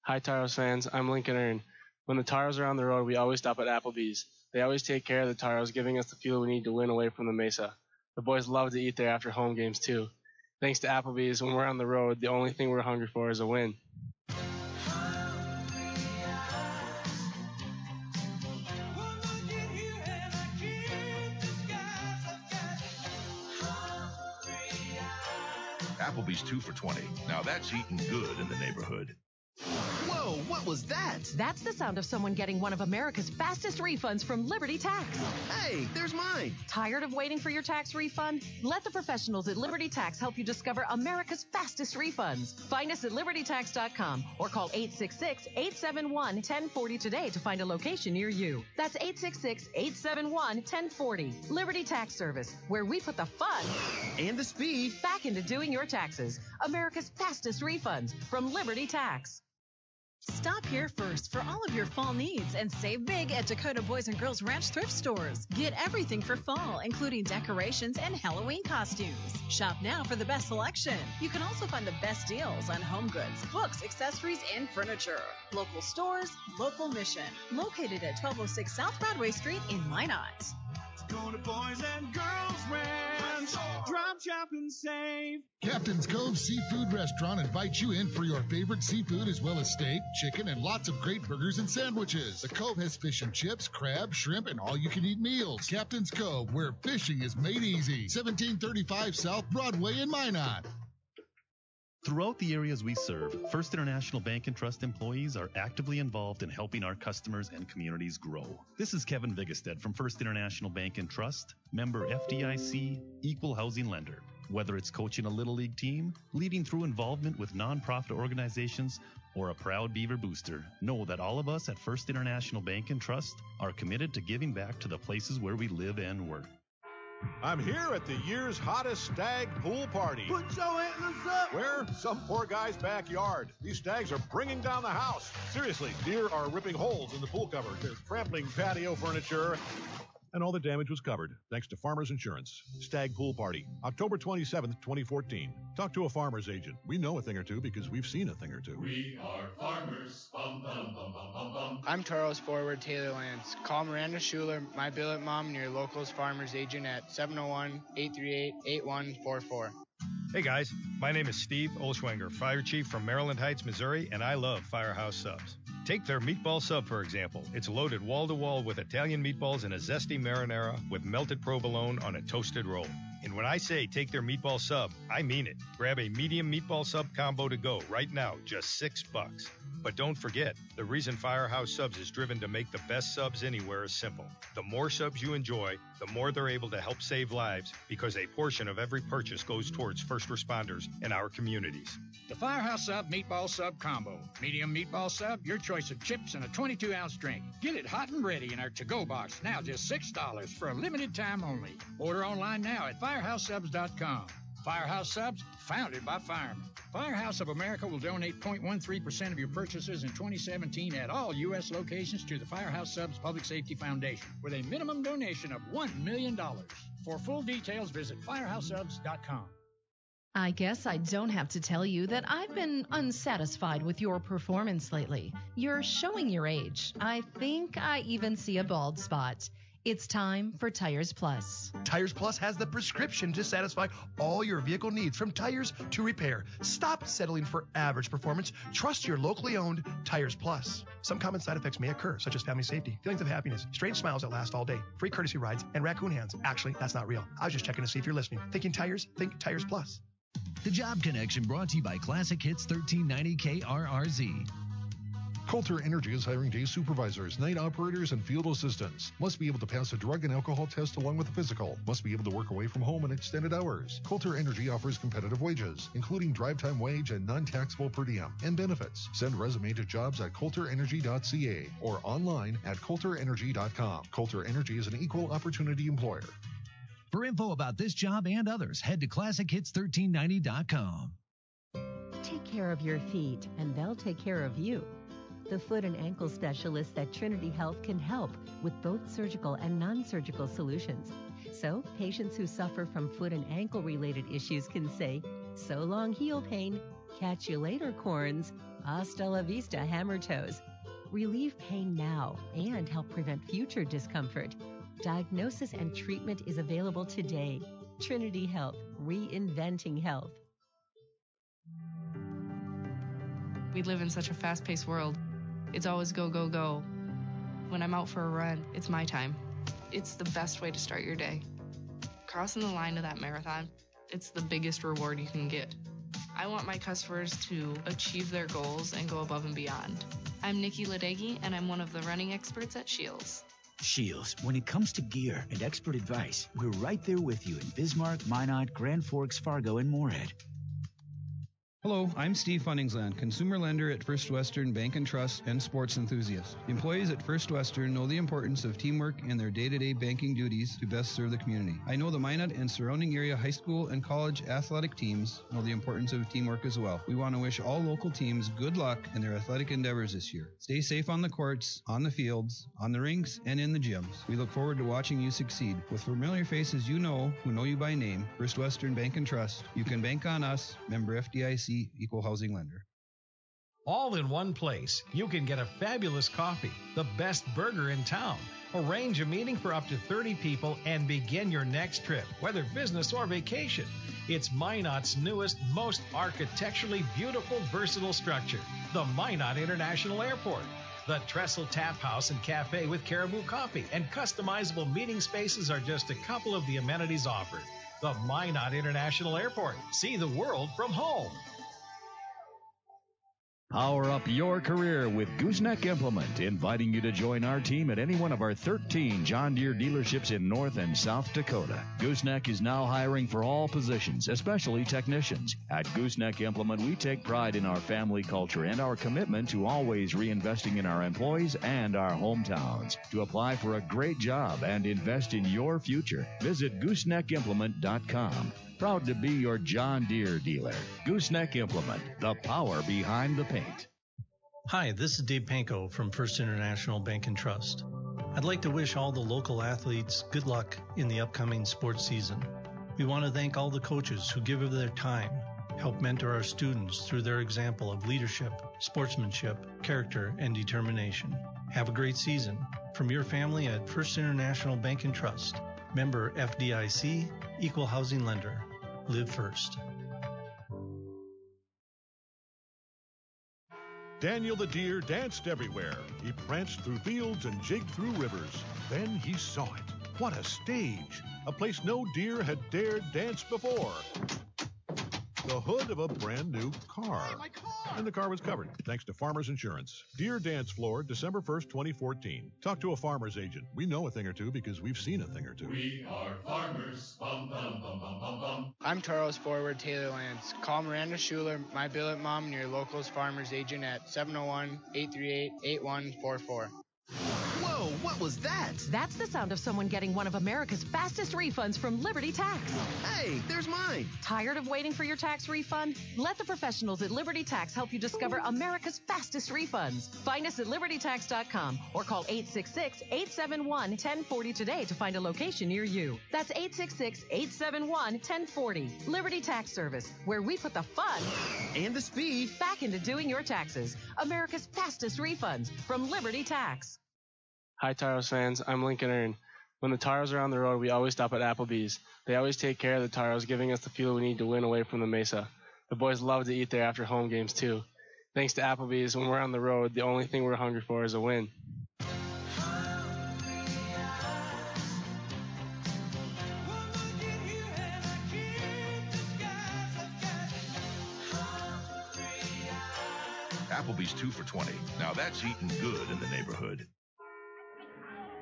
Hi, Taros fans. I'm Lincoln Earn. When the Taros are on the road, we always stop at Applebee's. They always take care of the Taros, giving us the fuel we need to win away from the Mesa. The boys love to eat there after home games, too. Thanks to Applebee's, when we're on the road, the only thing we're hungry for is a win. Applebee's 2 for $20. Now that's eating good in the neighborhood. Whoa, what was that? That's the sound of someone getting one of America's fastest refunds from Liberty Tax. Hey, there's mine. Tired of waiting for your tax refund? Let the professionals at Liberty Tax help you discover America's fastest refunds. Find us at libertytax.com or call 866-871-1040 today to find a location near you. That's 866-871-1040. Liberty Tax Service, where we put the fun and the speed back into doing your taxes. America's fastest refunds from Liberty Tax. Stop here first for all of your fall needs and save big at Dakota Boys and Girls Ranch thrift stores. Get everything for fall, including decorations and Halloween costumes. Shop now for the best selection. You can also find the best deals on home goods, books, accessories, and furniture. Local stores, local mission. Located at 1206 South Broadway Street in Minot. Dakota Boys and Girls Ranch. Drop, shop, and save. Captain's Cove Seafood Restaurant invites you in for your favorite seafood as well as steak, chicken, and lots of great burgers and sandwiches. The Cove has fish and chips, crab, shrimp, and all-you-can-eat meals. Captain's Cove, where fishing is made easy. 1735 South Broadway in Minot. Throughout the areas we serve, First International Bank and Trust employees are actively involved in helping our customers and communities grow. This is Kevin Vigestad from First International Bank and Trust, member FDIC, equal housing lender. Whether it's coaching a Little League team, leading through involvement with nonprofit organizations, or a proud Beaver booster, know that all of us at First International Bank and Trust are committed to giving back to the places where we live and work. I'm here at the year's hottest stag pool party. Put your antlers up. Where? Some poor guy's backyard. These stags are bringing down the house. Seriously, deer are ripping holes in the pool cover. They're trampling patio furniture. And all the damage was covered, thanks to Farmers Insurance. Stag Pool Party, October 27th, 2014. Talk to a farmer's agent. We know a thing or two because we've seen a thing or two. We are farmers. Bum, bum, bum, bum, bum, bum. I'm Taros forward Taylor Lance. Call Miranda Schuler, my billet mom, and your local's farmer's agent at 701-838-8144. Hey guys, my name is Steve Olschwenger, Fire Chief from Maryland Heights, Missouri, and I love Firehouse Subs. Take their meatball sub, for example. It's loaded wall-to-wall with Italian meatballs and a zesty marinara with melted provolone on a toasted roll. And when I say take their meatball sub, I mean it. Grab a medium meatball sub combo to go right now, just $6. But don't forget, the reason Firehouse Subs is driven to make the best subs anywhere is simple. The more subs you enjoy, the more they're able to help save lives because a portion of every purchase goes towards first responders in our communities. The Firehouse Sub Meatball Sub Combo. Medium meatball sub, your choice of chips and a 22-ounce drink. Get it hot and ready in our to-go box, now just $6 for a limited time only. Order online now at firehousesubs.com. Firehouse Subs, founded by firemen. Firehouse of America will donate 0.13% of your purchases in 2017 at all U.S. locations to the Firehouse Subs Public Safety Foundation with a minimum donation of $1 million. For full details, visit firehousesubs.com. I guess I don't have to tell you that I've been unsatisfied with your performance lately. You're showing your age. I think I even see a bald spot. It's time for Tires Plus. Tires Plus has the prescription to satisfy all your vehicle needs, from tires to repair. Stop settling for average performance. Trust your locally owned Tires Plus. Some common side effects may occur, such as family safety, feelings of happiness, strange smiles that last all day, free courtesy rides, and raccoon hands. Actually, that's not real. I was just checking to see if you're listening. Thinking tires? Think Tires Plus. The Job Connection brought to you by Classic Hits 1390 KRRZ. Coulter Energy is hiring day supervisors, night operators, and field assistants. Must be able to pass a drug and alcohol test along with a physical. Must be able to work away from home in extended hours. Coulter Energy offers competitive wages, including drive time wage and non-taxable per diem, and benefits. Send resume to jobs@coulterenergy.ca or online at coulterenergy.com. Coulter Energy is an equal opportunity employer. For info about this job and others, head to ClassicHits1390.com. Take care of your feet, and they'll take care of you. The foot and ankle specialists at Trinity Health can help with both surgical and non-surgical solutions. So, patients who suffer from foot and ankle-related issues can say, "So long, heel pain. Catch you later, corns. Hasta la vista hammer toes. Relieve pain now and help prevent future discomfort. Diagnosis and treatment is available today. Trinity Health, reinventing health. We live in such a fast-paced world. It's always go, go, go. When I'm out for a run, it's my time. It's the best way to start your day. Crossing the line to that marathon, it's the biggest reward you can get. I want my customers to achieve their goals and go above and beyond. I'm Nikki Ladegi, and I'm one of the running experts at Shields. Shields, when it comes to gear and expert advice, we're right there with you in Bismarck, Minot, Grand Forks, Fargo, and Moorhead. Hello, I'm Steve Funningsland, consumer lender at First Western Bank and Trust and sports enthusiast. Employees at First Western know the importance of teamwork in their day-to-day banking duties to best serve the community. I know the Minot and surrounding area high school and college athletic teams know the importance of teamwork as well. We want to wish all local teams good luck in their athletic endeavors this year. Stay safe on the courts, on the fields, on the rinks, and in the gyms. We look forward to watching you succeed. With familiar faces you know, who know you by name, First Western Bank and Trust, you can bank on us, member FDIC, equal housing lender. All in one place. You can get a fabulous coffee, the best burger in town. Arrange a meeting for up to 30 people and begin your next trip, whether business or vacation. It's Minot's newest, most architecturally beautiful, versatile structure, the Minot International Airport. The Trestle Tap House and Cafe with Caribou Coffee and customizable meeting spaces are just a couple of the amenities offered. The Minot International Airport. See the world from home. Power up your career with Gooseneck Implement, inviting you to join our team at any one of our 13 John Deere dealerships in North and South Dakota. Gooseneck is now hiring for all positions, especially technicians. At Gooseneck Implement, we take pride in our family culture and our commitment to always reinvesting in our employees and our hometowns. To apply for a great job and invest in your future, visit gooseneckimplement.com. Proud to be your John Deere dealer. Gooseneck Implement, the power behind the paint. Hi, this is Dave Pankow from First International Bank and Trust. I'd like to wish all the local athletes good luck in the upcoming sports season. We want to thank all the coaches who give of their time, help mentor our students through their example of leadership, sportsmanship, character, and determination. Have a great season. From your family at First International Bank and Trust. Member FDIC, equal housing lender. Live first. Daniel the deer danced everywhere. He pranced through fields and jigged through rivers. Then he saw it. What a stage! A place no deer had dared dance before. The hood of a brand new car. Hey, my car! And the car was covered, thanks to Farmers Insurance. Deer Dance Floor, December 1st, 2014. Talk to a farmer's agent. We know a thing or two because we've seen a thing or two. We are farmers. Bum, bum, bum, bum, bum, bum. I'm Taros forward Taylor Lance. Call Miranda Schuler, my billet mom, and your local's farmer's agent at 701-838-8144. Whoa, what was that? That's the sound of someone getting one of America's fastest refunds from Liberty Tax. Hey, there's mine. Tired of waiting for your tax refund? Let the professionals at Liberty Tax help you discover America's fastest refunds. Find us at libertytax.com or call 866-871-1040 today to find a location near you. That's 866-871-1040. Liberty Tax Service, where we put the fun and the speed back into doing your taxes. America's fastest refunds from Liberty Tax. Hi, Taros fans. I'm Lincoln Earn. When the Taros are on the road, we always stop at Applebee's. They always take care of the Taros, giving us the fuel we need to win away from the Mesa. The boys love to eat there after home games, too. Thanks to Applebee's, when we're on the road, the only thing we're hungry for is a win. Applebee's 2 for $20. Now that's eating good in the neighborhood.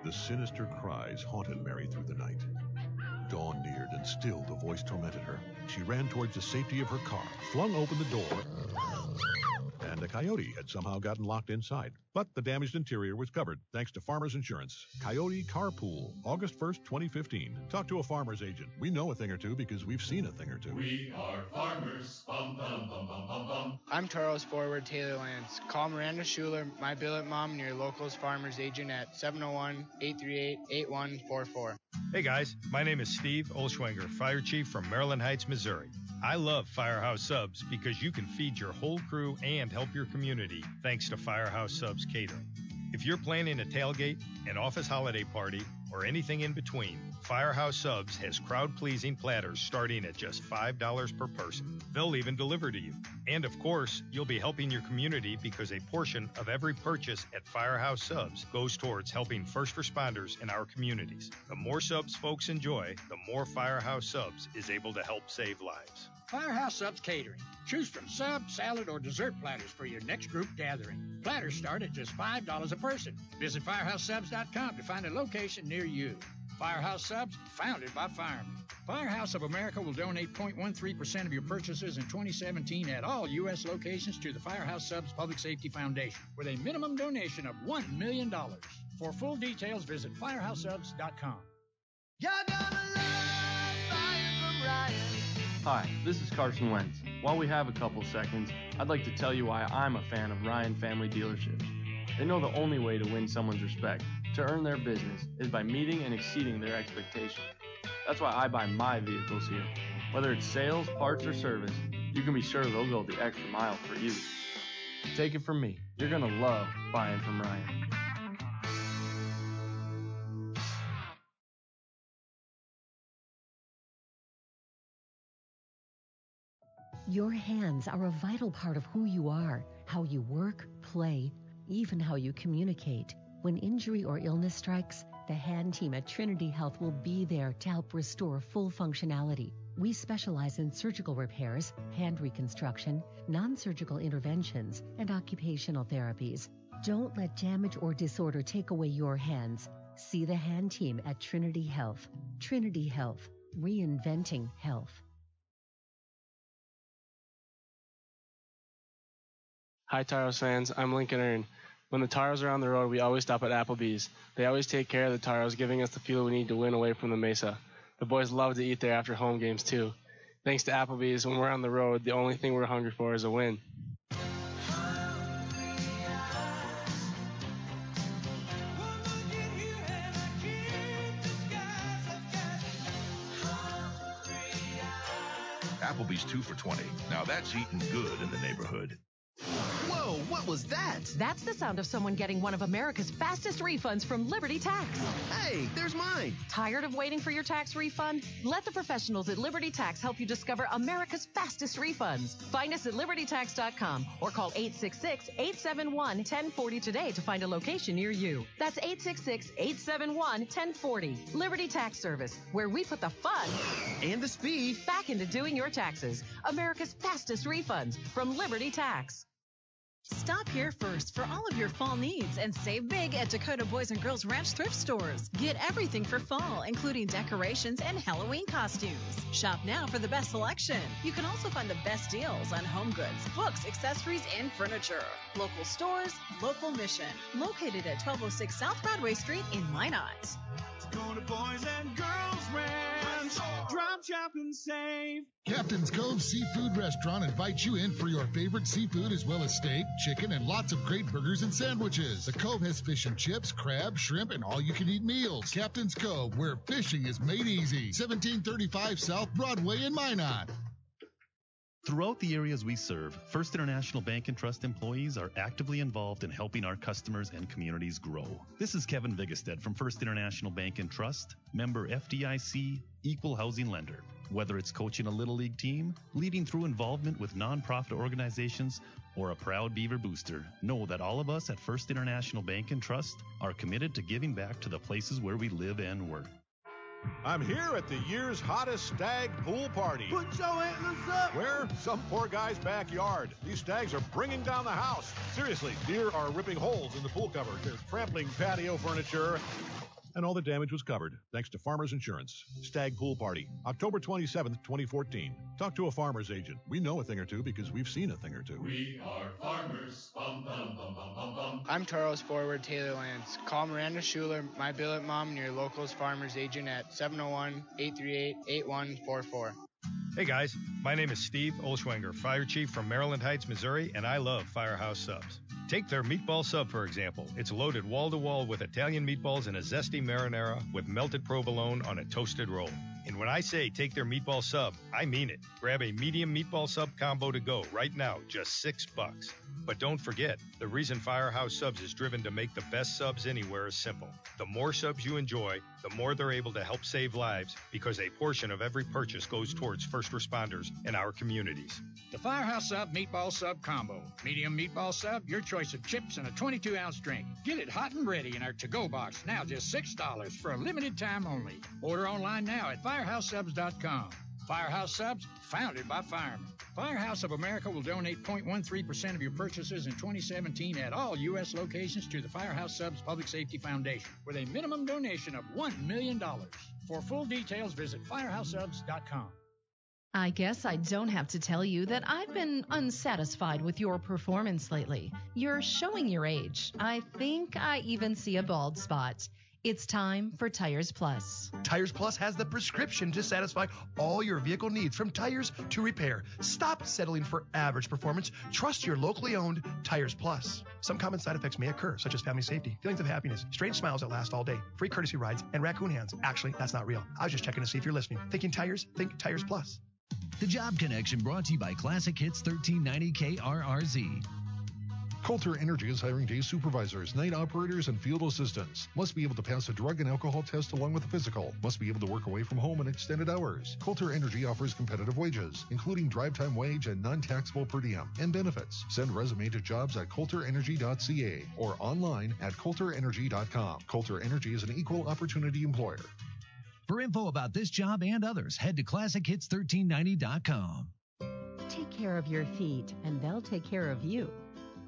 The sinister cries haunted Mary through the night. Dawn neared, and still the voice tormented her. She ran towards the safety of her car, flung open the door, and a coyote had somehow gotten locked inside. But the damaged interior was covered, thanks to Farmers Insurance. Coyote Carpool, August 1st, 2015. Talk to a farmer's agent. We know a thing or two because we've seen a thing or two. We are farmers. Bum, bum, bum, bum, bum, bum. I'm Taros forward Taylor Lance. Call Miranda Schuler, my billet mom, and your local's farmer's agent at 701-838-8144. Hey guys, my name is Steve Olschwenger, Fire Chief from Maryland Heights, Missouri. I love Firehouse Subs because you can feed your whole crew and help your community thanks to Firehouse Subs Catering. If you're planning a tailgate, an office holiday party, or anything in between, Firehouse Subs has crowd-pleasing platters starting at just $5 per person. They'll even deliver to you. And of course, you'll be helping your community because a portion of every purchase at Firehouse Subs goes towards helping first responders in our communities. The more subs folks enjoy, the more Firehouse Subs is able to help save lives. Firehouse Subs Catering. Choose from sub, salad, or dessert platters for your next group gathering. Platters start at just $5 a person. Visit FirehouseSubs.com to find a location near you. Firehouse Subs, founded by firemen. Firehouse of America will donate 0.13% of your purchases in 2017 at all U.S. locations to the Firehouse Subs Public Safety Foundation with a minimum donation of $1 million. For full details, visit FirehouseSubs.com. You're gonna love buying from Ryan. Hi, this is Carson Wentz. While we have a couple seconds, I'd like to tell you why I'm a fan of Ryan Family Dealerships. They know the only way to win someone's respect, to earn their business, is by meeting and exceeding their expectations. That's why I buy my vehicles here. Whether it's sales, parts, or service, you can be sure they'll go the extra mile for you. Take it from me, you're gonna love buying from Ryan. Your hands are a vital part of who you are, how you work, play, even how you communicate. When injury or illness strikes, the hand team at Trinity Health will be there to help restore full functionality. We specialize in surgical repairs, hand reconstruction, non-surgical interventions, and occupational therapies. Don't let damage or disorder take away your hands. See the hand team at Trinity Health. Trinity Health, reinventing health. Hi, Taros fans. I'm Lincoln Earn. When the Taros are on the road, we always stop at Applebee's. They always take care of the Taros, giving us the fuel we need to win away from the Mesa. The boys love to eat there after home games, too. Thanks to Applebee's, when we're on the road, the only thing we're hungry for is a win. Applebee's 2 for $20. Now that's eating good in the neighborhood. Whoa, what was that? That's the sound of someone getting one of America's fastest refunds from Liberty Tax. Hey, there's mine. Tired of waiting for your tax refund? Let the professionals at Liberty Tax help you discover America's fastest refunds. Find us at LibertyTax.com or call 866-871-1040 today to find a location near you. That's 866-871-1040. Liberty Tax Service, where we put the fun and the speed back into doing your taxes. America's fastest refunds from Liberty Tax. Stop here first for all of your fall needs and save big at Dakota Boys and Girls Ranch thrift stores. Get everything for fall, including decorations and Halloween costumes. Shop now for the best selection. You can also find the best deals on home goods, books, accessories, and furniture. Local stores, local mission. Located at 1206 South Broadway Street in Minot. Dakota Boys and Girls Ranch. Drop, shop, and save. Captain's Cove Seafood Restaurant invites you in for your favorite seafood as well as steak, chicken, and lots of great burgers and sandwiches. The Cove has fish and chips, crab, shrimp, and all-you-can-eat meals. Captain's Cove, where fishing is made easy. 1735 South Broadway in Minot. Throughout the areas we serve, First International Bank and Trust employees are actively involved in helping our customers and communities grow. This is Kevin Vigestad from First International Bank and Trust, member FDIC, equal housing lender. Whether it's coaching a Little League team, leading through involvement with nonprofit organizations, or a proud Beaver booster, know that all of us at First International Bank and Trust are committed to giving back to the places where we live and work. I'm here at the year's hottest stag pool party. Put your antlers up. Where? Some poor guy's backyard. These stags are bringing down the house. Seriously, deer are ripping holes in the pool cover. They're trampling patio furniture. And all the damage was covered, thanks to Farmers Insurance. Stag Pool Party, October 27th, 2014. Talk to a farmer's agent. We know a thing or two because we've seen a thing or two. We are farmers. Bum, bum, bum, bum, bum, bum. I'm Taros forward Taylor Lance. Call Miranda Schuler, my billet mom, and your local's farmer's agent at 701-838-8144. Hey guys, my name is Steve Olschwenger, Fire Chief from Maryland Heights, Missouri, and I love Firehouse Subs. Take their meatball sub, for example. It's loaded wall-to-wall with Italian meatballs and a zesty marinara with melted provolone on a toasted roll. And when I say take their meatball sub, I mean it. Grab a medium meatball sub combo to go right now, just $6. But don't forget, the reason Firehouse Subs is driven to make the best subs anywhere is simple. The more subs you enjoy, the more they're able to help save lives, because a portion of every purchase goes towards first responders in our communities. The Firehouse Sub Meatball Sub Combo. Medium meatball sub, your choice of chips and a 22-ounce drink. Get it hot and ready in our to-go box, now just $6 for a limited time only. Order online now at firehousesubs.com. Firehouse Subs, founded by firemen. Firehouse of America will donate 0.13% of your purchases in 2017 at all U.S. locations to the Firehouse Subs Public Safety Foundation with a minimum donation of $1 million. For full details, visit firehousesubs.com. I guess I don't have to tell you that I've been unsatisfied with your performance lately. You're showing your age. I think I even see a bald spot. It's time for Tires Plus. Tires Plus has the prescription to satisfy all your vehicle needs, from tires to repair. Stop settling for average performance. Trust your locally owned Tires Plus. Some common side effects may occur, such as family safety, feelings of happiness, strange smiles that last all day, free courtesy rides, and raccoon hands. Actually, that's not real. I was just checking to see if you're listening. Thinking tires? Think Tires Plus. The Job Connection brought to you by Classic Hits 1390 KRRZ. Coulter Energy is hiring day supervisors, night operators, and field assistants. Must be able to pass a drug and alcohol test along with a physical. Must be able to work away from home in extended hours. Coulter Energy offers competitive wages, including drive time wage and non-taxable per diem, and benefits. Send resume to jobs@coulterenergy.ca or online at coulterenergy.com. Coulter Energy is an equal opportunity employer. For info about this job and others, head to ClassicHits1390.com. Take care of your feet, and they'll take care of you.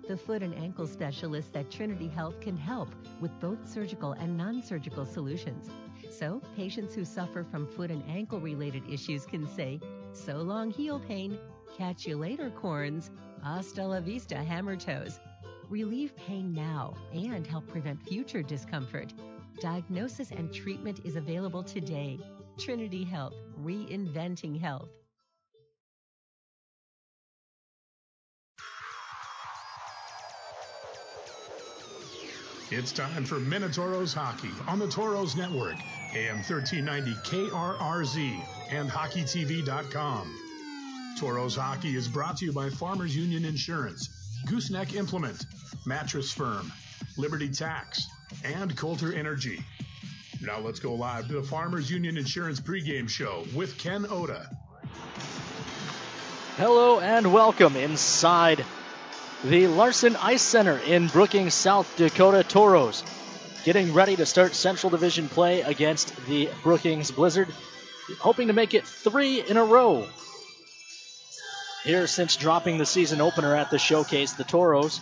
The foot and ankle specialists at Trinity Health can help with both surgical and non-surgical solutions. So, patients who suffer from foot and ankle-related issues can say, "So long, heel pain. Catch you later, corns. Hasta la vista, hammer toes." Relieve pain now and help prevent future discomfort. Diagnosis and treatment is available today. Trinity Health, reinventing health. It's time for Minotauros Hockey on the Toros Network, AM 1390 KRRZ, and HockeyTV.com. Toros Hockey is brought to you by Farmers Union Insurance, Gooseneck Implement, Mattress Firm, Liberty Tax, and Coulter Energy. Now let's go live to the Farmers Union Insurance pregame show with Ken Oda. Hello and welcome inside the Larson Ice Center in Brookings, South Dakota. Toros getting ready to start Central Division play against the Brookings Blizzard, hoping to make it 3 in a row. Here since dropping the season opener at the showcase, the Toros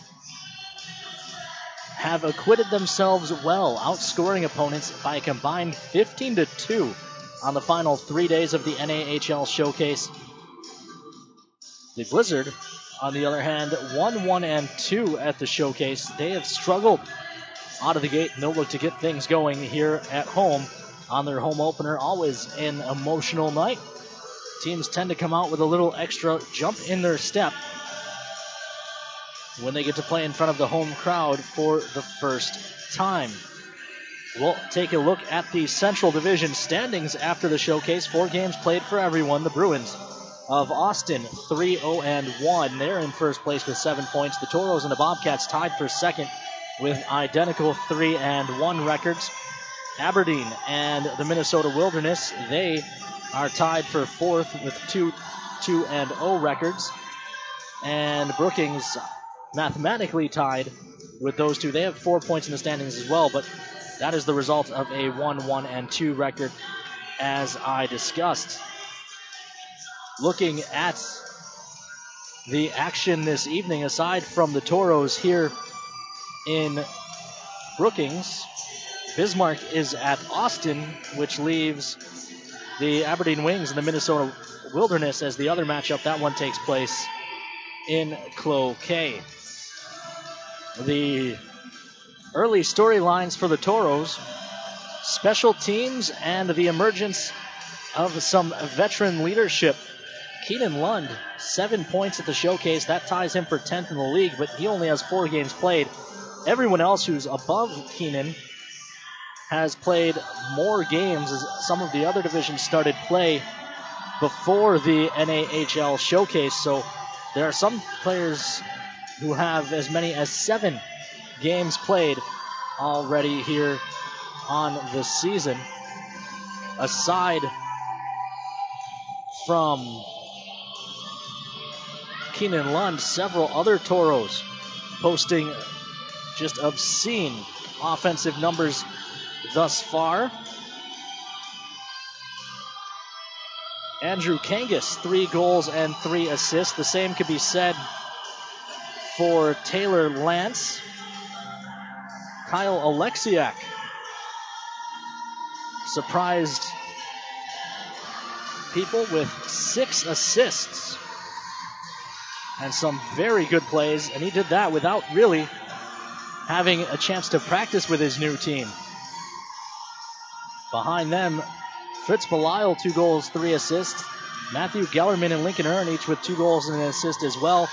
have acquitted themselves well, outscoring opponents by a combined 15-2 on the final 3 days of the NAHL showcase. The Blizzard, on the other hand, 1-1-2 at the showcase. They have struggled out of the gate, and they'll look to get things going here at home on their home opener. Always an emotional night. Teams tend to come out with a little extra jump in their step when they get to play in front of the home crowd for the first time. We'll take a look at the Central Division standings after the showcase. 4 games played for everyone. The Bruins of Austin, 3-0-1. They're in first place with 7 points. The Toros and the Bobcats tied for second with identical 3-1 records. Aberdeen and the Minnesota Wilderness, they are tied for fourth with 2-2-0 records. And Brookings mathematically tied with those two. They have 4 points in the standings as well, but that is the result of a 1-1-2 record, as I discussed. Looking at the action this evening, aside from the Toros here in Brookings, Bismarck is at Austin, which leaves the Aberdeen Wings and the Minnesota Wilderness as the other matchup. That one takes place in Cloquet. The early storylines for the Toros: special teams and the emergence of some veteran leadership. Keenan Lund, 7 points at the showcase. That ties him for 10th in the league, but he only has 4 games played. Everyone else who's above Keenan has played more games as some of the other divisions started play before the NAHL showcase. So there are some players who have as many as 7 games played already here on the season. Aside from Keenan Lund, several other Toros posting just obscene offensive numbers thus far. Andrew Kangas, 3 goals and 3 assists. The same could be said for Taylor Lance. Kyle Alexiak surprised people with 6 assists and some very good plays, and he did that without really having a chance to practice with his new team. Behind them, Fritz Belisle, 2 goals, 3 assists. Matthew Gellerman and Lincoln Earn each with 2 goals and an assist as well.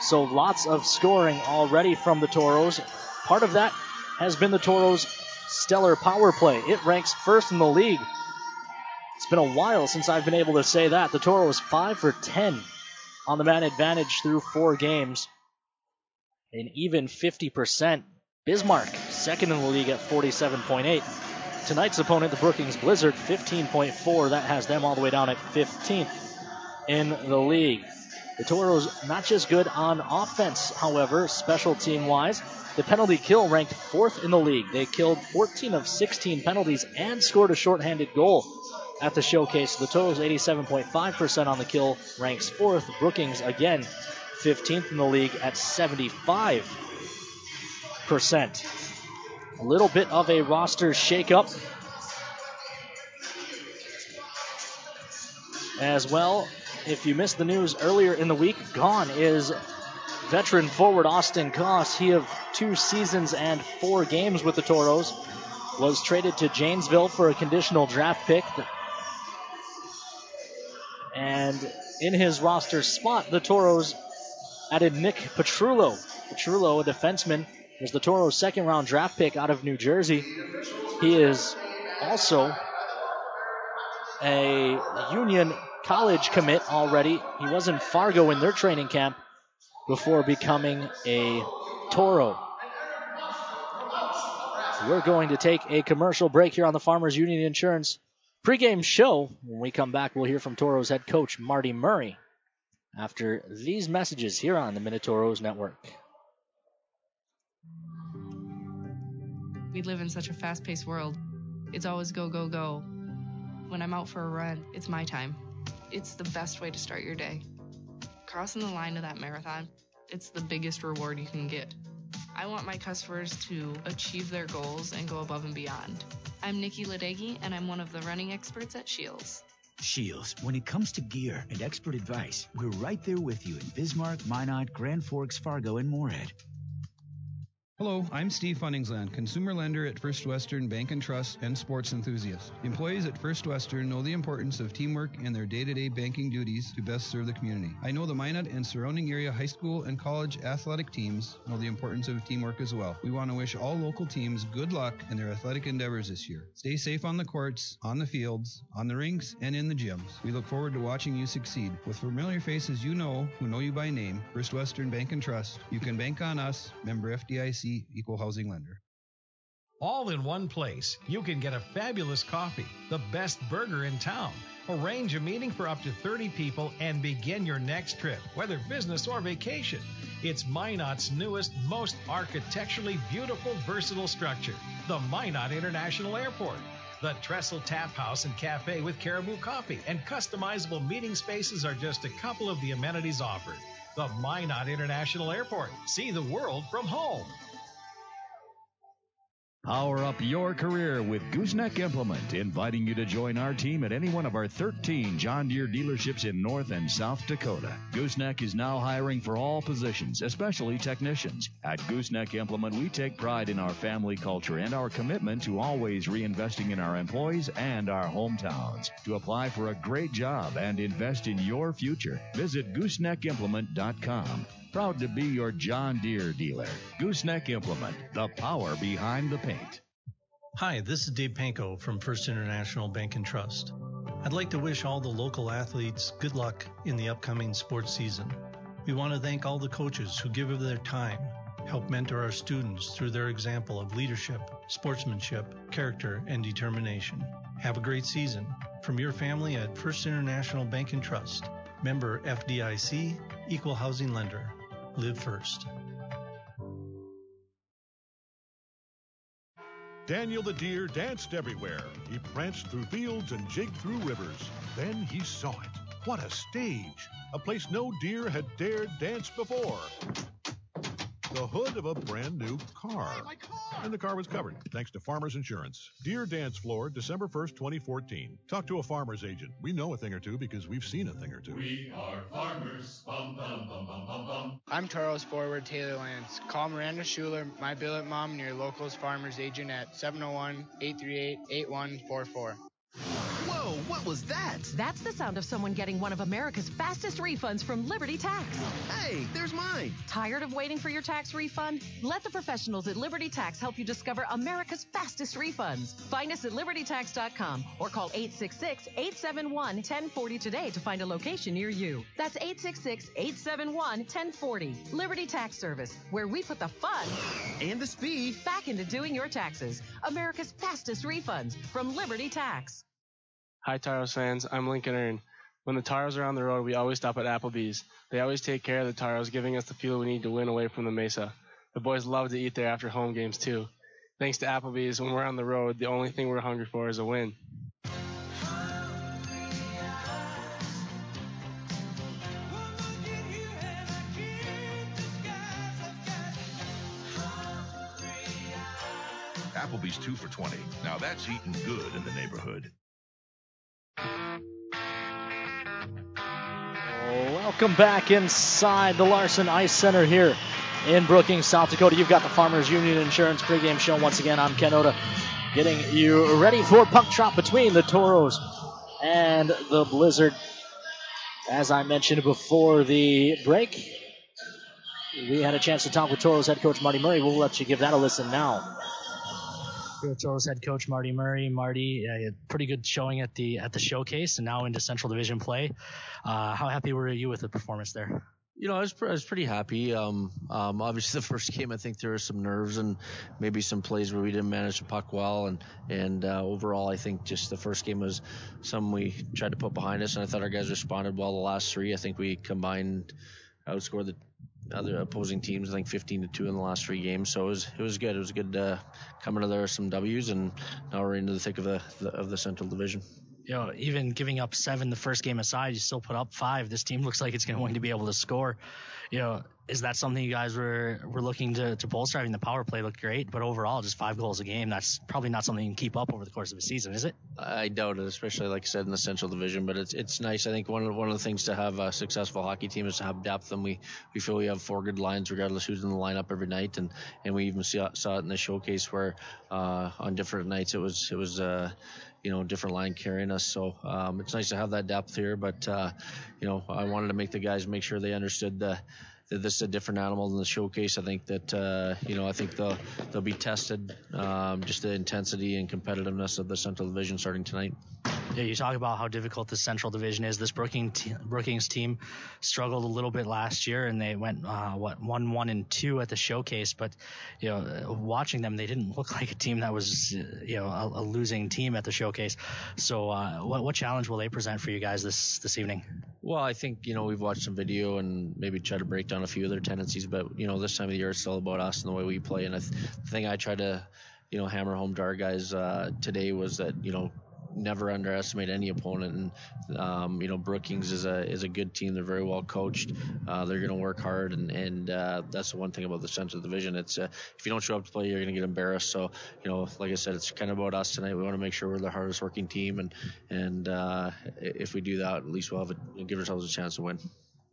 So lots of scoring already from the Toros. Part of that has been the Toros' stellar power play. It ranks first in the league. It's been a while since I've been able to say that. The Toros 5 for 10 on the man advantage through 4 games. An even 50%. Bismarck, second in the league at 47.8. Tonight's opponent, the Brookings Blizzard, 15.4. That has them all the way down at 15th in the league. The Toros not just good on offense, however, special team-wise. The penalty kill ranked 4th in the league. They killed 14 of 16 penalties and scored a shorthanded goal at the showcase. The Toros 87.5% on the kill, ranks 4th. Brookings, again, 15th in the league at 75%. A little bit of a roster shakeup as well. If you missed the news earlier in the week, gone is veteran forward Austin Goss. He of 2 seasons and 4 games with the Toros was traded to Janesville for a conditional draft pick. And in his roster spot, the Toros added Nick Petrullo. Petrullo, a defenseman, was the Toros' second-round draft pick out of New Jersey. He is also a Union College commit already. He was in Fargo in their training camp before becoming a Toro. We're going to take a commercial break here on the Farmers Union Insurance pregame show. When we come back, we'll hear from Toros head coach Marty Murray after these messages here on the Minotauros Network. We live in such a fast-paced world. It's always go, go, go. When I'm out for a run, it's my time. It's the best way to start your day. Crossing the line to that marathon, it's the biggest reward you can get. I want my customers to achieve their goals and go above and beyond. I'm Nikki Ladegi, and I'm one of the running experts at Shields. Shields, when it comes to gear and expert advice, we're right there with you in Bismarck, Minot, Grand Forks, Fargo, and Moorhead. Hello, I'm Steve Funningsland, consumer lender at First Western Bank and Trust and sports enthusiast. Employees at First Western know the importance of teamwork in their day-to-day banking duties to best serve the community. I know the Minot and surrounding area high school and college athletic teams know the importance of teamwork as well. We want to wish all local teams good luck in their athletic endeavors this year. Stay safe on the courts, on the fields, on the rinks, and in the gyms. We look forward to watching you succeed. With familiar faces you know, who know you by name, First Western Bank and Trust, you can bank on us, member FDIC, equal housing lender. All in one place, you can get a fabulous coffee, the best burger in town, arrange a meeting for up to 30 people, and begin your next trip, whether business or vacation. It's Minot's newest, most architecturally beautiful, versatile structure, the Minot International Airport. The Trestle Tap House and Cafe with Caribou Coffee and customizable meeting spaces are just a couple of the amenities offered. The Minot International Airport. See the world from home. Power up your career with Gooseneck Implement, inviting you to join our team at any one of our 13 John Deere dealerships in North and South Dakota. Gooseneck is now hiring for all positions, especially technicians. At Gooseneck Implement, we take pride in our family culture and our commitment to always reinvesting in our employees and our hometowns. To apply for a great job and invest in your future, visit gooseneckimplement.com. Proud to be your John Deere dealer. Gooseneck Implement, the power behind the paint. Hi, this is Dave Pankow from First International Bank and Trust. I'd like to wish all the local athletes good luck in the upcoming sports season. We want to thank all the coaches who give of their time, help mentor our students through their example of leadership, sportsmanship, character, and determination. Have a great season. From your family at First International Bank and Trust. Member FDIC, Equal Housing Lender. Live first. Daniel the deer danced everywhere. He pranced through fields and jigged through rivers. Then he saw it. What a stage! A place no deer had dared dance before. The hood of a brand new car. Hey, my car! And the car was covered, thanks to Farmers Insurance. Deer Dance Floor, December 1st, 2014. Talk to a farmer's agent. We know a thing or two because we've seen a thing or two. We are farmers. Bum, bum, bum, bum, bum, bum. I'm Toros forward Taylor Lance. Call Miranda Schuler, my billet mom, and your local's farmer's agent at 701-838-8144. Whoa, what was that? That's the sound of someone getting one of America's fastest refunds from Liberty Tax. Hey, there's mine. Tired of waiting for your tax refund? Let the professionals at Liberty Tax help you discover America's fastest refunds. Find us at libertytax.com or call 866-871-1040 today to find a location near you. That's 866-871-1040. Liberty Tax Service, where we put the fun and the speed back into doing your taxes. America's fastest refunds from Liberty Tax. Hi, Taros fans. I'm Lincoln Earn. When the Taros are on the road, we always stop at Applebee's. They always take care of the Taros, giving us the fuel we need to win away from the Mesa. The boys love to eat there after home games, too. Thanks to Applebee's, when we're on the road, the only thing we're hungry for is a win. Applebee's 2 for $20. Now that's eating good in the neighborhood. Welcome back inside the Larson Ice Center here in Brookings, South Dakota. You've got the Farmers Union Insurance pregame show. Once again, I'm Ken Oda, getting you ready for puck drop between the Toros and the Blizzard. As I mentioned before the break, we had a chance to talk with Toros head coach Marty Murray. We'll let you give that a listen now. Toros head coach Marty Murray. Marty, pretty good showing at the showcase and now into Central Division play. How happy were you with the performance there? You know, I was pretty happy. Obviously, the first game, I think there were some nerves and maybe some plays where we didn't manage the puck well. And overall, I think just the first game was something we tried to put behind us, and I thought our guys responded well the last three. I think we combined, outscored the other opposing teams, I think 15-2 in the last three games. So it was good. It was good coming to there with some W's, and now we're into the thick of the Central Division. You know, even giving up 7 the first game aside, you still put up 5. This team looks like it's going to be able to score. You know, is that something you guys were looking to bolster? I mean, the power play looked great, but overall, just 5 goals a game, that's probably not something you can keep up over the course of a season, is it? I doubt it, especially, like I said, in the Central Division, but it's nice. I think one of the things to have a successful hockey team is to have depth, and we feel we have 4 good lines regardless who's in the lineup every night, and we even saw it in the showcase where on different nights it was different line carrying us. So it's nice to have that depth here, but I wanted to make the guys make sure they understood that this is a different animal than the showcase. I think that I think they'll be tested, just the intensity and competitiveness of the Central Division starting tonight. Yeah, you talk about how difficult the Central Division is. This Brookings team struggled a little bit last year, and they went 1-1-2 at the showcase. But watching them, they didn't look like a team that was a losing team at the showcase. So what challenge will they present for you guys this evening? Well, I think we've watched some video and maybe try to break down a few of their tendencies. But this time of the year, it's all about us and the way we play. And the thing I tried to hammer home to our guys today was that never underestimate any opponent, and Brookings is a good team. They're very well coached. They're going to work hard, and that's the one thing about the Central Division. It's if you don't show up to play, you're going to get embarrassed. So like I said, it's kind of about us tonight. We want to make sure we're the hardest working team, and if we do that, at least we'll give ourselves a chance to win.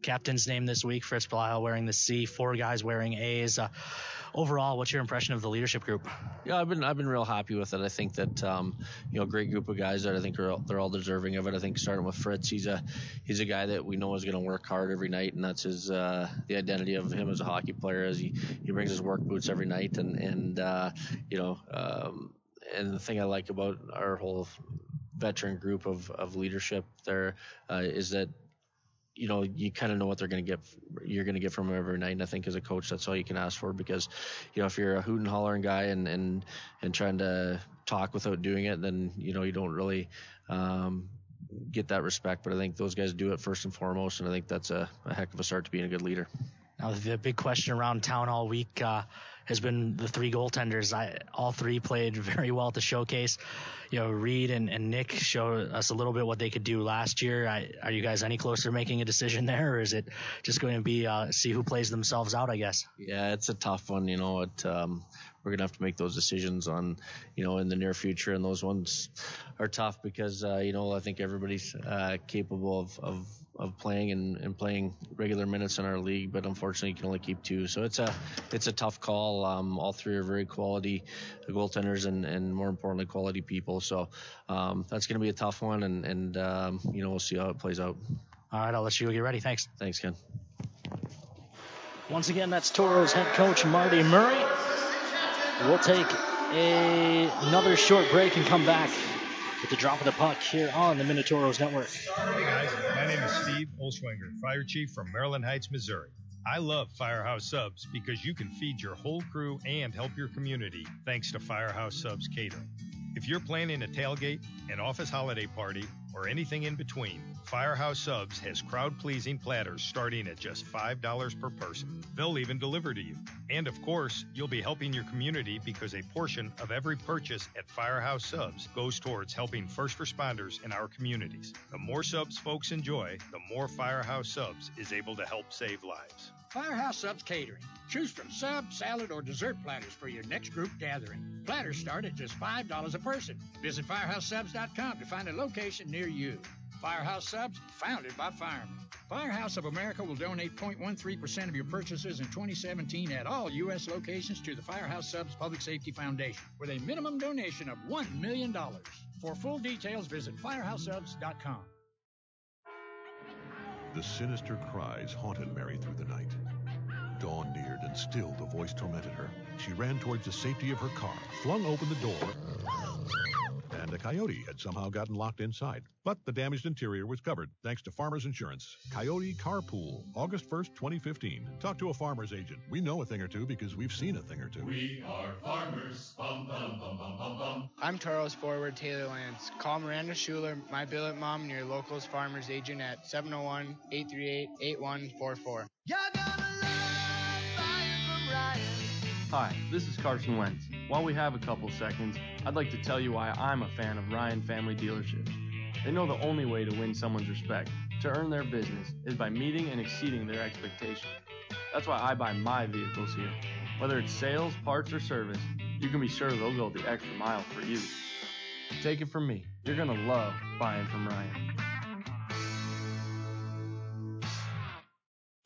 Captain's name this week, Fritz Belial wearing the C, 4 guys wearing A's. Overall, what's your impression of the leadership group? Yeah, I've been real happy with it. I think that great group of guys that I think they're all deserving of it. I think starting with Fritz, he's a guy that we know is going to work hard every night, and that's his the identity of him as a hockey player. As he brings his work boots every night, and the thing I like about our whole veteran group of leadership there is that, you know, you kind of know what you're going to get from them every night. And I think as a coach, that's all you can ask for, because, you know, if you're a hoot and hollering guy and trying to talk without doing it, then, you know, you don't really get that respect. But I think those guys do it first and foremost, and I think that's a heck of a start to being a good leader. Now, the big question around town all week has been the three goaltenders. All three played very well at the showcase. You know, Reed and Nick showed us a little bit what they could do last year. Are you guys any closer to making a decision there, or is it just going to be see who plays themselves out, I guess? Yeah, it's a tough one. You know, we're going to have to make those decisions on, you know, in the near future, and those ones are tough because, you know, I think everybody's capable of playing and playing regular minutes in our league, but unfortunately you can only keep two. So it's a tough call. All three are very quality goaltenders and more importantly, quality people. So that's going to be a tough one, and you know, we'll see how it plays out. All right, I'll let you get ready. Thanks. Thanks, Ken. Once again, that's Toros head coach Marty Murray. We'll take another short break and come back with the drop of the puck here on the Minotauros Network. Hey guys, my name is Steve Olschwenger, Fire Chief from Maryland Heights, Missouri. I love Firehouse Subs because you can feed your whole crew and help your community thanks to Firehouse Subs Catering. If you're planning a tailgate, an office holiday party, or anything in between, Firehouse Subs has crowd-pleasing platters starting at just $5 per person. They'll even deliver to you. And of course, you'll be helping your community because a portion of every purchase at Firehouse Subs goes towards helping first responders in our communities. The more subs folks enjoy, the more Firehouse Subs is able to help save lives. Firehouse Subs Catering. Choose from sub, salad, or dessert platters for your next group gathering. Platters start at just $5 a person. Visit firehousesubs.com to find a location near you. Firehouse Subs, founded by firemen. Firehouse of America will donate 0.13% of your purchases in 2017 at all U.S. locations to the Firehouse Subs Public Safety Foundation with a minimum donation of $1 million. For full details, visit firehousesubs.com. The sinister cries haunted Mary through the night. Dawn neared, and still the voice tormented her. She ran towards the safety of her car, flung open the door, and a coyote had somehow gotten locked inside. But the damaged interior was covered thanks to Farmers Insurance. Coyote Carpool, August 1st, 2015. Talk to a farmer's agent. We know a thing or two because we've seen a thing or two. We are farmers. Bum, bum, bum, bum, bum, bum. I'm Toros forward Taylor Lance. Call Miranda Schuler, my billet mom, and your locals farmers agent at 701-838-8144. Hi, this is Carson Wentz. While we have a couple seconds, I'd like to tell you why I'm a fan of Ryan Family Dealerships. They know the only way to win someone's respect, to earn their business, is by meeting and exceeding their expectations. That's why I buy my vehicles here. Whether it's sales, parts, or service, you can be sure they'll go the extra mile for you. Take it from me, you're going to love buying from Ryan.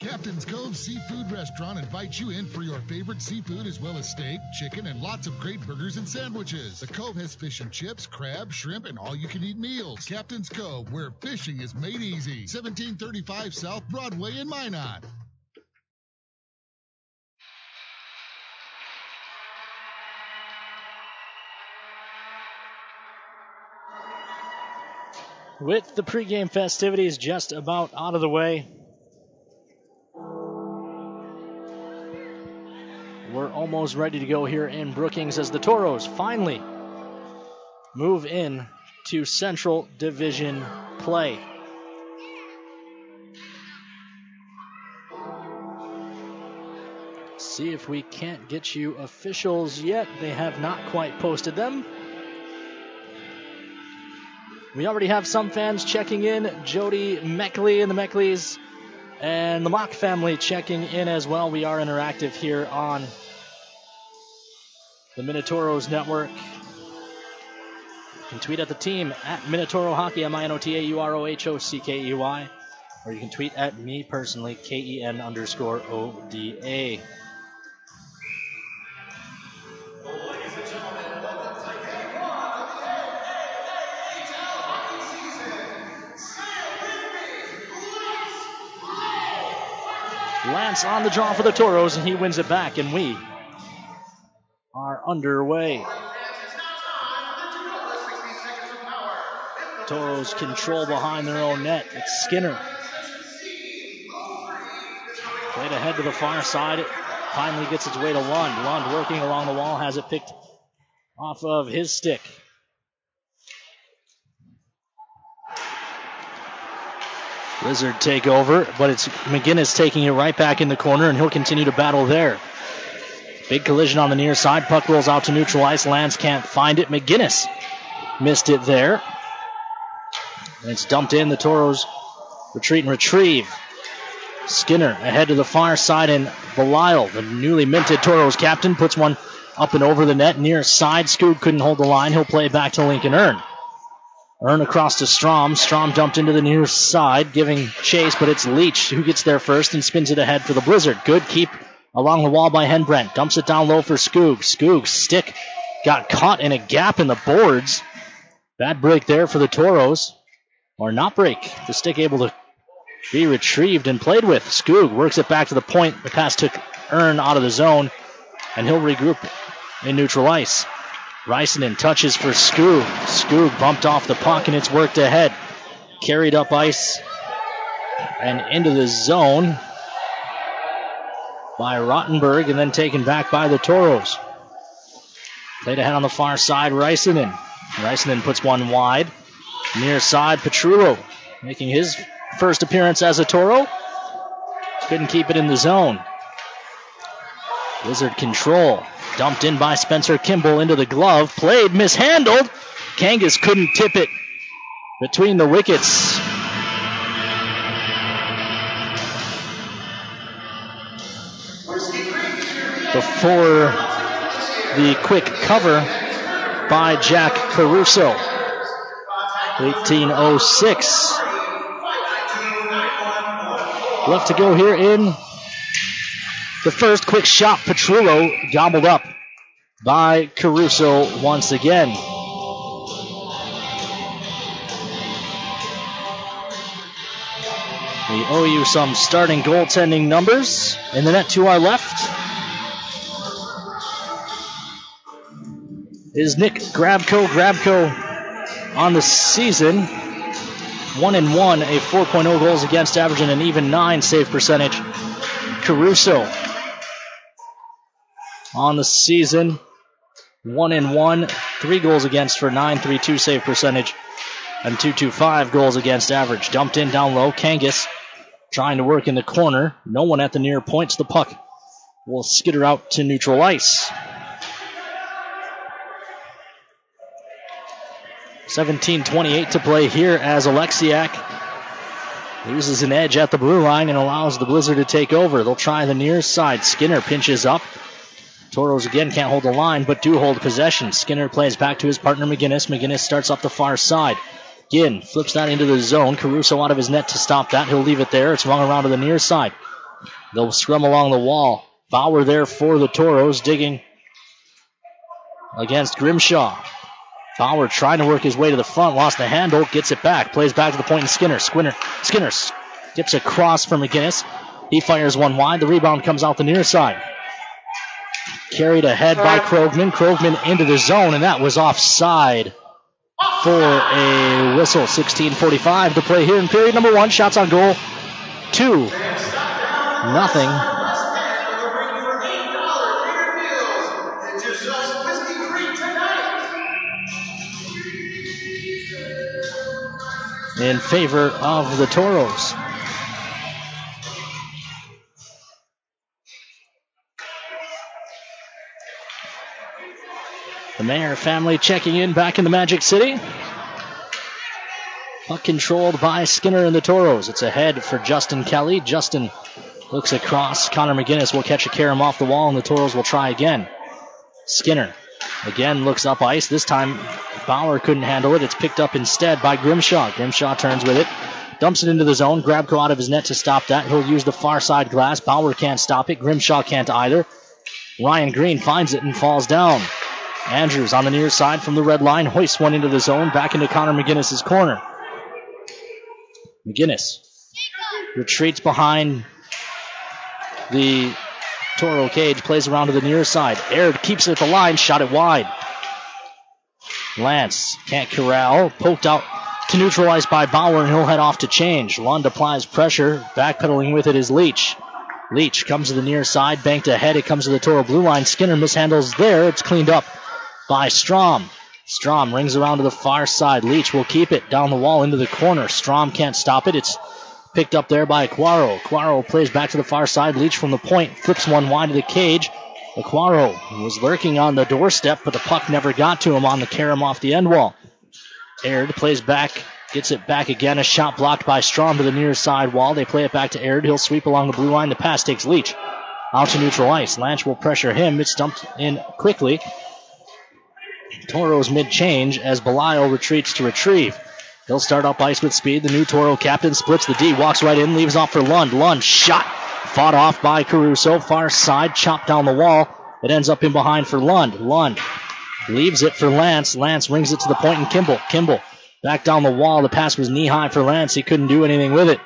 Captain's Cove Seafood Restaurant invites you in for your favorite seafood as well as steak, chicken, and lots of great burgers and sandwiches. The Cove has fish and chips, crab, shrimp, and all-you-can-eat meals. Captain's Cove, where fishing is made easy. 1735 South Broadway in Minot. With the pregame festivities just about out of the way, we're almost ready to go here in Brookings as the Toros finally move in to Central Division play. See if we can't get you officials yet. They have not quite posted them. We already have some fans checking in. Jody Meckley and the Meckleys and the Mock family checking in as well. We are interactive here on the Minotauros Network. You can tweet at the team at Minotoro Hockey, MINOTAUROHOCKEY, or you can tweet at me personally, KEN_ODA. Lance on the draw for the Toros, and he wins it back, and we are underway. Toros control behind their own net. It's Skinner. Played ahead to the far side. It finally gets its way to Lund. Lund working along the wall, has it picked off of his stick. Blizzard take over, but it's McGinnis taking it right back in the corner, and he'll continue to battle there. Big collision on the near side. Puck rolls out to neutral ice. Lance can't find it. McGinnis missed it there. And it's dumped in. The Toros retreat and retrieve. Skinner ahead to the far side, and Belisle, the newly minted Toros captain, puts one up and over the net near side. Skoog couldn't hold the line. He'll play it back to Lincoln Earn. Earn across to Strom. Strom dumped into the near side, giving chase, but it's Leach who gets there first and spins it ahead for the Blizzard. Good keep along the wall by Henbrent. Dumps it down low for Skoog. Skoog's stick got caught in a gap in the boards. Bad break there for the Toros. Or not break. The stick able to be retrieved and played with. Skoog works it back to the point. The pass took Earn out of the zone, and he'll regroup in neutral ice. Rysinen touches for Skoog. Skoog bumped off the puck, and it's worked ahead. Carried up ice and into the zone by Rottenberg, and then taken back by the Toros. Played ahead on the far side, Rysinen. Rysinen puts one wide. Near side, Petrullo making his first appearance as a Toro. Couldn't keep it in the zone. Blizzard control. Dumped in by Spencer Kimball into the glove. Played, mishandled. Kangas couldn't tip it between the wickets. Before the quick cover by Jack Caruso. 18:06 left to go here in the first. Quick shot, Petrullo gobbled up by Caruso once again. We owe you some starting goaltending numbers. In the net to our left is Nick Grabko. Grabko on the season, 1-1, a 4.0 goals against average and an even 9 save percentage. Caruso on the season, 1-1, 3 goals against for 9.32 save percentage and 2.25 goals against average. Dumped in down low. Kangas trying to work in the corner. No one at the near points. The puck will skitter out to neutral ice. 17:28 to play here as Alexiak loses an edge at the blue line and allows the Blizzard to take over. They'll try the near side. Skinner pinches up. Toros again can't hold the line, but do hold possession. Skinner plays back to his partner McGinnis. McGinnis starts up the far side. Ginn flips that into the zone. Caruso out of his net to stop that. He'll leave it there. It's rung around to the near side. They'll scrum along the wall. Bauer there for the Toros, digging against Grimshaw. Bauer trying to work his way to the front, lost the handle, gets it back, plays back to the point, and Skinner dips across for McGinnis. He fires one wide. The rebound comes out the near side. Carried ahead by Krogman. Krogman into the zone, and that was offside for a whistle. 16:45 to play here in period number 1. Shots on goal, 2-0. In favor of the Toros. The Mayer family checking in back in the Magic City. Puck controlled by Skinner and the Toros. It's ahead for Justin Kelly. Justin looks across. Connor McGinnis will catch a carom off the wall, and the Toros will try again. Skinner again looks up ice. This time Bauer couldn't handle it. It's picked up instead by Grimshaw. Grimshaw turns with it. Dumps it into the zone. Grabko out of his net to stop that. He'll use the far side glass. Bauer can't stop it. Grimshaw can't either. Ryan Green finds it and falls down. Andrews on the near side from the red line. Hoists one into the zone. Back into Connor McGinnis' corner. McGinnis retreats behind the Toro cage. Plays around to the near side. Aird keeps it at the line. Shot it wide. Lance can't corral. Poked out to neutral ice by Bauer, and he'll head off to change. Lund applies pressure. Backpedaling with it is Leach. Leach comes to the near side, banked ahead. It comes to the Toro blue line. Skinner mishandles there. It's cleaned up by Strom. Strom rings around to the far side. Leach will keep it down the wall into the corner. Strom can't stop it. It's picked up there by Aquaro. Aquaro plays back to the far side. Leach from the point flips one wide of the cage. Aquaro was lurking on the doorstep, but the puck never got to him on the carom off the end wall. Aird plays back, gets it back again. A shot blocked by Strom to the near side wall. They play it back to Aird. He'll sweep along the blue line. The pass takes Leach out to neutral ice. Lanch will pressure him. It's dumped in quickly. Toro's mid-change as Belial retreats to retrieve. He'll start up ice with speed. The new Toro captain splits the D, walks right in, leaves off for Lund. Lund shot, fought off by Caruso. Far side, chopped down the wall. It ends up in behind for Lund. Lund leaves it for Lance. Lance rings it to the point and Kimball. Kimball back down the wall. The pass was knee-high for Lance. He couldn't do anything with it.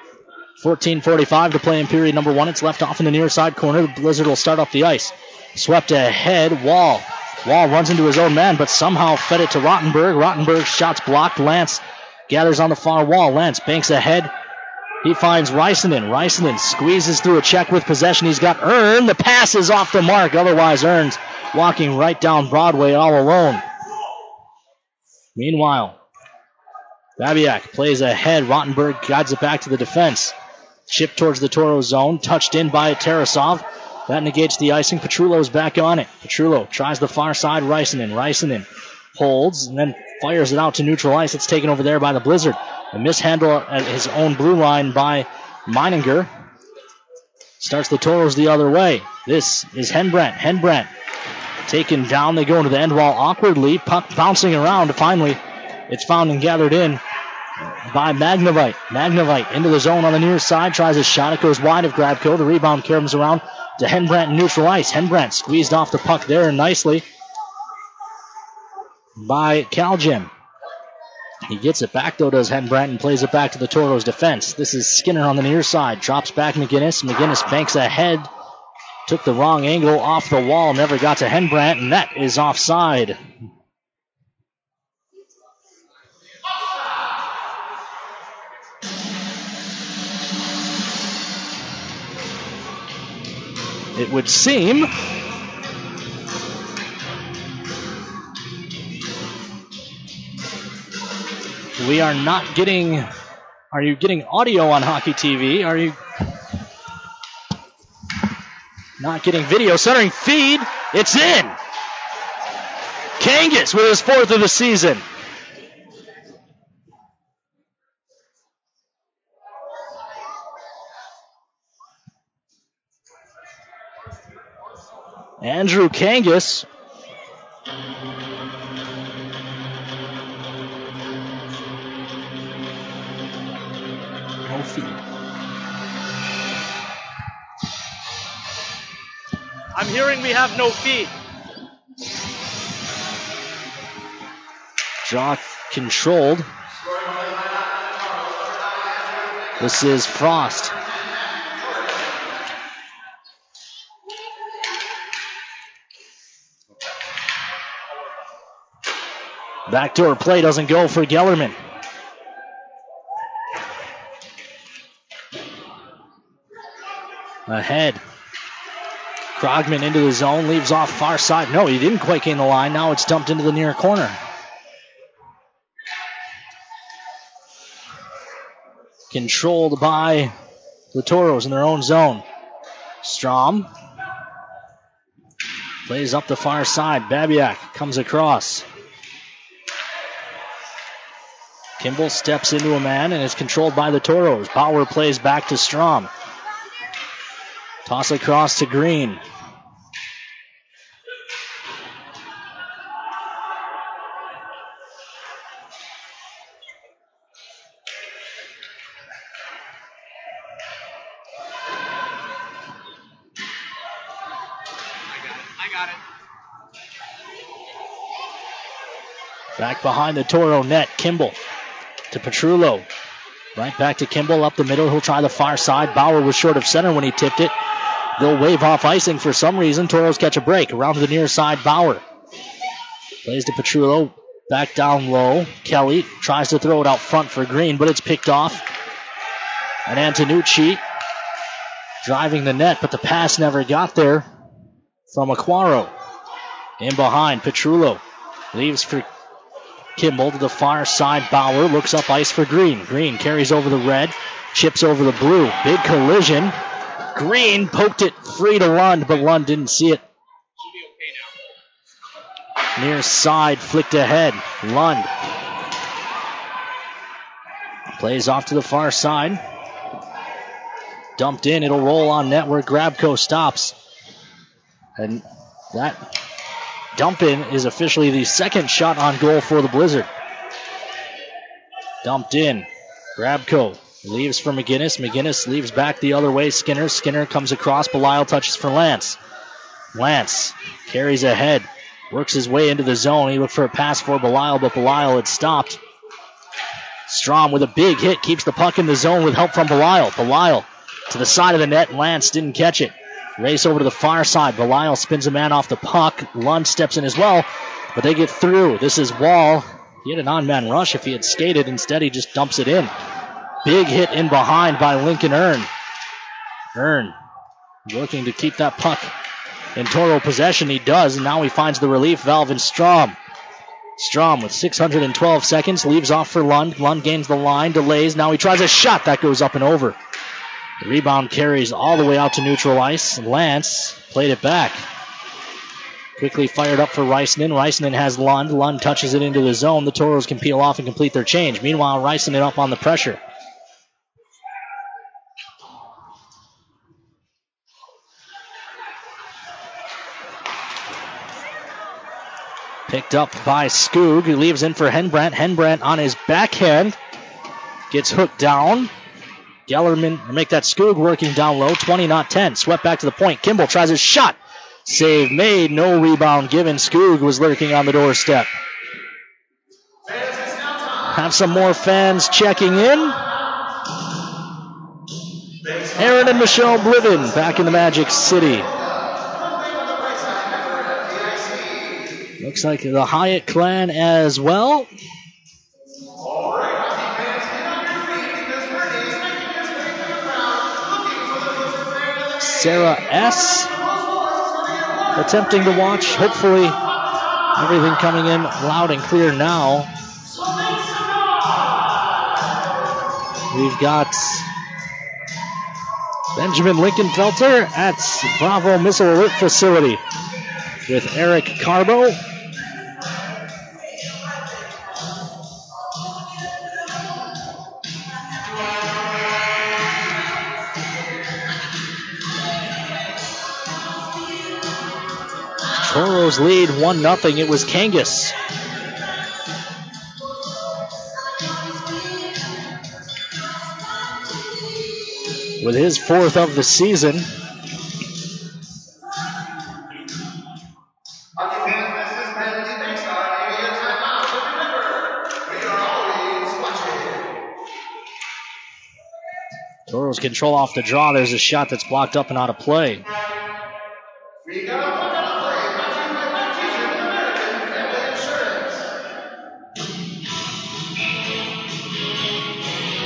14:45 to play in period number 1. It's left off in the near side corner. The Blizzard will start up the ice. Swept ahead. Wall runs into his own man, but somehow fed it to Rottenberg. Rottenberg's shot's blocked. Lance gathers on the far wall. Lance banks ahead. He finds Reisanen. Reisanen squeezes through a check with possession. He's got Earn. The pass is off the mark. Otherwise, Earn's walking right down Broadway all alone. Meanwhile, Babiak plays ahead. Rottenberg guides it back to the defense. Chip towards the Toro zone. Touched in by Tarasov. That negates the icing. Petrullo's back on it. Petrullo tries the far side. Reisanen holds and then fires it out to neutral ice. It's taken over there by the Blizzard. A mishandle at his own blue line by Meininger. Starts the Toros the other way. This is Henbrandt. Henbrandt taken down. They go into the end wall awkwardly. Puck bouncing around. Finally, it's found and gathered in by Magnavite. Magnavite into the zone on the near side. Tries a shot. It goes wide of Grabko. The rebound comes around to Henbrandt in neutral ice. Henbrandt squeezed off the puck there nicely by Kaljim. He gets it back, though, does Henbrandt, and plays it back to the Toros' defense. This is Skinner on the near side. Drops back McGinnis. McGinnis banks ahead. Took the wrong angle off the wall. Never got to Henbrandt, and that is offside. It would seem we are not getting. Are you getting audio on Hockey TV? Are you not getting video? Centering feed. It's in. Kangas with his 4th of the season. Andrew Kangas. No feed. I'm hearing we have no feed. Draw controlled. This is Frost. Backdoor play doesn't go for Gellerman. Ahead. Krogman into the zone, leaves off far side. No, he didn't quite gain the line. Now it's dumped into the near corner. Controlled by the Toros in their own zone. Strom plays up the far side. Babiak comes across. Kimball steps into a man and is controlled by the Toros. Bauer plays back to Strom. Toss across to Green. I got it. Back behind the Toro net, Kimball to Petrullo. Right back to Kimball up the middle. He'll try the far side. Bauer was short of center when he tipped it. They'll wave off icing for some reason. Toros catch a break. Around to the near side, Bauer. Plays to Petrullo. Back down low. Kelly tries to throw it out front for Green, but it's picked off. And Antonucci driving the net, but the pass never got there from Aquaro. In behind, Petrullo leaves for Kimball to the far side. Bauer looks up ice for Green. Green carries over the red, chips over the blue. Big collision. Green poked it free to Lund, but Lund didn't see it. Near side, flicked ahead. Lund plays off to the far side. Dumped in. It'll roll on net where Grabko stops. And that dump in is officially the second shot on goal for the Blizzard. Dumped in. Grabko leaves for McGinnis. McGinnis leaves back the other way. Skinner comes across. Belisle touches for Lance. Lance carries ahead. Works his way into the zone. He looked for a pass for Belisle, but Belisle had stopped. Strom with a big hit keeps the puck in the zone with help from Belisle. Belisle to the side of the net. Lance didn't catch it. Race over to the far side. Belisle spins a man off the puck. Lund steps in as well, but they get through. This is Wall. He had an on-man rush if he had skated. Instead, he just dumps it in. Big hit in behind by Lincoln Earn. Earn looking to keep that puck in Toro possession. He does, and now he finds the relief valve in Strom. Strom with 612 seconds leaves off for Lund. Lund gains the line, delays. Now he tries a shot that goes up and over. The rebound carries all the way out to neutral ice. Lance played it back. Quickly fired up for Reisman. Reisman has Lund. Lund touches it into the zone. The Toros can peel off and complete their change. Meanwhile, Reisman up on the pressure. Picked up by Skoog. He leaves in for Henbrandt. Henbrandt on his backhand. Gets hooked down. Gellerman make that Skoog working down low. 20, not 10. Swept back to the point. Kimball tries his shot. Save made. No rebound given. Skoog was lurking on the doorstep. Have some more fans checking in. Aaron and Michelle Bliven back in the Magic City. Looks like the Hyatt clan as well. Sarah S. attempting to watch. Hopefully everything coming in loud and clear now. We've got Benjamin Linkenfelter at Bravo Missile Alert Facility with Eric Carbo. Toros lead 1-0. It was Kangas. With his fourth of the season. Toros control off the draw. There's a shot that's blocked up and out of play.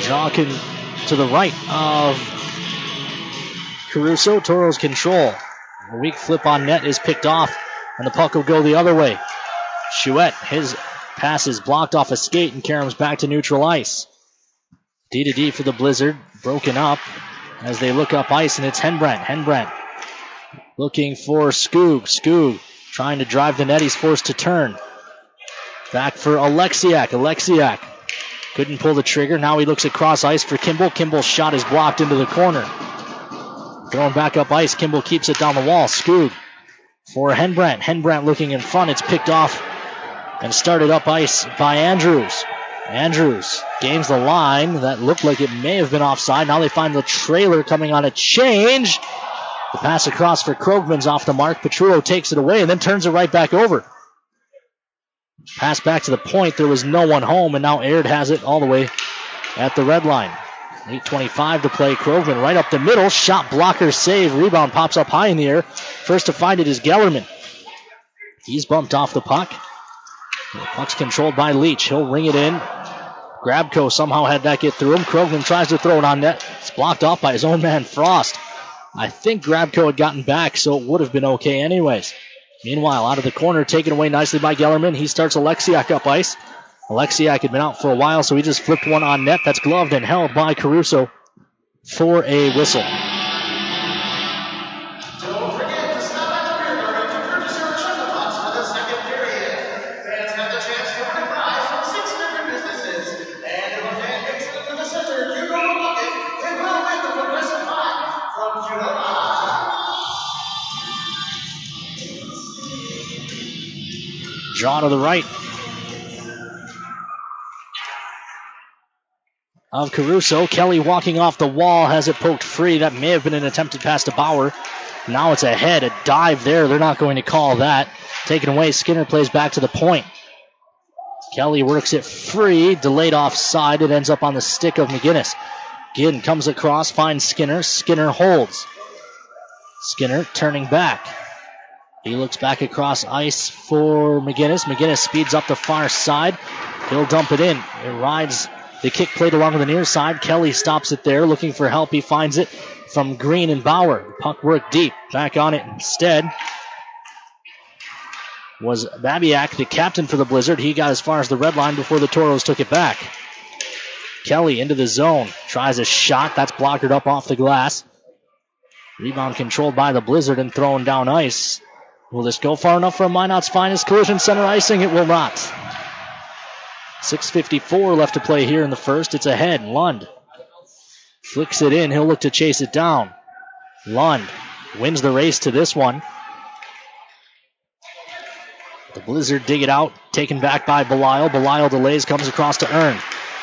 Draw to the right of Caruso. Toros control. A weak flip on net is picked off, and the puck will go the other way. Chouette, his pass is blocked off a skate and caroms back to neutral ice. D-to-D for the Blizzard, broken up as they look up ice, and it's Henbrandt. Henbrandt looking for Skoog. Skoog trying to drive the net. He's forced to turn. Back for Alexiak. Alexiak couldn't pull the trigger. Now he looks across ice for Kimball. Kimball's shot is blocked into the corner. Throwing back up ice. Kimball keeps it down the wall. Skoog for Henbrandt. Henbrandt looking in front. It's picked off and started up ice by Andrews. Andrews gains the line. That looked like it may have been offside. Now they find the trailer coming on a change. The pass across for Krogman's off the mark. Petrullo takes it away and then turns it right back over. Pass back to the point. There was no one home, and now Aird has it all the way at the red line. 8:25 to play. Krogman right up the middle. Shot blocker save. Rebound pops up high in the air. First to find it is Gellerman. He's bumped off the puck. The puck's controlled by Leach. He'll ring it in. Grabko somehow had that get through him. Krogman tries to throw it on net. It's blocked off by his own man, Frost. I think Grabko had gotten back, so it would have been okay anyways. Meanwhile, out of the corner, taken away nicely by Gellerman. He starts Alexiak up ice. Alexiak had been out for a while, so he just flipped one on net. That's gloved and held by Caruso for a whistle. Draw to the right of Caruso. Kelly walking off the wall, has it poked free. That may have been an attempted pass to Bauer. Now it's ahead, a dive there. They're not going to call that. Taken away, Skinner plays back to the point. Kelly works it free, delayed offside. It ends up on the stick of McGinnis. Ginn comes across, finds Skinner. Skinner holds. Skinner turning back. He looks back across ice for McGinnis. McGinnis speeds up the far side. He'll dump it in. It rides the kick plate along the near side. Kelly stops it there, looking for help. He finds it from Green and Bauer. Puck worked deep. Back on it instead was Babiak, the captain for the Blizzard. He got as far as the red line before the Toros took it back. Kelly into the zone. Tries a shot. That's blockered up off the glass. Rebound controlled by the Blizzard and thrown down ice. Will this go far enough for Minot's finest collision center icing? It will not. 6:54 left to play here in the first. It's ahead. Lund flicks it in. He'll look to chase it down. Lund wins the race to this one. The Blizzard dig it out. Taken back by Belisle. Belisle delays, comes across to Earn.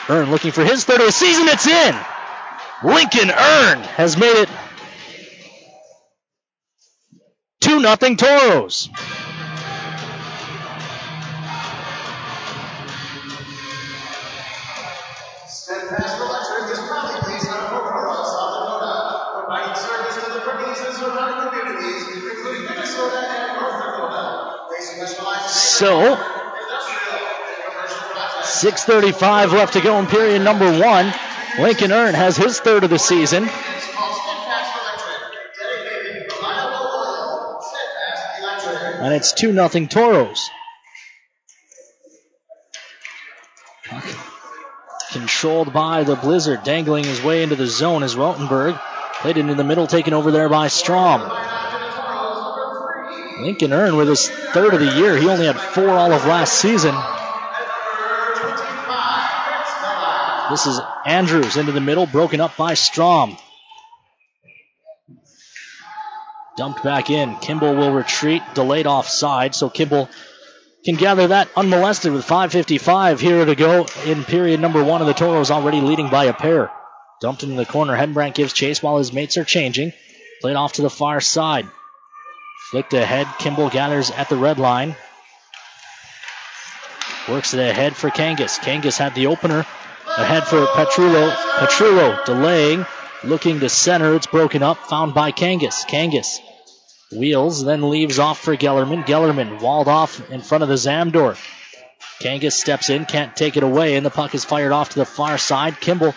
Earn looking for his third of the season. It's in. Lincoln Earn has made it 2-0 Toros. So, 6:35 left to go in period number one. Lincoln Earn has his third of the season. And it's 2-0 Toros. Controlled by the Blizzard, dangling his way into the zone as Rothenberg played into the middle, taken over there by Strom. Lincoln Earn with his third of the year. He only had 4 all of last season. This is Andrews into the middle, broken up by Strom. Dumped back in. Kimball will retreat, delayed offside, so Kimball can gather that unmolested with 5:55 here to go in period number one, of the Toros already leading by a pair. Dumped into the corner. Hedbrandt gives chase while his mates are changing. Played off to the far side. Flicked ahead. Kimball gathers at the red line. Works it ahead for Kangas. Kangas had the opener ahead for Petrullo. Petrullo delaying. Looking to center. It's broken up. Found by Kangas. Kangas wheels, then leaves off for Gellerman. Gellerman walled off in front of the Zamdor. Kangas steps in. Can't take it away. And the puck is fired off to the far side. Kimball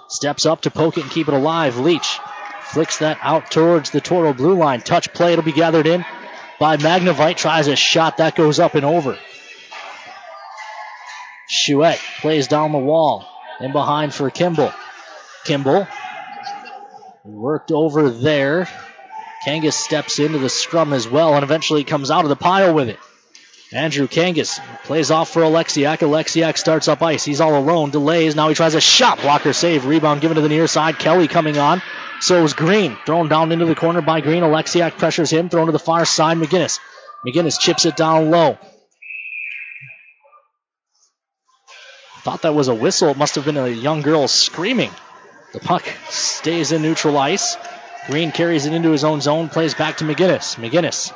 steps up to poke it and keep it alive. Leach flicks that out towards the Toro blue line. Touch play. It'll be gathered in by Magnavite. Tries a shot. That goes up and over. Chouette plays down the wall. In behind for Kimball. Kimball worked over there. Kangas steps into the scrum as well and eventually comes out of the pile with it. Andrew Kangas plays off for Alexiak. Alexiak starts up ice. He's all alone. Delays. Now he tries a shot. Blocker save. Rebound given to the near side. Kelly coming on. So is Green. Thrown down into the corner by Green. Alexiak pressures him. Thrown to the far side. McGinnis. McGinnis chips it down low. Thought that was a whistle. It must have been a young girl screaming. The puck stays in neutral ice. Green carries it into his own zone. Plays back to McGinnis. McGinnis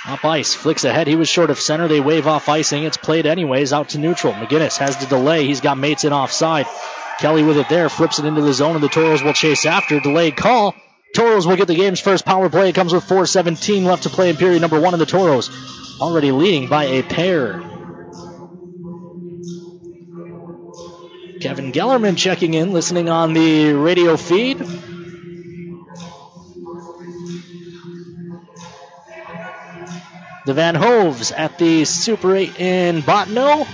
up ice. Flicks ahead. He was short of center. They wave off icing. It's played anyways out to neutral. McGinnis has the delay. He's got mates in offside. Kelly with it there. Flips it into the zone, and the Toros will chase after. Delayed call. Toros will get the game's first power play. It comes with 4:17 left to play in period number one, of the Toros already leading by a pair. Kevin Gellerman checking in, listening on the radio feed. The Van Hoves at the Super 8 in Bottineau.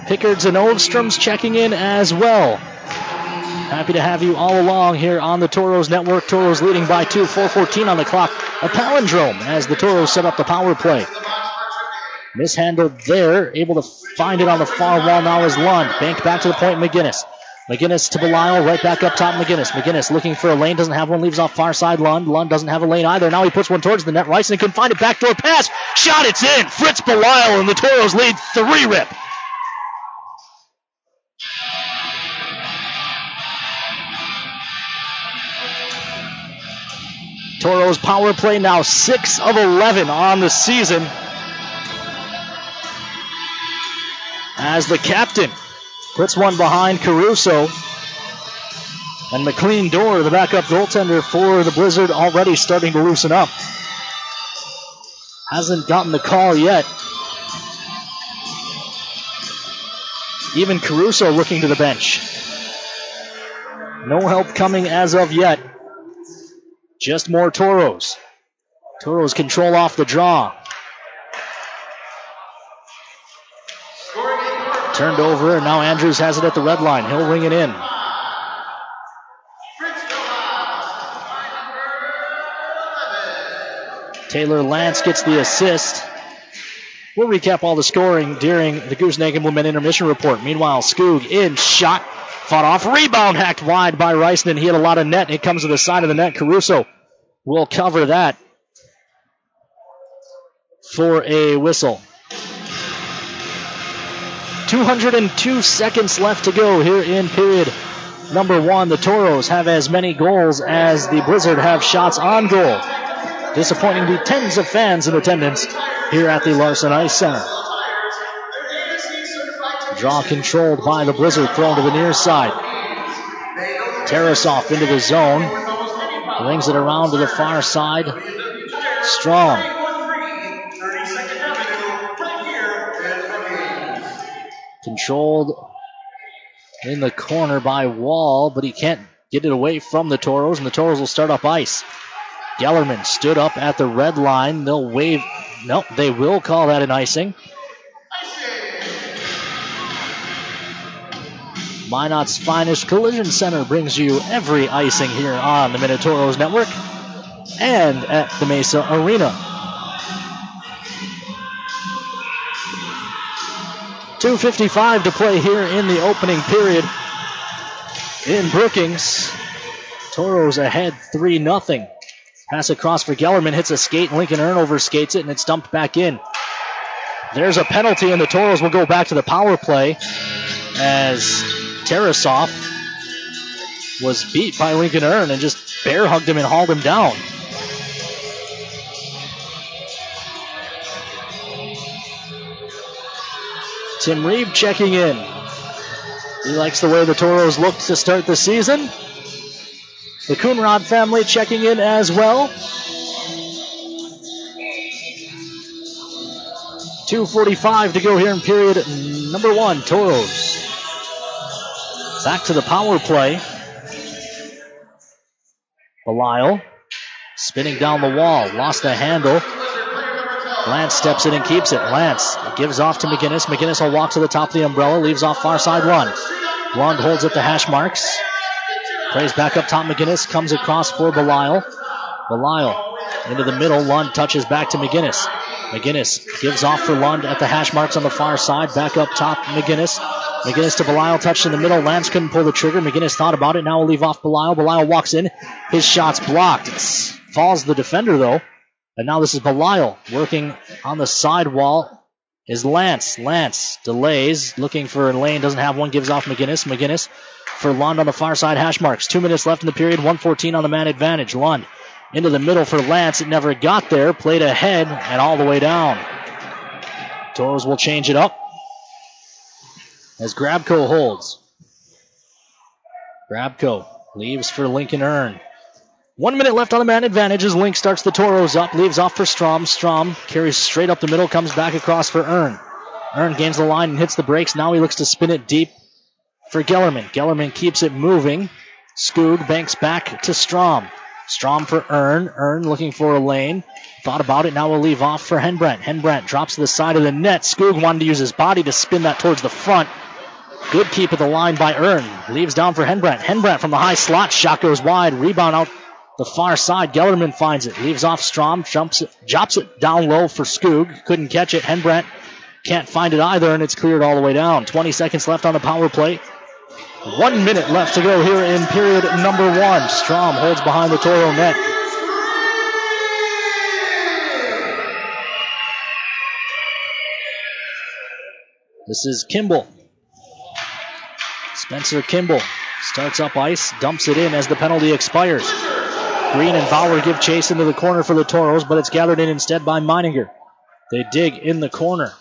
Pickards and Oldstroms checking in as well. Happy to have you all along here on the Toros Network. Toros leading by 2, 4:14 on the clock. A palindrome as the Toros set up the power play. Mishandled there, able to find it on the far wall now is Lund. Banked back to the point, McGinnis. McGinnis to Belisle, right back up top, McGinnis. McGinnis looking for a lane, doesn't have one, leaves off far side Lund. Lund doesn't have a lane either. Now he puts one towards the net. Ryson couldn't find it, backdoor pass. Shot, it's in. Fritz Belisle, and the Toros lead 3-rip. Toros power play now 6 of 11 on the season. As the captain puts one behind Caruso. And McLean Dorr, the backup goaltender for the Blizzard, already starting to loosen up. Hasn't gotten the call yet. Even Caruso looking to the bench. No help coming as of yet. Just more Toros. Toros control off the draw. Turned over, and now Andrews has it at the red line. He'll ring it in. Taylor Lance gets the assist. We'll recap all the scoring during the Gooseneck Implement Intermission Report. Meanwhile, Skoog in, shot, fought off, rebound hacked wide by Reisman. He had a lot of net. It comes to the side of the net. Caruso will cover that for a whistle. 202 seconds left to go here in period number 1. The Toros have as many goals as the Blizzard have shots on goal. Disappointing the tens of fans in attendance here at the Larson Ice Center. Draw controlled by the Blizzard, thrown to the near side. Tarasov into the zone. Brings it around to the far side. Strong. Controlled in the corner by Wall, but he can't get it away from the Toros, and the Toros will start up ice. Gellerman stood up at the red line. They'll wave. Nope, they will call that an icing. Minot's finest collision center brings you every icing here on the Minotauros Network and at the Mesa Arena. 2:55 to play here in the opening period in Brookings. Toros ahead 3-0. Pass across for Gellerman, hits a skate. Lincoln Earn overskates it, and it's dumped back in. There's a penalty, and the Toros will go back to the power play as Tarasov was beat by Lincoln Earn and just bear hugged him and hauled him down. Tim Reeve checking in. He likes the way the Toros looked to start the season. The Coonrod family checking in as well. 2:45 to go here in period number 1. Toros back to the power play. Belisle spinning down the wall. Lost the handle. Lance steps in and keeps it. Lance gives off to McGinnis. McGinnis will walk to the top of the umbrella. Leaves off far side Lund. Lund holds at the hash marks. Plays back up top. McGinnis comes across for Belisle. Belisle into the middle. Lund touches back to McGinnis. McGinnis gives off for Lund at the hash marks on the far side. Back up top, McGinnis. McGinnis to Belisle, touched in the middle. Lance couldn't pull the trigger. McGinnis thought about it. Now we'll leave off Belisle. Belisle walks in. His shot's blocked. Falls the defender, though. And now this is Belisle working on the side wall. Is Lance. Lance delays, looking for a lane. Doesn't have one. Gives off McGinnis. McGinnis for Lund on the far side hash marks. 2 minutes left in the period. 1:14 on the man advantage. Lund into the middle for Lance. It never got there. Played ahead and all the way down. Toros will change it up as Grabko holds. Grabko leaves for Lincoln Earn. 1 minute left on the man advantage as Link starts the Toros up, leaves off for Strom. Strom carries straight up the middle, comes back across for Earn. Earn gains the line and hits the brakes. Now he looks to spin it deep for Gellerman. Gellerman keeps it moving. Skoog banks back to Strom. Strom for Earn. Earn looking for a lane. Thought about it. Now will leave off for Henbrandt. Henbrandt drops to the side of the net. Skoog wanted to use his body to spin that towards the front. Good keep at the line by Earn. Leaves down for Henbrandt. Henbrandt from the high slot. Shot goes wide. Rebound out the far side. Gellerman finds it. Leaves off Strom. Drops it down low for Skoog. Couldn't catch it. Henbrandt can't find it either, and it's cleared all the way down. 20 seconds left on the power play. 1 minute left to go here in period number 1. Strom holds behind the Toro net. This is Kimball. Spencer Kimball starts up ice, dumps it in as the penalty expires. Green and Bauer give chase into the corner for the Toros, but it's gathered in instead by Meininger. They dig in the corner.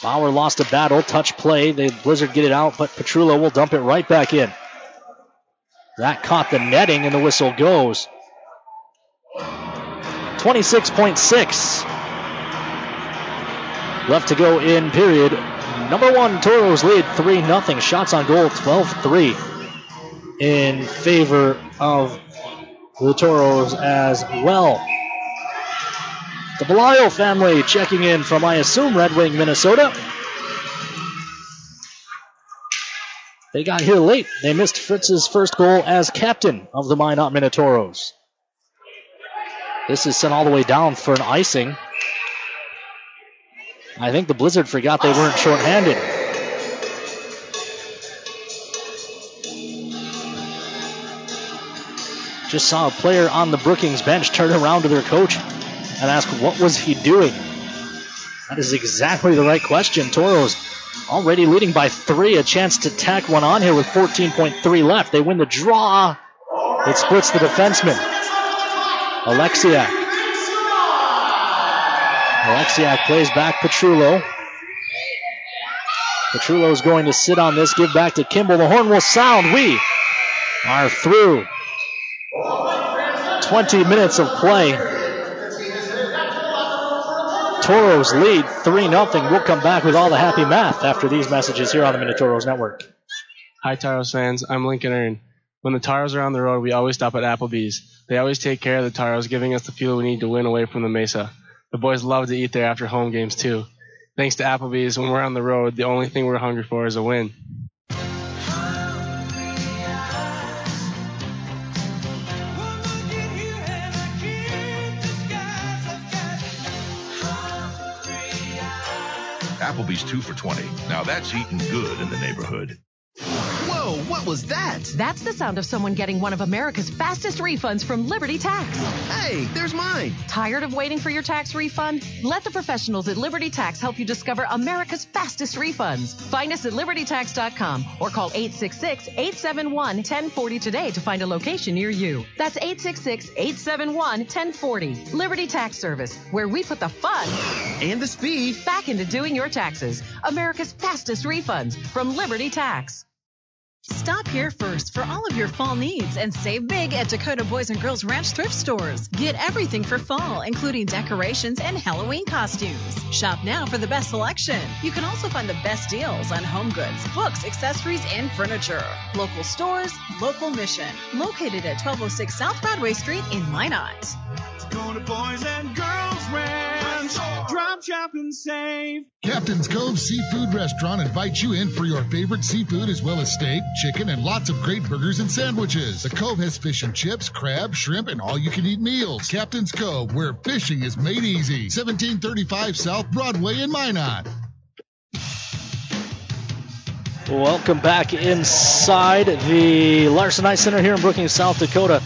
Bauer lost a battle, touch play. The Blizzard get it out, but Petrullo will dump it right back in. That caught the netting, and the whistle goes. 26.6 left to go in period number 1. Toros lead 3-0. Shots on goal 12-3 in favor of the Toros as well. The Belial family checking in from, I assume, Red Wing, Minnesota. They got here late. They missed Fritz's first goal as captain of the Minot Minotauros. This is sent all the way down for an icing. I think the Blizzard forgot they weren't shorthanded. Just saw a player on the Brookings bench turn around to their coach and ask, what was he doing? That is exactly the right question. Toros already leading by 3. A chance to tack one on here with 14.3 left. They win the draw. It splits the defenseman. Alexiak plays back Petrullo. Petrullo is going to sit on this, give back to Kimball. The horn will sound. We are through 20 minutes of play. Toros lead 3-0. We'll come back with all the happy math after these messages here on the Minotauros Network. Hi, Taros fans. I'm Lincoln Earn. When the Taros are on the road, we always stop at Applebee's. They always take care of the Taros, giving us the fuel we need to win away from the Mesa. The boys love to eat there after home games, too. Thanks to Applebee's, when we're on the road, the only thing we're hungry for is a win. Applebee's 2 for $20. Now that's eating good in the neighborhood. Whoa, what was that? That's the sound of someone getting one of America's fastest refunds from Liberty Tax. Hey, there's mine. Tired of waiting for your tax refund? Let the professionals at Liberty Tax help you discover America's fastest refunds. Find us at libertytax.com or call 866-871-1040 today to find a location near you. That's 866-871-1040. Liberty Tax Service, where we put the fun and the speed back into doing your taxes. America's fastest refunds from Liberty Tax. Stop here first for all of your fall needs and save big at Dakota Boys and Girls Ranch thrift stores. Get everything for fall, including decorations and Halloween costumes. Shop now for the best selection. You can also find the best deals on home goods, books, accessories, and furniture. Local stores, local mission. Located at 1206 South Broadway Street in Minot. Dakota Boys and Girls Ranch. Drop, shop, and save. Captain's Cove Seafood Restaurant invites you in for your favorite seafood as well as steak, chicken, and lots of great burgers and sandwiches. The Cove has fish and chips, crab, shrimp, and all-you-can-eat meals. Captain's Cove, where fishing is made easy. 1735 South Broadway in Minot. Welcome back inside the Larson Ice Center here in Brookings, South Dakota.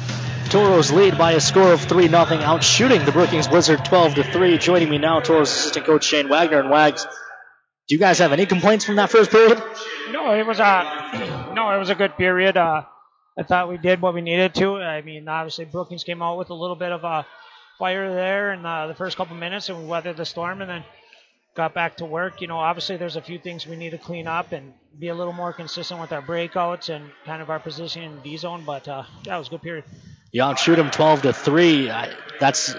Toros lead by a score of 3-0, out shooting the Brookings Blizzard 12-3. Joining me now, Toros assistant coach Shane Wagner. And Wags, do you guys have any complaints from that first period? No, it was a good period. I thought we did what we needed to. I mean, obviously Brookings came out with a little bit of a fire there in the first couple minutes, and we weathered the storm. And then got back to work. Obviously there's a few things we need to clean up and be a little more consistent with our breakouts and kind of our position in the D zone. But that was a good period. You outshoot them 12-3. That's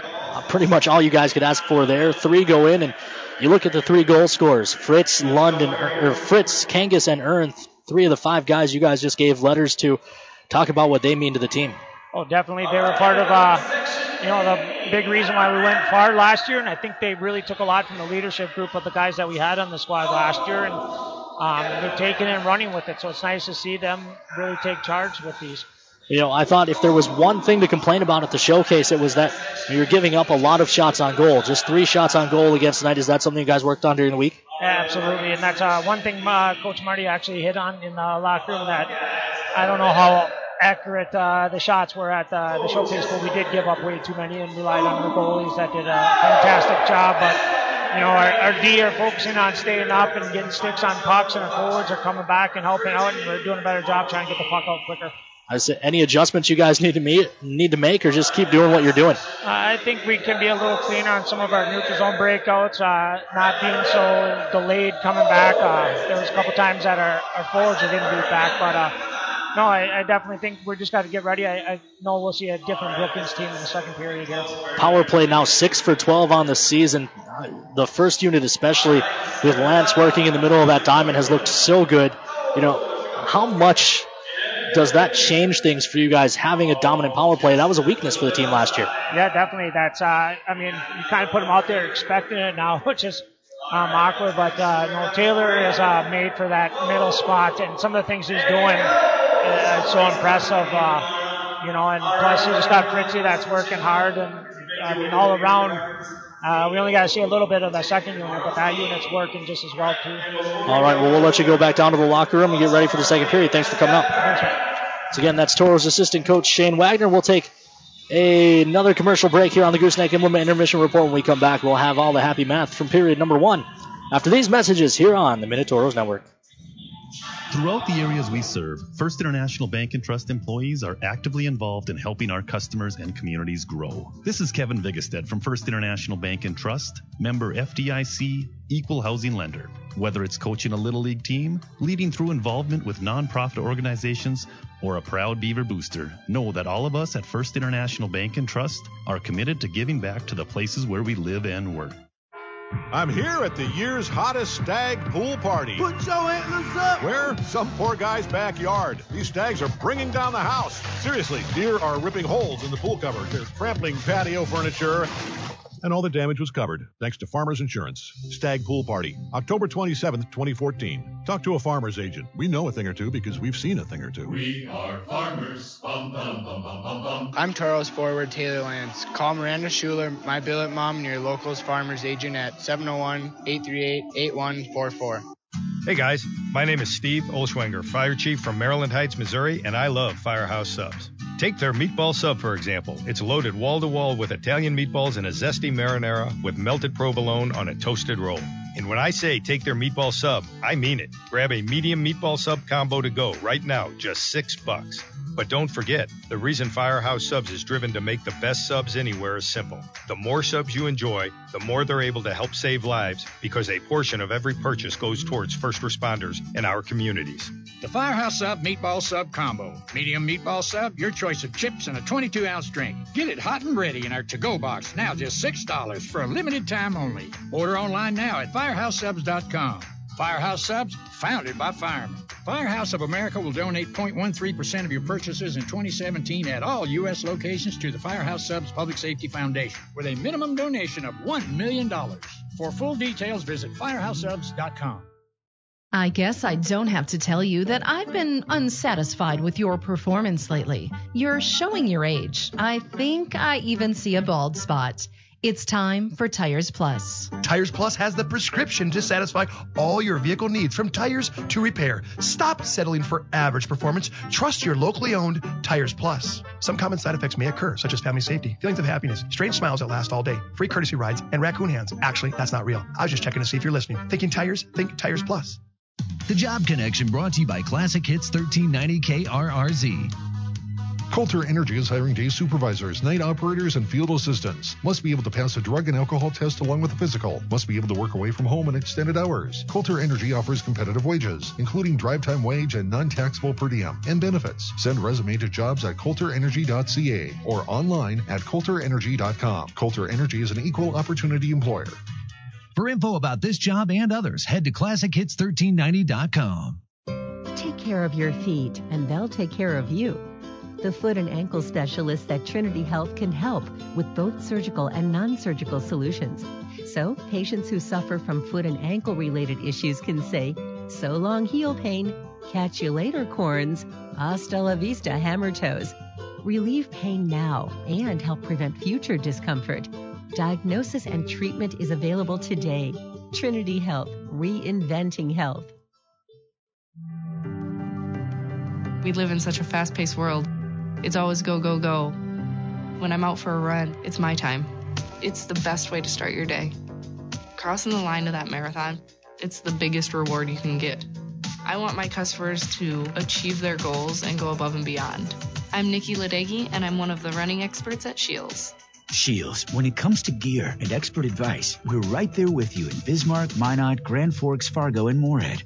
pretty much all you guys could ask for there. 3 go in, and you look at the 3 goal scorers: Fritz, Kangas, and Ern. 3 of the 5 guys you guys just gave letters to. Talk about what they mean to the team. Oh, definitely. They were part of, the big reason why we went far last year, and I think they really took a lot from the leadership group of the guys that we had on the squad last year, and they're taking it and running with it. So it's nice to see them really take charge with these. I thought if there was one thing to complain about at the showcase, it was that you're giving up a lot of shots on goal. Just 3 shots on goal against tonight. Is that something you guys worked on during the week? Yeah, absolutely, and that's one thing Coach Marty actually hit on in the locker room, that I don't know how accurate the shots were at the showcase, but we did give up way too many and relied on the goalies that did a fantastic job. But our D are focusing on staying up and getting sticks on pucks, and our forwards are coming back and helping out, and we're doing a better job trying to get the puck out quicker. I said, any adjustments you guys need to make, or just keep doing what you're doing? I think we can be a little cleaner on some of our neutral zone breakouts, not being so delayed coming back. There was a couple times that our forwards are getting beat back, but no, I definitely think we just got to get ready. I know we'll see a different Brookings team in the second period here. Power play now 6 for 12 on the season. The first unit, especially with Lance working in the middle of that diamond, has looked so good. How much does that change things for you guys, having a dominant power play? That was a weakness for the team last year. Yeah, definitely. That's, you kind of put them out there expecting it now, which is awkward. But Taylor is made for that middle spot, and some of the things he's doing is so impressive. And plus he just got Fritzy that's working hard, and all around. We only got to see a little bit of the second unit, but that unit's working just as well, too. All right, well, we'll let you go back down to the locker room and get ready for the second period. Thanks for coming up. Thanks, man. So again, that's Toros assistant coach Shane Wagner. We'll take another commercial break here on the Gooseneck Implement Intermission Report. When we come back, we'll have all the happy math from period number 1 after these messages here on the Minotauros Network. Throughout the areas we serve, First International Bank and Trust employees are actively involved in helping our customers and communities grow. This is Kevin Vigestead from First International Bank and Trust, member FDIC, equal housing lender. Whether it's coaching a Little League team, leading through involvement with nonprofit organizations, or a proud Beaver booster, know that all of us at First International Bank and Trust are committed to giving back to the places where we live and work. I'm here at the year's hottest stag pool party. Put your antlers up. Where? Some poor guy's backyard. These stags are bringing down the house. Seriously, deer are ripping holes in the pool cover. They're trampling patio furniture. And all the damage was covered, thanks to Farmers Insurance. Stag Pool Party, October 27th, 2014. Talk to a farmer's agent. We know a thing or two because we've seen a thing or two. We are farmers. Bum, bum, bum, bum, bum, bum. I'm Taros forward Taylor Lance. Call Miranda Schuler, my billet mom, and your locals farmers agent at 701-838-8144. Hey guys, my name is Steve Olschwenger, Fire Chief from Maryland Heights, Missouri, and I love Firehouse Subs. Take their meatball sub, for example. It's loaded wall-to-wall with Italian meatballs and a zesty marinara with melted provolone on a toasted roll. And when I say take their meatball sub, I mean it. Grab a medium meatball sub combo to go right now, just $6. But don't forget, the reason Firehouse Subs is driven to make the best subs anywhere is simple. The more subs you enjoy, the more they're able to help save lives, because a portion of every purchase goes towards first responders in our communities. The Firehouse Sub Meatball Sub Combo. Medium meatball sub, your choice of chips and a 22-ounce drink. Get it hot and ready in our to-go box, now just $6 for a limited time only. Order online now at firehousesubs.com. Firehouse Subs, founded by firemen. Firehouse of America will donate 0.13% of your purchases in 2017 at all U.S. locations to the Firehouse Subs Public Safety Foundation with a minimum donation of $1 million. For full details, visit firehousesubs.com. I guess I don't have to tell you that I've been unsatisfied with your performance lately. You're showing your age. I think I even see a bald spot. It's time for Tires Plus. Tires Plus has the prescription to satisfy all your vehicle needs, from tires to repair. Stop settling for average performance. Trust your locally owned Tires Plus. Some common side effects may occur, such as family safety, feelings of happiness, strange smiles that last all day, free courtesy rides, and raccoon hands. Actually, that's not real. I was just checking to see if you're listening. Thinking tires? Think Tires Plus. The Job Connection brought to you by Classic Hits 1390 KRRZ. Coulter Energy is hiring day supervisors, night operators, and field assistants. Must be able to pass a drug and alcohol test along with a physical. Must be able to work away from home in extended hours. Coulter Energy offers competitive wages, including drive time wage and non-taxable per diem, and benefits. Send resume to jobs@coulterenergy.ca or online at coulterenergy.com. Coulter Energy is an equal opportunity employer. For info about this job and others, head to ClassicHits1390.com. Take care of your feet, and they'll take care of you. The foot and ankle specialists at Trinity Health can help with both surgical and non-surgical solutions. So, patients who suffer from foot and ankle related issues can say, "So long, heel pain. Catch you later, corns. Hasta la vista, hammer toes." Relieve pain now and help prevent future discomfort. Diagnosis and treatment is available today. Trinity Health, reinventing health. We live in such a fast-paced world. It's always go, go, go. When I'm out for a run, it's my time. It's the best way to start your day. Crossing the line to that marathon, it's the biggest reward you can get. I want my customers to achieve their goals and go above and beyond. I'm Nikki Ladegi, and I'm one of the running experts at Shields. Shields, when it comes to gear and expert advice, we're right there with you in Bismarck, Minot, Grand Forks, Fargo, and Moorhead.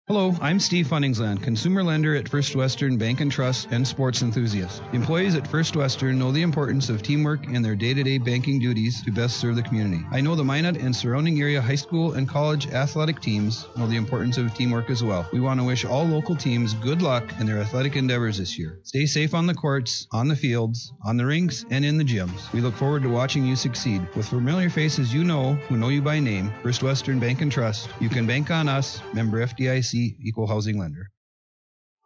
Hello, I'm Steve Funningsland, consumer lender at First Western Bank and Trust and sports enthusiast. Employees at First Western know the importance of teamwork in their day-to-day banking duties to best serve the community. I know the Minot and surrounding area high school and college athletic teams know the importance of teamwork as well. We want to wish all local teams good luck in their athletic endeavors this year. Stay safe on the courts, on the fields, on the rinks, and in the gyms. We look forward to watching you succeed. With familiar faces you know, who know you by name, First Western Bank and Trust, you can bank on us, member FDIC, equal housing lender.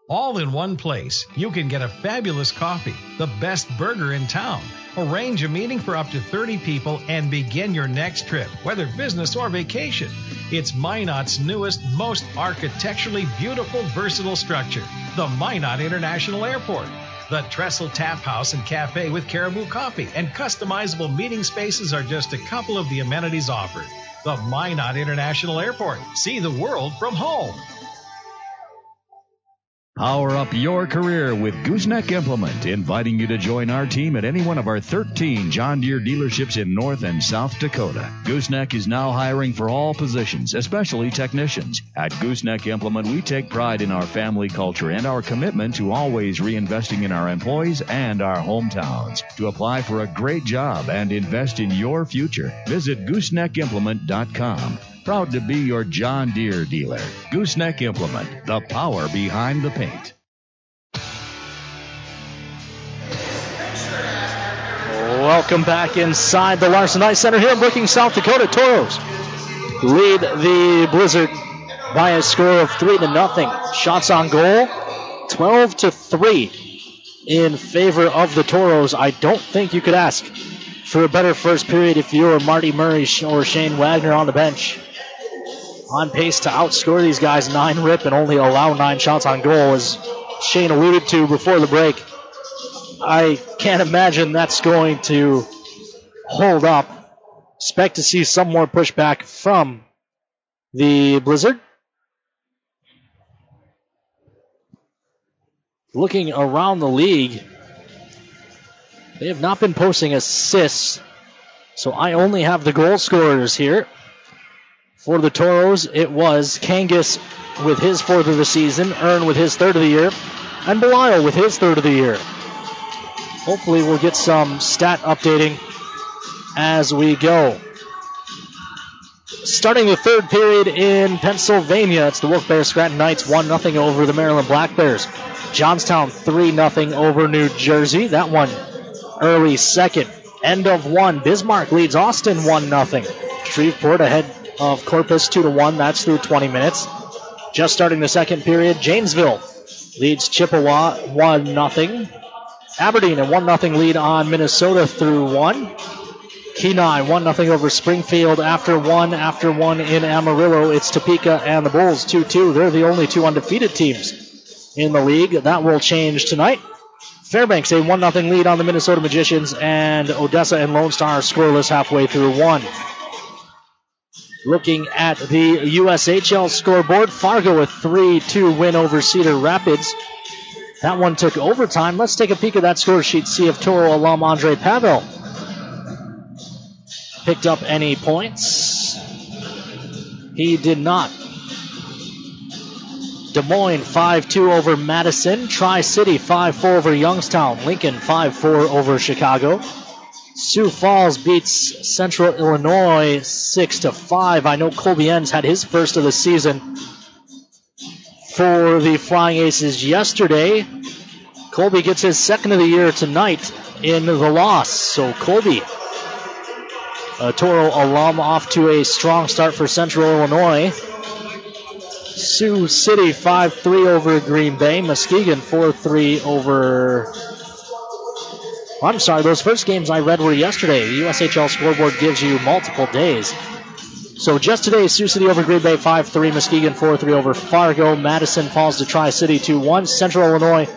All in one place. You can get a fabulous coffee, the best burger in town. Arrange a meeting for up to 30 people and begin your next trip, whether business or vacation. It's Minot's newest, most architecturally beautiful, versatile structure, the Minot International Airport. The Trestle Tap House and Cafe with Caribou Coffee and customizable meeting spaces are just a couple of the amenities offered. The Minot International Airport. See the world from home. Power up your career with Gooseneck Implement, inviting you to join our team at any one of our 13 John Deere dealerships in North and South Dakota. Gooseneck is now hiring for all positions, especially technicians. At Gooseneck Implement, we take pride in our family culture and our commitment to always reinvesting in our employees and our hometowns. To apply for a great job and invest in your future, visit gooseneckimplement.com. Proud to be your John Deere dealer. Gooseneck Implement, the power behind the paint. Welcome back inside the Larson Ice Center here in Brookings, South Dakota. Toros lead the Blizzard by a score of 3-0. Shots on goal, 12-3 in favor of the Toros. I don't think you could ask for a better first period if you were Marty Murray or Shane Wagner on the bench. On pace to outscore these guys 9-rip and only allow 9 shots on goal, as Shane alluded to before the break. I can't imagine that's going to hold up. Expect to see some more pushback from the Blizzard. Looking around the league, they have not been posting assists, so I only have the goal scorers here. For the Toros, it was Kangas with his 4th of the season, Earn with his 3rd of the year, and Belisle with his 3rd of the year. Hopefully we'll get some stat updating as we go. Starting the 3rd period in Pennsylvania, it's the Wilkes-Barre Scranton Knights 1-0 over the Maryland Black Bears. Johnstown 3-0 over New Jersey. That one early 2nd. End of 1. Bismarck leads Austin 1-0. Shreveport ahead of Corpus 2-1. That's through 20 minutes. Just starting the 2nd period, Janesville leads Chippewa 1-0. Aberdeen a 1-0 lead on Minnesota through 1. Kenai 1-0 over Springfield after 1. After 1 in Amarillo, it's Topeka and the Bulls 2-2. They're the only 2 undefeated teams in the league. That will change tonight. Fairbanks a 1-0 lead on the Minnesota Magicians, and Odessa and Lone Star are scoreless halfway through 1. Looking at the USHL scoreboard, Fargo a 3-2 win over Cedar Rapids. That one took overtime. Let's take a peek at that score sheet, see if Toro alum Andre Pavel picked up any points. He did not. Des Moines 5-2 over Madison. Tri-City 5-4 over Youngstown. Lincoln 5-4 over Chicago. Sioux Falls beats Central Illinois 6-5. I know Colbien's had his first of the season for the Flying Aces yesterday. Colby gets his second of the year tonight in the loss. So Colby, a Toro alum, off to a strong start for Central Illinois. Sioux City 5-3 over Green Bay. Muskegon 4-3 over... I'm sorry, those first games I read were yesterday. The USHL scoreboard gives you multiple days. So just today, Sioux City over Green Bay 5-3. Muskegon 4-3 over Fargo. Madison falls to Tri-City 2-1. Central Illinois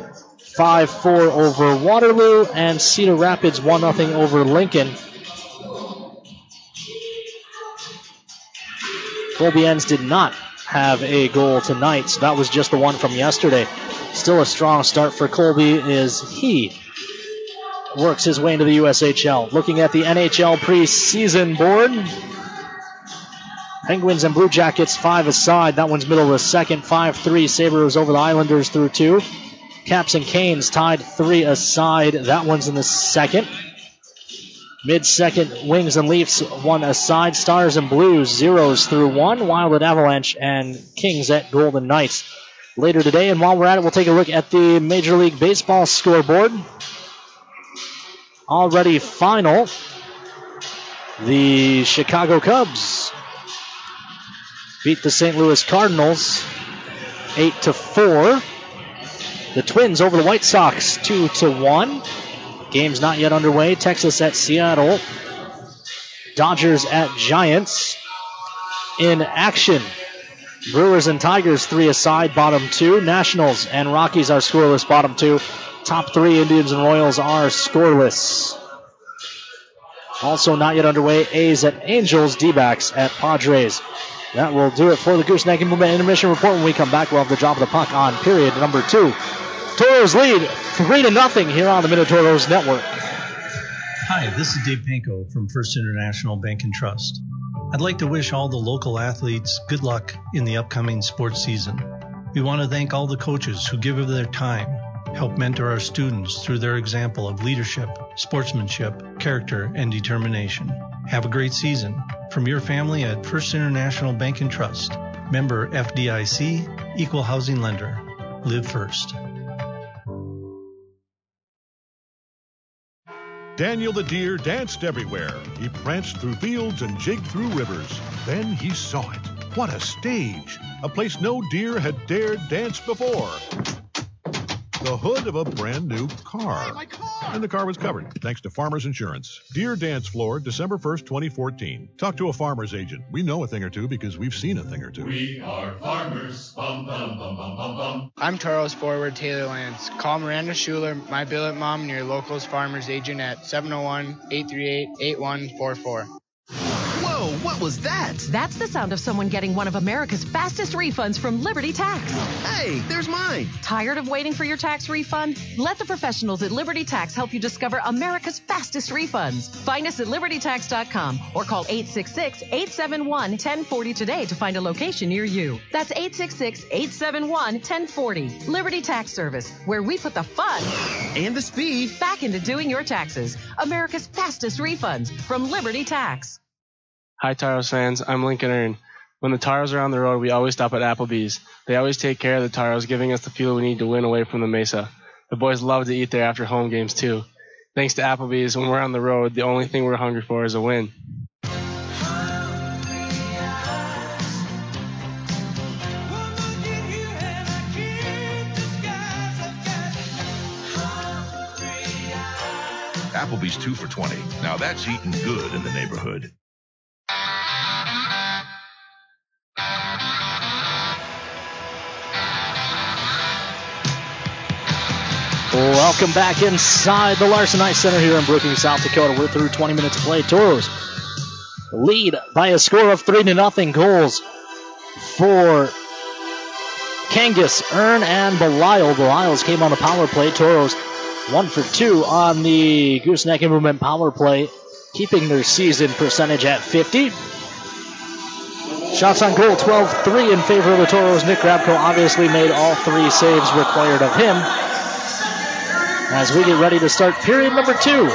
5-4 over Waterloo. And Cedar Rapids 1-0 over Lincoln. Colbien's did not have a goal tonight, so that was just the one from yesterday. Still a strong start for Colby as he works his way into the USHL. Looking at the NHL preseason board, Penguins and Blue Jackets 5 aside. That one's middle of the second. 5-3 Sabres over the Islanders through 2. Caps and Canes tied 3 aside. That one's in the second. Mid-second, Wings and Leafs 1 aside. Stars and Blues 0s through 1. Wild at Avalanche and Kings at Golden Knights later today. And while we're at it, we'll take a look at the Major League Baseball scoreboard. Already final. The Chicago Cubs beat the St. Louis Cardinals 8-4. The Twins over the White Sox 2-1. Game's not yet underway. Texas at Seattle. Dodgers at Giants. In action, Brewers and Tigers 3 aside, bottom 2. Nationals and Rockies are scoreless, bottom 2. Top 3, Indians and Royals are scoreless. Also not yet underway, A's at Angels, D-backs at Padres. That will do it for the Gooseneck Implement Intermission Report. When we come back, we'll have the drop of the puck on period number 2. Toros lead 3-0 here on the Minotauros Network. Hi, this is Dave Panko from First International Bank and Trust. I'd like to wish all the local athletes good luck in the upcoming sports season. We want to thank all the coaches who give of their time, help mentor our students through their example of leadership, sportsmanship, character, and determination. Have a great season. From your family at First International Bank and Trust. Member FDIC, Equal Housing Lender. Live first. Daniel the deer danced everywhere. He pranced through fields and jigged through rivers. Then he saw it. What a stage! A place no deer had dared dance before. The hood of a brand new car. Hey, my car! And the car was covered, thanks to Farmers Insurance. Deer Dance Floor, December 1st, 2014. Talk to a farmer's agent. We know a thing or two because we've seen a thing or two. We are farmers. Bum, bum, bum, bum, bum, bum. I'm Toros forward Taylor Lance. Call Miranda Schuler, my billet mom, and your locals farmer's agent at 701-838-8144. Whoa, what was that? That's the sound of someone getting one of America's fastest refunds from Liberty Tax. Hey, there's mine. Tired of waiting for your tax refund? Let the professionals at Liberty Tax help you discover America's fastest refunds. Find us at libertytax.com or call 866-871-1040 today to find a location near you. That's 866-871-1040. Liberty Tax Service, where we put the fun and the speed back into doing your taxes. America's fastest refunds from Liberty Tax. Hi, Taros fans. I'm Lincoln Earn. When the Taros are on the road, we always stop at Applebee's. They always take care of the Taros, giving us the fuel we need to win away from the Mesa. The boys love to eat there after home games, too. Thanks to Applebee's, when we're on the road, the only thing we're hungry for is a win. Applebee's 2 for $20. Now that's eating good in the neighborhood. Welcome back inside the Larson Ice Center here in Brookings, South Dakota. We're through 20 minutes of play. Toros lead by a score of 3-0. Goals for Kangas, Earn, and Belial. Belial's came on the power play. Toros 1 for 2 on the Gooseneck Implement power play, keeping their season percentage at 50. Shots on goal, 12-3 in favor of the Toros. Nick Grabko obviously made all 3 saves required of him as we get ready to start period number 2.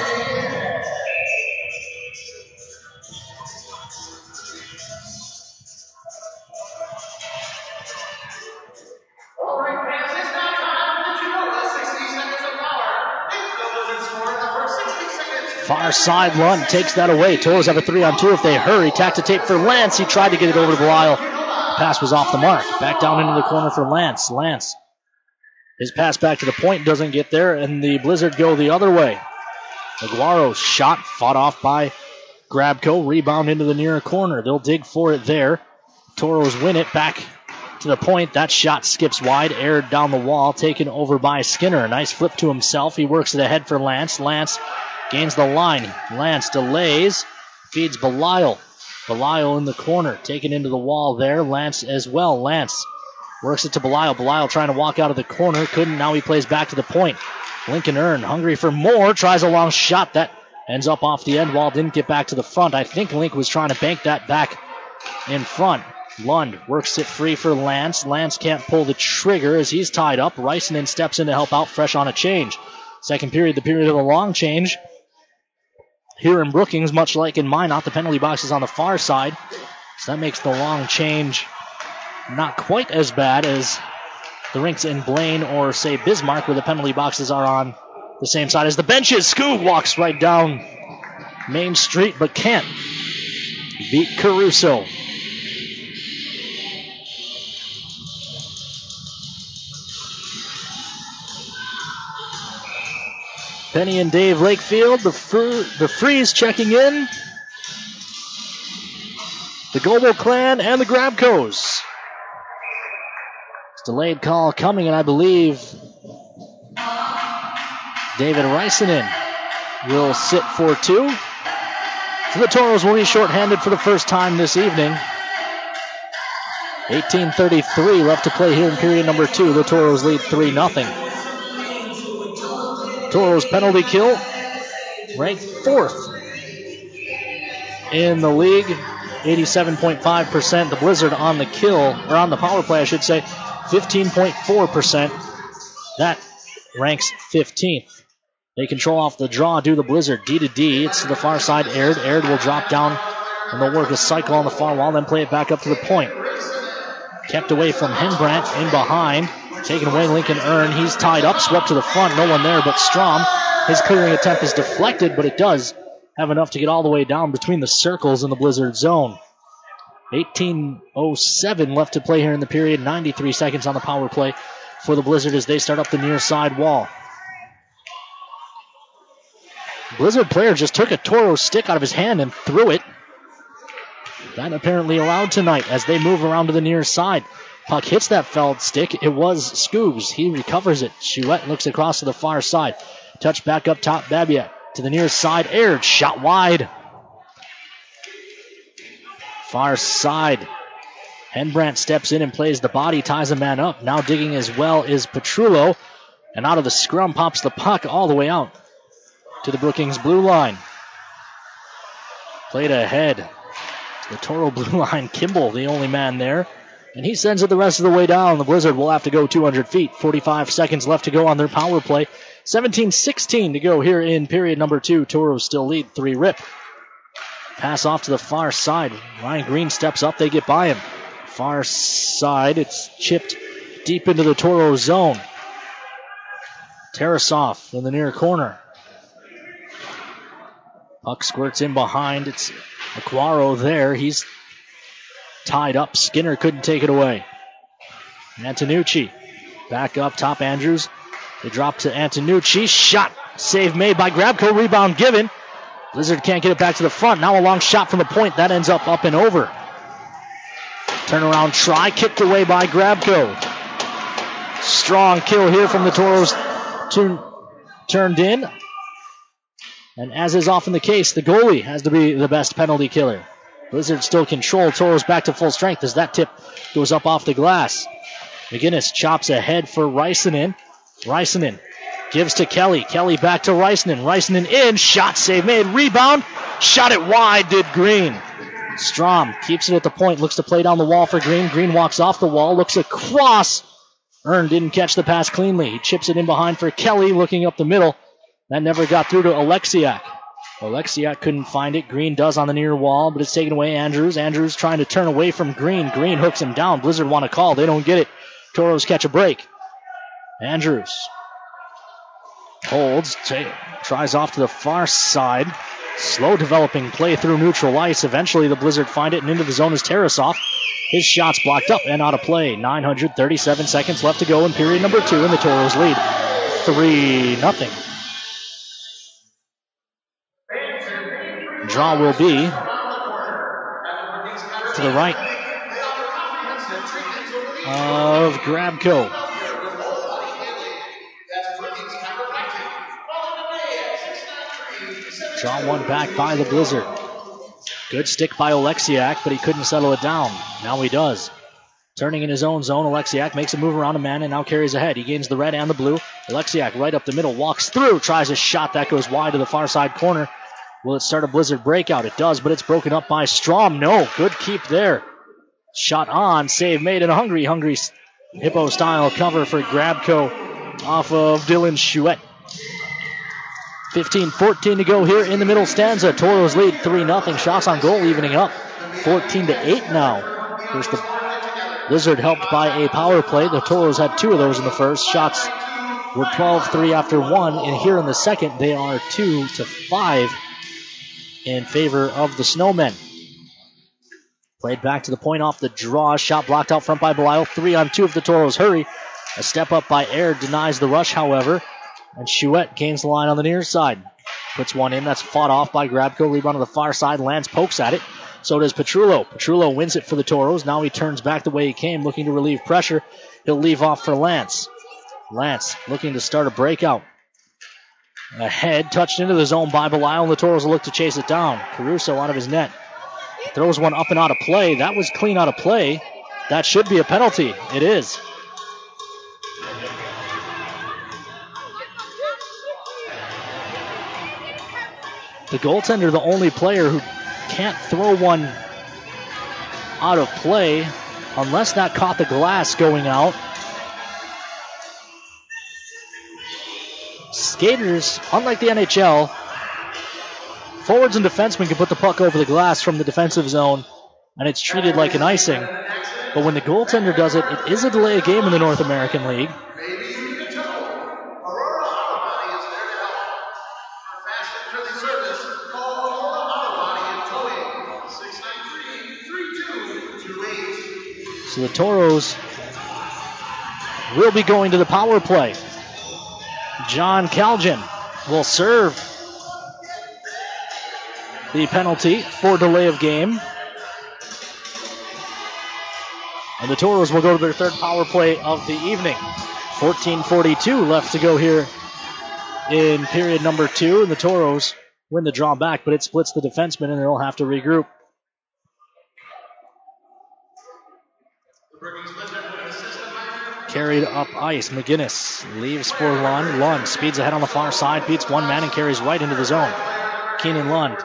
Far side, Lund takes that away. Toros have a 3-on-2 if they hurry. Tack-to-tape for Lance. He tried to get it over to Belial. Pass was off the mark. Back down into the corner for Lance. Lance, his pass back to the point doesn't get there, and the Blizzard go the other way. Aguaro's shot fought off by Grabko. Rebound into the near corner. They'll dig for it there. Toros win it back to the point. That shot skips wide, aired down the wall, taken over by Skinner. Nice flip to himself. He works it ahead for Lance. Lance gains the line. Lance delays. Feeds Belial. Belial in the corner. Taken into the wall there. Lance as well. Lance works it to Belial. Belial trying to walk out of the corner. Couldn't. Now he plays back to the point. Lincoln Earn hungry for more. Tries a long shot. That ends up off the end wall. Didn't get back to the front. I think Link was trying to bank that back in front. Lund works it free for Lance. Lance can't pull the trigger as he's tied up. Reisinen steps in to help out, fresh on a change. Second period, the period of the long change. Here in Brookings, much like in Minot, the penalty box is on the far side. So that makes the long change not quite as bad as the rinks in Blaine or, say, Bismarck, where the penalty boxes are on the same side as the benches. Scoob walks right down Main Street, but can't beat Caruso. Penny and Dave Lakefield, the Freeze checking in. The Goble Clan and the Grabcos. It's delayed call coming, and I believe David Reisinen will sit for 2. So the Toros will be shorthanded for the first time this evening. 18:33 left to play here in period number 2. The Toros lead 3-0. Toros penalty kill, ranked 4th in the league, 87.5%. The Blizzard on the kill, or on the power play, I should say, 15.4%. That ranks 15th. They control off the draw, do the Blizzard D to D. It's to the far side, Aird. Aird will drop down, and they'll work a cycle on the far wall, then play it back up to the point. Kept away from Hembrandt, in behind. Taken away, Lincoln Earn. He's tied up, swept to the front. No one there but Strom. His clearing attempt is deflected, but it does have enough to get all the way down between the circles in the Blizzard zone. 18:07 left to play here in the period. 93 seconds on the power play for the Blizzard as they start up the near side wall. Blizzard player just took a Toro stick out of his hand and threw it. That apparently allowed tonight as they move around to the near side. Puck hits that fouled stick. It was Scoobs. He recovers it. Chouette looks across to the far side. Touch back up top. Babiak to the near side. Aired. Shot wide. Far side. Hembrandt steps in and plays the body. Ties a man up. Now digging as well is Petrullo. And out of the scrum pops the puck all the way out to the Brookings blue line. Played ahead to the Toro blue line. Kimball, the only man there. And he sends it the rest of the way down. The Blizzard will have to go 200 feet. 45 seconds left to go on their power play. 17-16 to go here in period number 2. Toros still lead 3-rip. Pass off to the far side. Ryan Green steps up. They get by him. Far side. It's chipped deep into the Toro zone. Tarasov in the near corner. Puck squirts in behind. It's Aguaro there. He's tied up. Skinner couldn't take it away. Antonucci back up top. Andrews. They drop to Antonucci. Shot. Save made by Grabko. Rebound given. Blizzard can't get it back to the front. Now a long shot from the point. That ends up and over. Turnaround try. Kicked away by Grabko. Strong kill here from the Toros. Turned in. And as is often the case, the goalie has to be the best penalty killer. Blizzard still control. Toros back to full strength as that tip goes up off the glass. McGinnis chops ahead for Reisanen. Reisanen gives to Kelly. Kelly back to Reisanen. Reisanen in. Shot save made. Rebound. Shot it wide, did Green. Strom keeps it at the point. Looks to play down the wall for Green. Green walks off the wall. Looks across. Earn didn't catch the pass cleanly. He chips it in behind for Kelly. Looking up the middle. That never got through to Alexiak. Alexiak couldn't find it. Green does on the near wall, but it's taken away. Andrews. Andrews trying to turn away from Green. Green hooks him down. Blizzard want to call. They don't get it. Toros catch a break. Andrews holds. Tries off to the far side. Slow developing play through neutral ice. Eventually the Blizzard find it, and into the zone is Tarasov. His shot's blocked up and out of play. 937 seconds left to go in period number 2, and the Toros lead 3-0. Draw will be to the right of Grabko. Draw one back by the Blizzard. Good stick by Oleksiak, but he couldn't settle it down. Now he does. Turning in his own zone, Oleksiak makes a move around a man and now carries ahead. He gains the red and the blue. Oleksiak right up the middle, walks through, tries a shot that goes wide to the far side corner. Will it start a Blizzard breakout? It does, but it's broken up by Strom. No, good keep there. Shot on, save made, and a hungry Hippo-style cover for Grabko off of Dylan Chouette. 15-14 to go here in the middle stanza. Toros lead 3-0. Shots on goal evening up. 14-8 now. Of course, the Blizzard helped by a power play. The Toros had 2 of those in the first. Shots were 12-3 after 1, and here in the second they are 2-5 in favor of the Snowmen. Played back to the point off the draw. Shot blocked out front by Belisle. 3-on-2 of the Toros hurry. A step up by Aird denies the rush, however. And Chouette gains the line on the near side. Puts one in. That's fought off by Grabko. Rebound on the far side. Lance pokes at it. So does Petrullo. Petrullo wins it for the Toros. Now he turns back the way he came, looking to relieve pressure. He'll leave off for Lance. Lance looking to start a breakout. Ahead, touched into the zone by Belisle, and the Toros will look to chase it down. Caruso out of his net. Throws one up and out of play. That was clean out of play. That should be a penalty. It is. The goaltender, the only player who can't throw one out of play unless that caught the glass going out. Skaters, unlike the NHL, forwards and defensemen can put the puck over the glass from the defensive zone, and it's treated like an icing. But when the goaltender does it, it is a delay of game in the North American League. So the Toros will be going to the power play. John Calgin will serve the penalty for delay of game. And the Toros will go to their third power play of the evening. 14:42 left to go here in period number 2. And the Toros win the draw back, but it splits the defensemen and they'll have to regroup. Carried up ice. McGinnis leaves for Lund. Lund speeds ahead on the far side, beats one man and carries right into the zone. Keenan Lund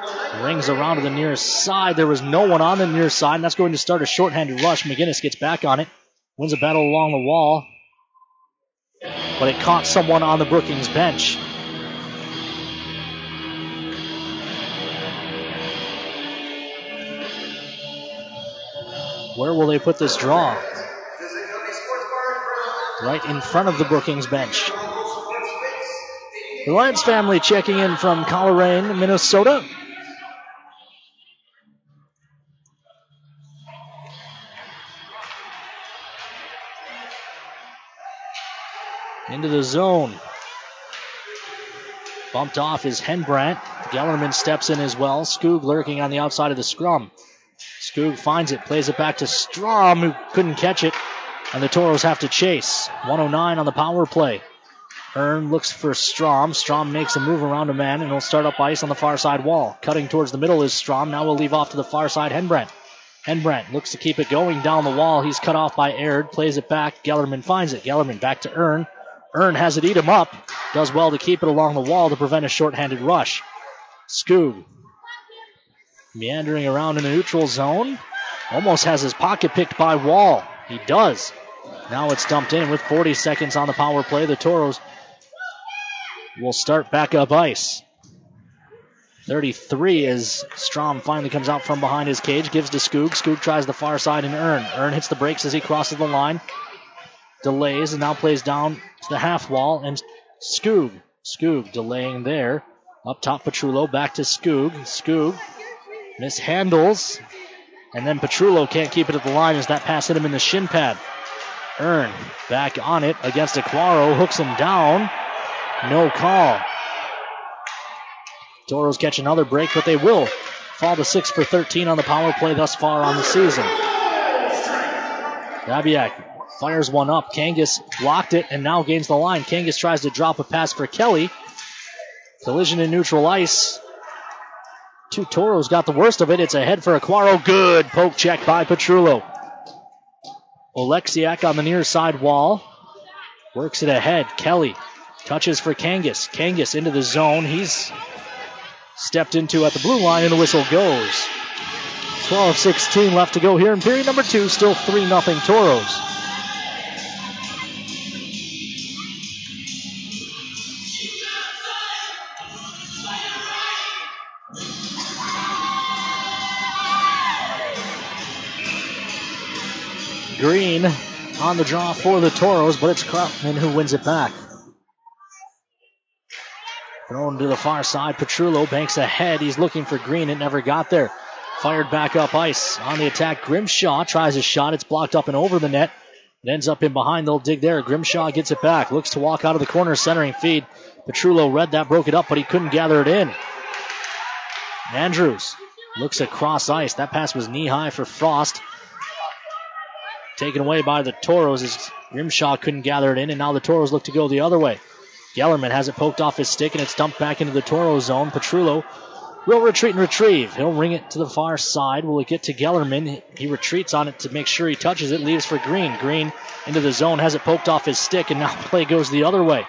rings around to the near side. There was no one on the near side, and that's going to start a shorthanded rush. McGinnis gets back on it, wins a battle along the wall, but it caught someone on the Brookings bench. Where will they put this draw? Right in front of the Brookings bench. The Lance family checking in from Coleraine, Minnesota. Into the zone. Bumped off is Henbrandt. Gellerman steps in as well. Skoog lurking on the outside of the scrum. Skoog finds it, plays it back to Strom, who couldn't catch it. And the Toros have to chase. 1:09 on the power play. Earn looks for Strom. Strom makes a move around a man, and he'll start up ice on the far side wall. Cutting towards the middle is Strom. Now we'll leave off to the far side, Henbrandt. Henbrandt looks to keep it going down the wall. He's cut off by Aird. Plays it back. Gellerman finds it. Gellerman back to Earn. Earn has it eat him up. Does well to keep it along the wall to prevent a shorthanded rush. Skoog meandering around in the neutral zone. Almost has his pocket picked by Wall. He does. Now it's dumped in with 40 seconds on the power play. The Toros will start back up ice. 33 as Strom finally comes out from behind his cage. Gives to Skoog. Skoog tries the far side and Earn. Earn hits the brakes as he crosses the line. Delays and now plays down to the half wall. And Skoog. Skoog delaying there. Up top, Petrullo. Back to Skoog. Skoog mishandles. And then Petrullo can't keep it at the line as that pass hit him in the shin pad. Earn back on it against Aquaro. Hooks him down. No call. Toros catch another break, but they will fall to 6 for 13 on the power play thus far on the season. Babiak fires one up. Kangas blocked it and now gains the line. Kangas tries to drop a pass for Kelly. Collision in neutral ice. Two Toros got the worst of it. It's ahead for Aquaro. Good poke check by Petrullo. Oleksiak on the near side wall. Works it ahead. Kelly touches for Kangas. Kangas into the zone. He's stepped into at the blue line and the whistle goes. 12:16 left to go here in period number 2. Still 3-0 Toros. Green on the draw for the Toros, but it's Krautman who wins it back. Thrown to the far side. Petrullo banks ahead. He's looking for Green. It never got there. Fired back up ice. On the attack, Grimshaw tries a shot. It's blocked up and over the net. It ends up in behind. They'll dig there. Grimshaw gets it back. Looks to walk out of the corner, centering feed. Petrullo read that, broke it up, but he couldn't gather it in. Andrews looks across ice. That pass was knee-high for Frost. Taken away by the Toros as Grimshaw couldn't gather it in, and now the Toros look to go the other way. Gellerman has it poked off his stick, and it's dumped back into the Toro zone. Petrullo will retreat and retrieve. He'll ring it to the far side. Will it get to Gellerman? He retreats on it to make sure he touches it. Leaves for Green. Green into the zone, has it poked off his stick, and now play goes the other way.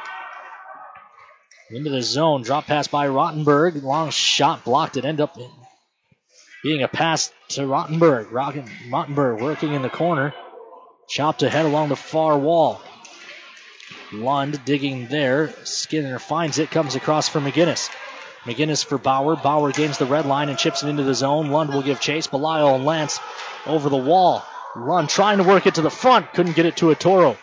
Into the zone. Drop pass by Rottenberg. Long shot blocked. It ended up being a pass to Rottenberg. Rottenberg working in the corner. Chopped ahead along the far wall. Lund digging there. Skinner finds it. Comes across for McGinnis. McGinnis for Bauer. Bauer gains the red line and chips it into the zone. Lund will give chase. Belial and Lance over the wall. Lund trying to work it to the front. Couldn't get it to a Toro.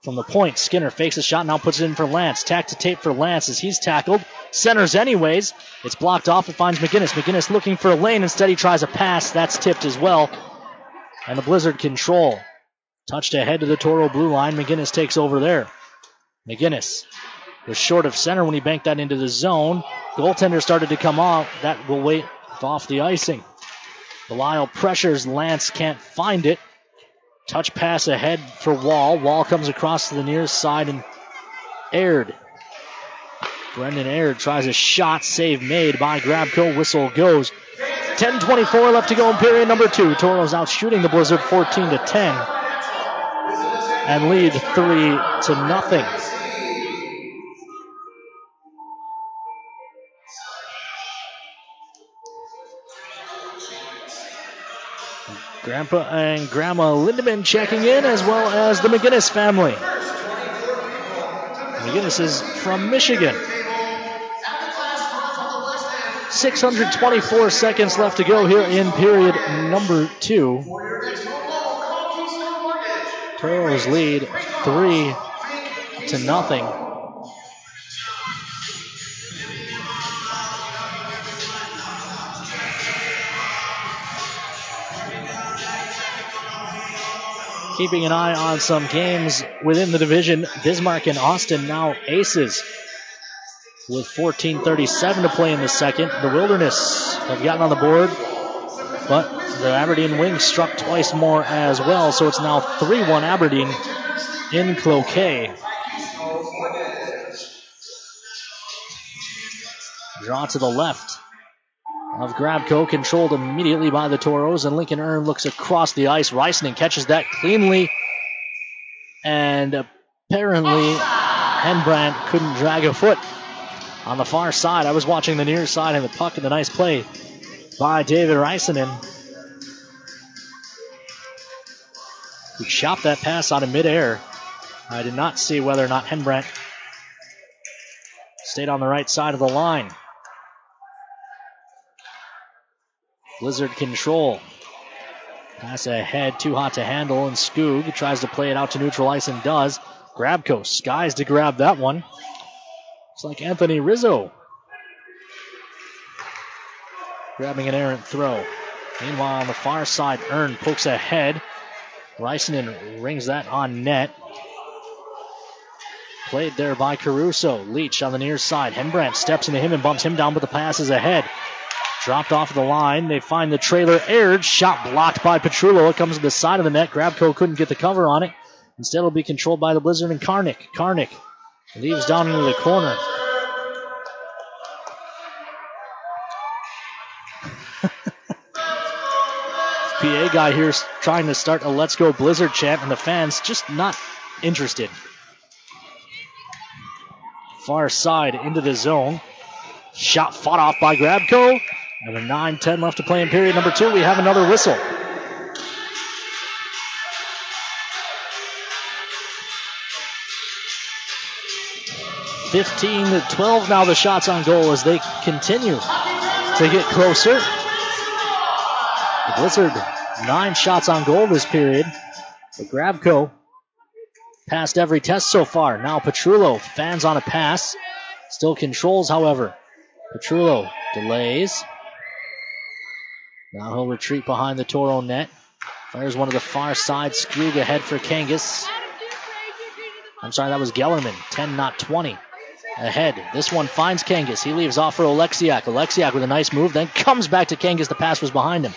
From the point, Skinner fakes a shot. Now puts it in for Lance. Tack to tape for Lance as he's tackled. Centers anyways. It's blocked off. It finds McGinnis. McGinnis looking for a lane. Instead he tries a pass. That's tipped as well. And the Blizzard control. Touched ahead to the Toro blue line. McGinnis takes over there. McGinnis was short of center when he banked that into the zone. Goaltender started to come off. That will wait off the icing. Belial pressures. Lance can't find it. Touch pass ahead for Wall. Wall comes across to the near side and Aird. Brendan Aird tries a shot. Save made by Grabko. Whistle goes. 10:24 left to go in period number 2. Toros out shooting the Blizzard 14-10. And lead 3-0. Grandpa and Grandma Lindemann checking in, as well as the McGinnis family. McGinnis is from Michigan. 624 seconds left to go here in period number 2. Toros lead 3-0. Keeping an eye on some games within the division, Bismarck and Austin now aces with 14:37 to play in the second. The Wilderness have gotten on the board, but the Aberdeen Wings struck twice more as well, so it's now 3-1 Aberdeen in Cloquet. Draw to the left. of Grabco, controlled immediately by the Toros, and Lincoln Earn looks across the ice. Reisenen catches that cleanly, and apparently Henbrandt couldn't drag a foot on the far side. I was watching the near side of the puck, and the nice play by David Reisenen, who chopped that pass out of midair. I did not see whether or not Henbrandt stayed on the right side of the line. Blizzard control. Pass ahead, too hot to handle, and Skoog tries to play it out to neutral ice and does. Grabco skies to grab that one. Looks like Anthony Rizzo grabbing an errant throw. Meanwhile, on the far side, Earn pokes ahead. Reisenen rings that on net. Played there by Caruso. Leach on the near side. Henbrandt steps into him and bumps him down, but the pass is ahead. Dropped off the line. They find the trailer aired. Shot blocked by Petrullo. It comes to the side of the net. Grabco couldn't get the cover on it. Instead, it'll be controlled by the Blizzard and Karnick. Karnick leaves down into the corner. PA guy here is trying to start a Let's Go Blizzard chant, and the fans just not interested. Far side into the zone. Shot fought off by Grabco. And with 9:10 left to play in period number 2, we have another whistle. (15-12) now the shots on goal as they continue to get closer. The Blizzard, 9 shots on goal this period. But Grabco passed every test so far. Now Petrullo fans on a pass. Still controls, however. Petrullo delays. Now he'll retreat behind the Toro net. Fires one to the far side. Skoog ahead for Kangas. I'm sorry, that was Gellerman. 10, not 20. Ahead. This one finds Kangas. He leaves off for Oleksiak. Oleksiak with a nice move, then comes back to Kangas. The pass was behind him.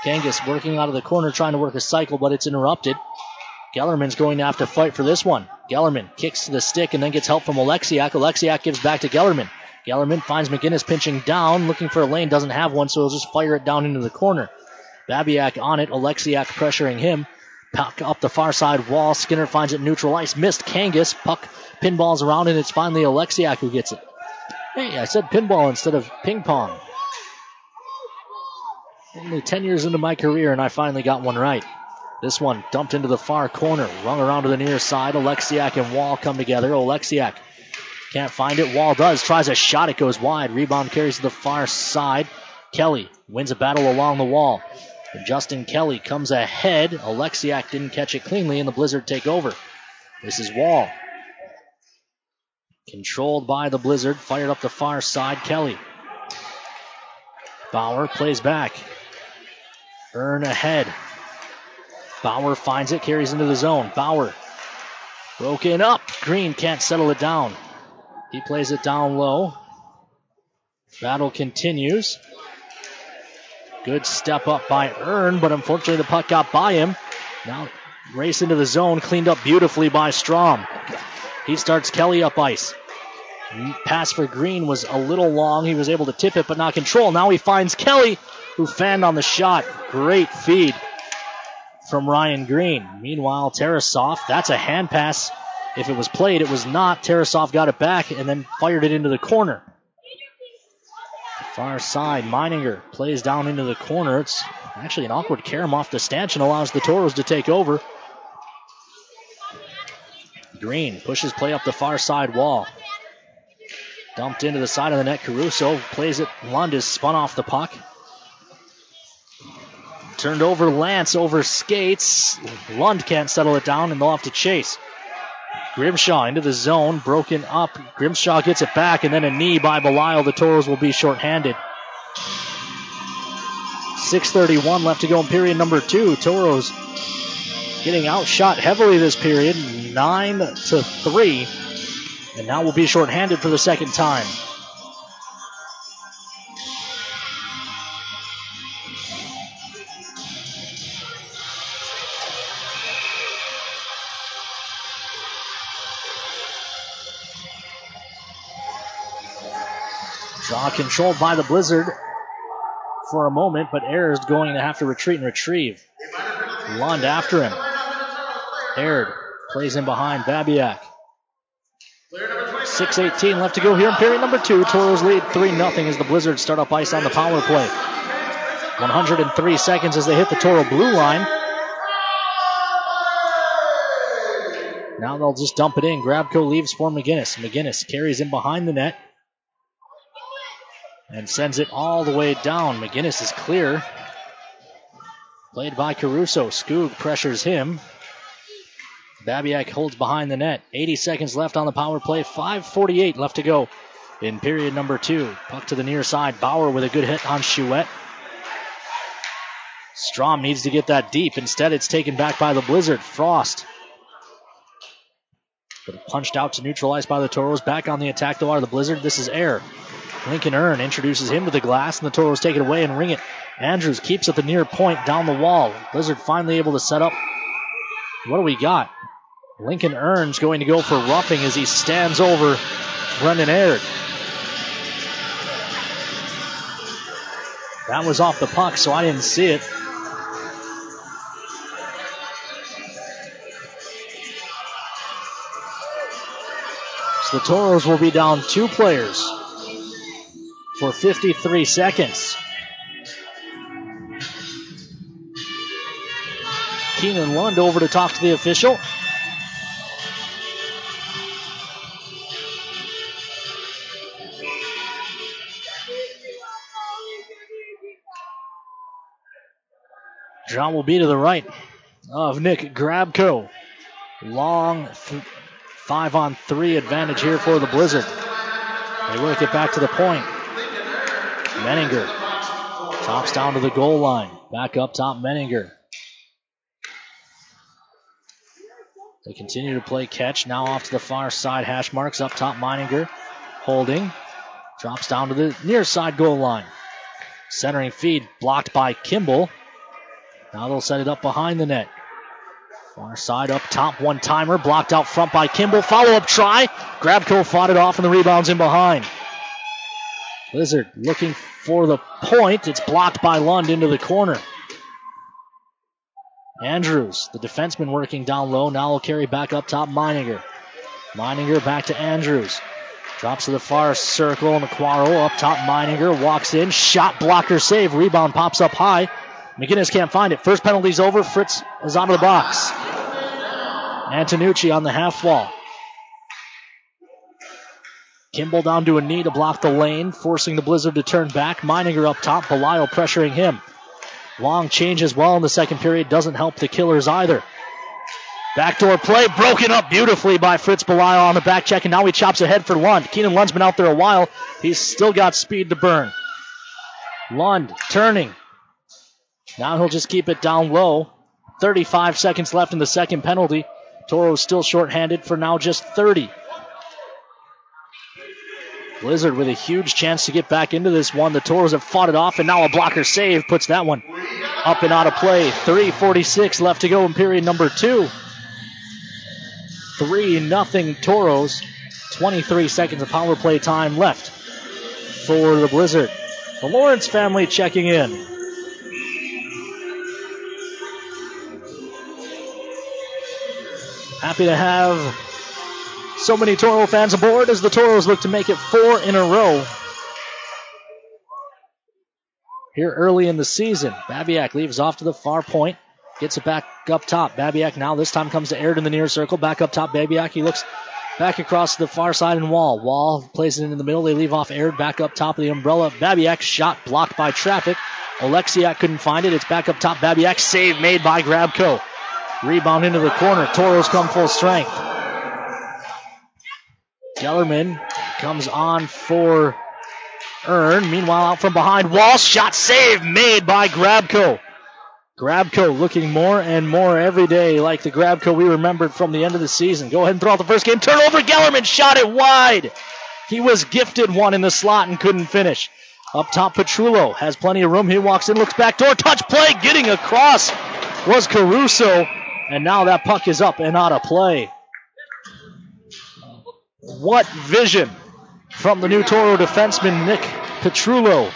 Kangas working out of the corner, trying to work a cycle, but it's interrupted. Gellerman's going to have to fight for this one. Gellerman kicks to the stick and then gets help from Oleksiak. Oleksiak gives back to Gellerman. Gellerman finds McGinnis pinching down, looking for a lane, doesn't have one, so he'll just fire it down into the corner. Babiak on it, Oleksiak pressuring him. Puck up the far side wall, Skinner finds it neutral ice, missed Kangas. Puck pinballs around, and it's finally Oleksiak who gets it. Hey, I said pinball instead of ping pong. Only 10 years into my career, and I finally got one right. This one dumped into the far corner, rung around to the near side. Oleksiak and Wall come together. Oleksiak can't find it. Wall does. Tries a shot. It goes wide. Rebound carries to the far side. Kelly wins a battle along the wall. And Justin Kelly comes ahead. Oleksiak didn't catch it cleanly, and the Blizzard take over. This is Wall. Controlled by the Blizzard. Fired up the far side. Kelly. Bauer plays back. Earn ahead. Bauer finds it. Carries into the zone. Bauer broken up. Green can't settle it down. He plays it down low. Battle continues. Good step up by Earn, but unfortunately the puck got by him. Now race into the zone, cleaned up beautifully by Strom. He starts Kelly up ice. Pass for Green was a little long. He was able to tip it, but not control. Now he finds Kelly, who fanned on the shot. Great feed from Ryan Green. Meanwhile, Tarasov, that's a hand pass. If it was played, it was not. Tarasov got it back and then fired it into the corner. Far side, Meininger plays down into the corner. It's actually an awkward carom off the stanchion, allows the Toros to take over. Green pushes play up the far side wall. Dumped into the side of the net. Caruso plays it. Lund is spun off the puck. Turned over Lance over skates. Lund can't settle it down, and they'll have to chase. Grimshaw into the zone, broken up. Grimshaw gets it back, and then a knee by Belisle. The Toros will be shorthanded. 6:31 left to go in period number 2. Toros getting outshot heavily this period, 9-3, and now will be shorthanded for the second time. Draw controlled by the Blizzard. for a moment, but Aird is going to have to retreat and retrieve. Lund after him. Aird plays in behind Babiak. 6:18 left to go here in period number 2. Toros lead 3-0 as the Blizzards start up ice on the power play. 103 seconds as they hit the Toro blue line. Now they'll just dump it in. Grabko leaves for McGinnis. McGinnis carries in behind the net and sends it all the way down. McGinnis is clear. Played by Caruso. Skoog pressures him. Babiak holds behind the net. 80 seconds left on the power play. 5:48 left to go in period number 2. Puck to the near side. Bauer with a good hit on Chouette. Strom needs to get that deep. Instead, it's taken back by the Blizzard. Frost. But punched out to neutral ice by the Toros. Back on the attack, though, are the Blizzard. This is Air. Lincoln Earn introduces him to the glass, and the Toros take it away and ring it. Andrews keeps at the near point down the wall. Blizzard finally able to set up. What do we got? Lincoln Earn's going to go for roughing as he stands over Brendan Aird. That was off the puck, so I didn't see it. So the Toros will be down 2 players for 53 seconds. Keenan Lund over to talk to the official. John will be to the right of Nick Grabko. Long 5-on-3 advantage here for the Blizzard. They work it back to the point. Menninger chops down to the goal line. Back up top, Menninger. They continue to play catch. Now off to the far side. Hash marks up top, Meininger. Holding. Drops down to the near side goal line. Centering feed blocked by Kimball. Now they'll set it up behind the net. Far side up top, one-timer. Blocked out front by Kimball. Follow-up try. Grabko fought it off and the rebound's in behind. Blizzard looking for the point. It's blocked by Lund into the corner. Andrews, the defenseman working down low. Now will carry back up top, Meininger. Meininger back to Andrews. Drops to the far circle. Naquaro up top, Meininger walks in. Shot blocker save. Rebound pops up high. McGinnis can't find it. First penalty's over. Fritz is out of the box. Antonucci on the half wall. Kimball down to a knee to block the lane, forcing the Blizzard to turn back. Meininger up top. Belial pressuring him. Long change as well in the second period. Doesn't help the Killers either. Backdoor play broken up beautifully by Fritz Belial on the back check, and now he chops ahead for Lund. Keenan Lund's been out there a while. He's still got speed to burn. Lund turning. Now he'll just keep it down low. 35 seconds left in the second penalty. Toro's still shorthanded for now just 30. Blizzard with a huge chance to get back into this one. The Toros have fought it off, and now a blocker save puts that one up and out of play. 3:46 left to go in period number 2. 3-0 Toros. 23 seconds of power play time left for the Blizzard. The Lawrence family checking in. Happy to have so many Toro fans aboard as the Toros look to make it 4 in a row here early in the season. Babiak leaves off to the far point. Gets it back up top. Babiak now this time comes to Aird in the near circle. Back up top, Babiak. He looks back across the far side and Wall. Wall plays it in the middle. They leave off Aird back up top of the umbrella. Babiak shot blocked by traffic. Alexiak couldn't find it. It's back up top. Babiak save made by Grabko. Rebound into the corner. Toros come full strength. Gellerman comes on for Earn. Meanwhile, out from behind, Wall shot save made by Grabko. Grabko looking more and more every day like the Grabko we remembered from the end of the season. Go ahead and throw out the first game. Turnover. Gellerman shot it wide. He was gifted one in the slot and couldn't finish. Up top, Petrullo has plenty of room. He walks in, looks back door, touch play, getting across was Caruso. And now that puck is up and out of play. What vision from the new Toro defenseman, Nick Petrullo.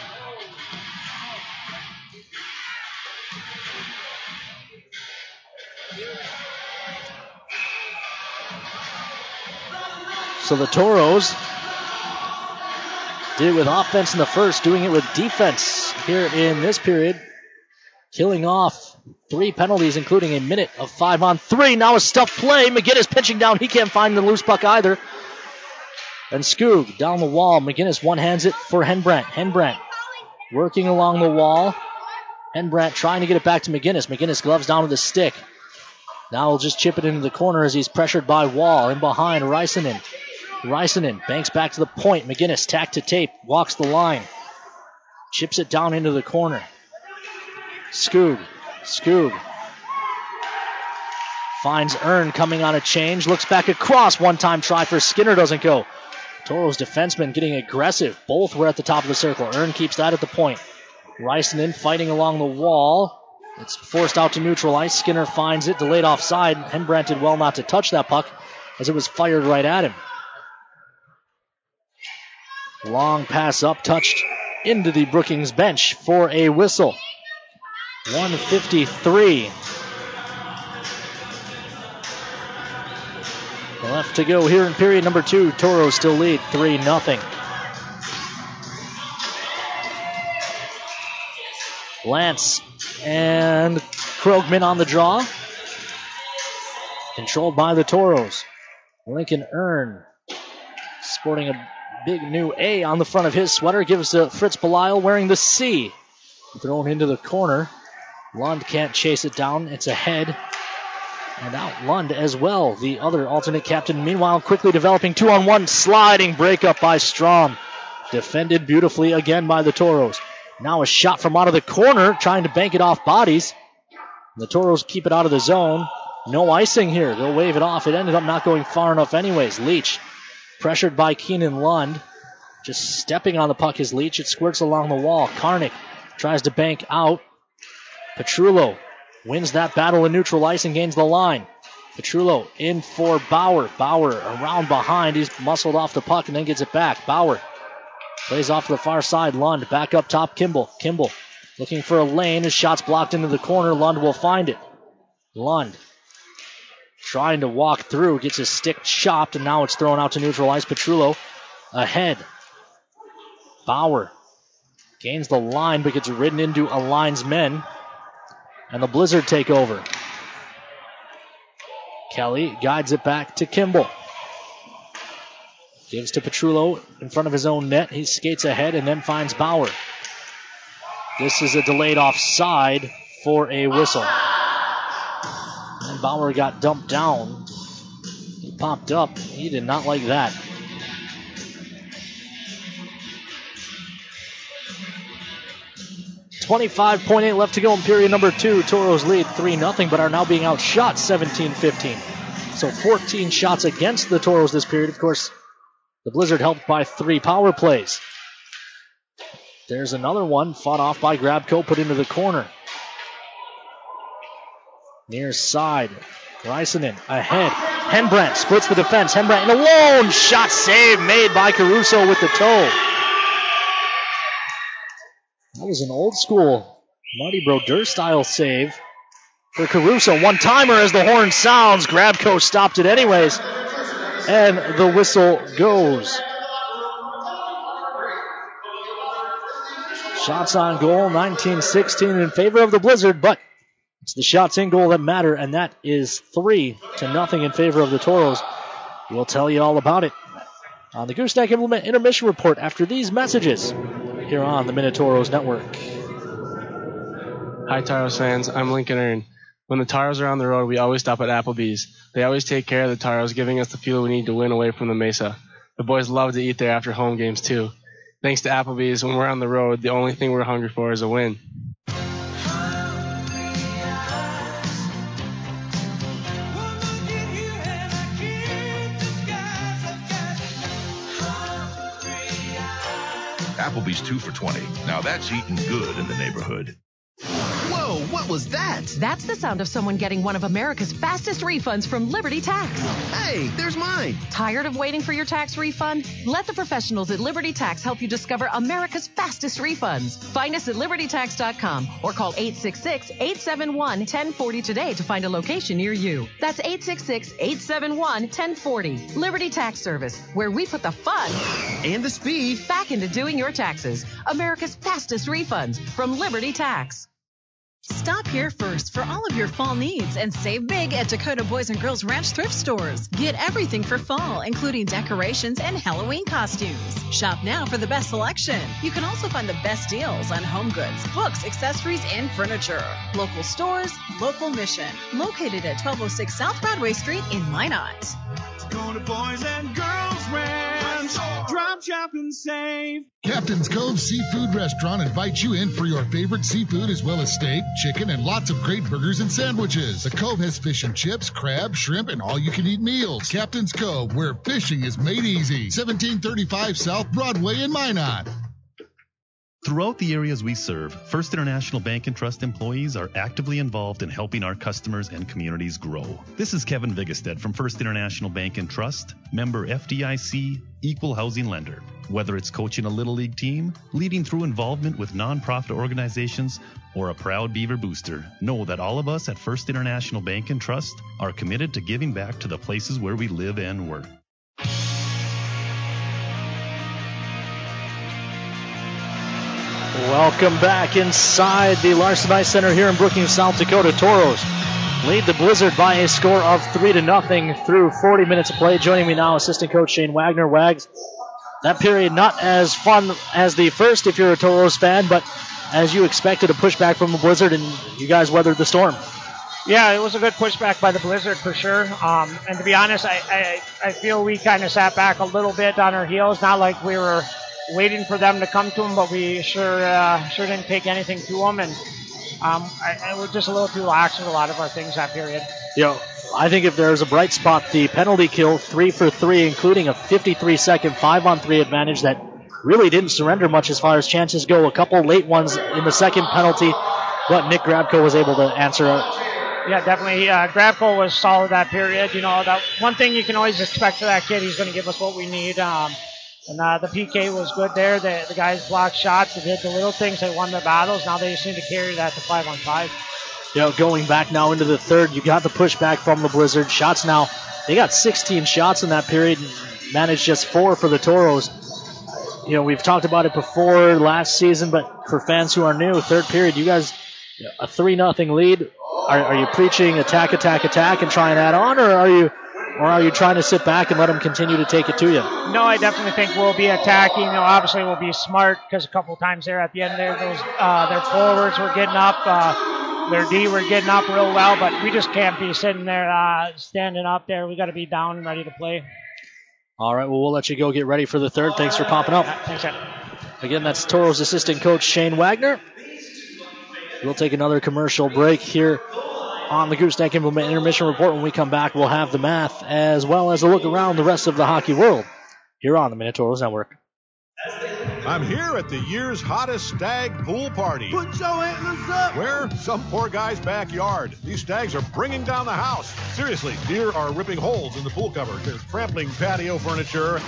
So the Toros did it with offense in the first, doing it with defense here in this period. Killing off 3 penalties, including a minute of 5-on-3. Now a stuffed play. McGinnis pitching down. He can't find the loose puck either. And Skoog down the wall. McGinnis one-hands it for Henbrandt. Henbrandt working along the wall. Henbrandt trying to get it back to McGinnis. McGinnis gloves down with the stick. Now he'll just chip it into the corner as he's pressured by Wall. In behind, Reisanen. Reisanen banks back to the point. McGinnis tack to tape. Walks the line. Chips it down into the corner. Skoog finds Earn coming on a change. Looks back across. One-time try for Skinner doesn't go. Toros defensemen getting aggressive. Both were at the top of the circle. Earn keeps that at the point. Reisanen fighting along the wall. It's forced out to neutral ice. Skinner finds it. Delayed offside. Henbrandt did well not to touch that puck as it was fired right at him. Long pass up, touched into the Brookings bench for a whistle. 1:53 left to go here in period number 2. Toros still lead 3-0. Lance and Krogman on the draw. Controlled by the Toros. Lincoln Earn sporting a big new A on the front of his sweater. Gives to Fritz Belisle wearing the C. Thrown into the corner. Lund can't chase it down. It's ahead. And out Lund as well, the other alternate captain. Meanwhile, quickly developing 2-on-1. Sliding breakup by Strom. Defended beautifully again by the Toros. Now a shot from out of the corner, trying to bank it off bodies. The Toros keep it out of the zone. No icing here. They'll wave it off. It ended up not going far enough anyways. Leach, pressured by Keenan Lund. Just stepping on the puck is Leach. It squirts along the wall. Karnick tries to bank out. Petrullo wins that battle in neutral ice and gains the line. Petrullo in for Bauer. Bauer around behind. He's muscled off the puck and then gets it back. Bauer plays off to the far side. Lund back up top. Kimball looking for a lane. His shot's blocked into the corner. Lund will find it. Lund trying to walk through. Gets his stick chopped, and now it's thrown out to neutral ice. Petrullo ahead. Bauer gains the line, but gets ridden into a linesman. And the Blizzard take over. Kelly guides it back to Kimball. Gives to Petrullo in front of his own net. He skates ahead and then finds Bauer. This is a delayed offside for a whistle. And Bauer got dumped down. He popped up. He did not like that. .8 left to go in period number 2. Toros lead 3-0, but are now being outshot 17-15. So 14 shots against the Toros this period. Of course, the Blizzard helped by 3 power plays. There's another one fought off by Grabko, put into the corner. Near side. Reisanen ahead. Henbrandt splits the defense. Henbrandt in a lone shot save made by Caruso with the toe. That was an old school Marty Brodeur style save for Caruso. One-timer as the horn sounds. Grabko stopped it anyways. And the whistle goes. Shots on goal, 19-16 in favor of the Blizzard, but it's the shots in goal that matter, and that is 3-0 in favor of the Toros. We'll tell you all about it on the Gooseneck Implement Intermission Report after these messages here on the Minotauros Network. Hi, Taros fans. I'm Lincoln Earn. When the Taros are on the road, we always stop at Applebee's. They always take care of the Taros, giving us the fuel we need to win away from the Mesa. The boys love to eat there after home games, too. Thanks to Applebee's, when we're on the road, the only thing we're hungry for is a win. Applebee's 2 for $20. Now that's eating good in the neighborhood. Whoa! Whoa, what was that? That's the sound of someone getting one of America's fastest refunds from Liberty Tax. Hey, there's mine. Tired of waiting for your tax refund? Let the professionals at Liberty Tax help you discover America's fastest refunds. Find us at libertytax.com or call 866-871-1040 today to find a location near you. That's 866-871-1040. Liberty Tax Service, where we put the fun and the speed back into doing your taxes. America's fastest refunds from Liberty Tax. Stop here first for all of your fall needs and save big at Dakota Boys and Girls Ranch thrift stores. Get everything for fall, including decorations and Halloween costumes. Shop now for the best selection. You can also find the best deals on home goods, books, accessories, and furniture. Local stores, local mission. Located at 1206 South Broadway Street in Minot. Dakota Boys and Girls Ranch. Drop, shop, and save. Captain's Cove Seafood Restaurant invites you in for your favorite seafood as well as steak, chicken, and lots of great burgers and sandwiches. The Cove has fish and chips, crab, shrimp, and all-you-can-eat meals. Captain's Cove, where fishing is made easy. 1735 South Broadway in Minot. Throughout the areas we serve, First International Bank and Trust employees are actively involved in helping our customers and communities grow. This is Kevin Vigestead from First International Bank and Trust, member FDIC, equal housing lender. Whether it's coaching a Little League team, leading through involvement with nonprofit organizations, or a proud Beaver booster, know that all of us at First International Bank and Trust are committed to giving back to the places where we live and work. Welcome back inside the Larson Ice Center here in Brookings, South Dakota. Toros lead the Blizzard by a score of 3-0 through 40 minutes of play. Joining me now, assistant coach Shane Wagner. Wags, that period not as fun as the first if you're a Toros fan, but as you expected, a pushback from the Blizzard, and you guys weathered the storm. Yeah, it was a good pushback by the Blizzard for sure. And to be honest, I feel we kind of sat back a little bit on our heels. Not like we were waiting for them to come to them, but we sure didn't take anything to them, and I was just a little too lax with a lot of our things that period. I think if there's a bright spot, the penalty kill, 3 for 3, including a 53-second 5-on-3 advantage that really didn't surrender much as far as chances go. A couple late ones in the second penalty, but Nick Grabko was able to answer it. Yeah, definitely. Grabko was solid that period. You know, that one thing you can always expect for that kid, he's going to give us what we need. And the PK was good there. The guys blocked shots. They did the little things. They won their battles. Now they just need to carry that to 5-on-5. Going back now into the third, you got the pushback from the Blizzard. Shots now, they got 16 shots in that period and managed just 4 for the Toros. We've talked about it before last season, but for fans who are new, third period, you guys, a 3-0 lead. Are you preaching attack, and try and add on, or are you trying to sit back and let them continue to take it to you? No, I definitely think we'll be attacking. Obviously we'll be smart because a couple times there at the end there, their forwards were getting up, their D were getting up real well, but we just can't be sitting there standing up there. We got to be down and ready to play. All right, well, we'll let you go get ready for the third. Thanks for popping up. Thanks, Ed. Again, that's Toros assistant coach Shane Wagner. We'll take another commercial break here on the Gooseneck Implement Intermission Report. When we come back, we'll have the math as well as a look around the rest of the hockey world here on the Minotauros Network. I'm here at the year's hottest stag pool party. Put your antlers up. Where? Some poor guy's backyard. These stags are bringing down the house. Seriously, deer are ripping holes in the pool cover. They're trampling patio furniture.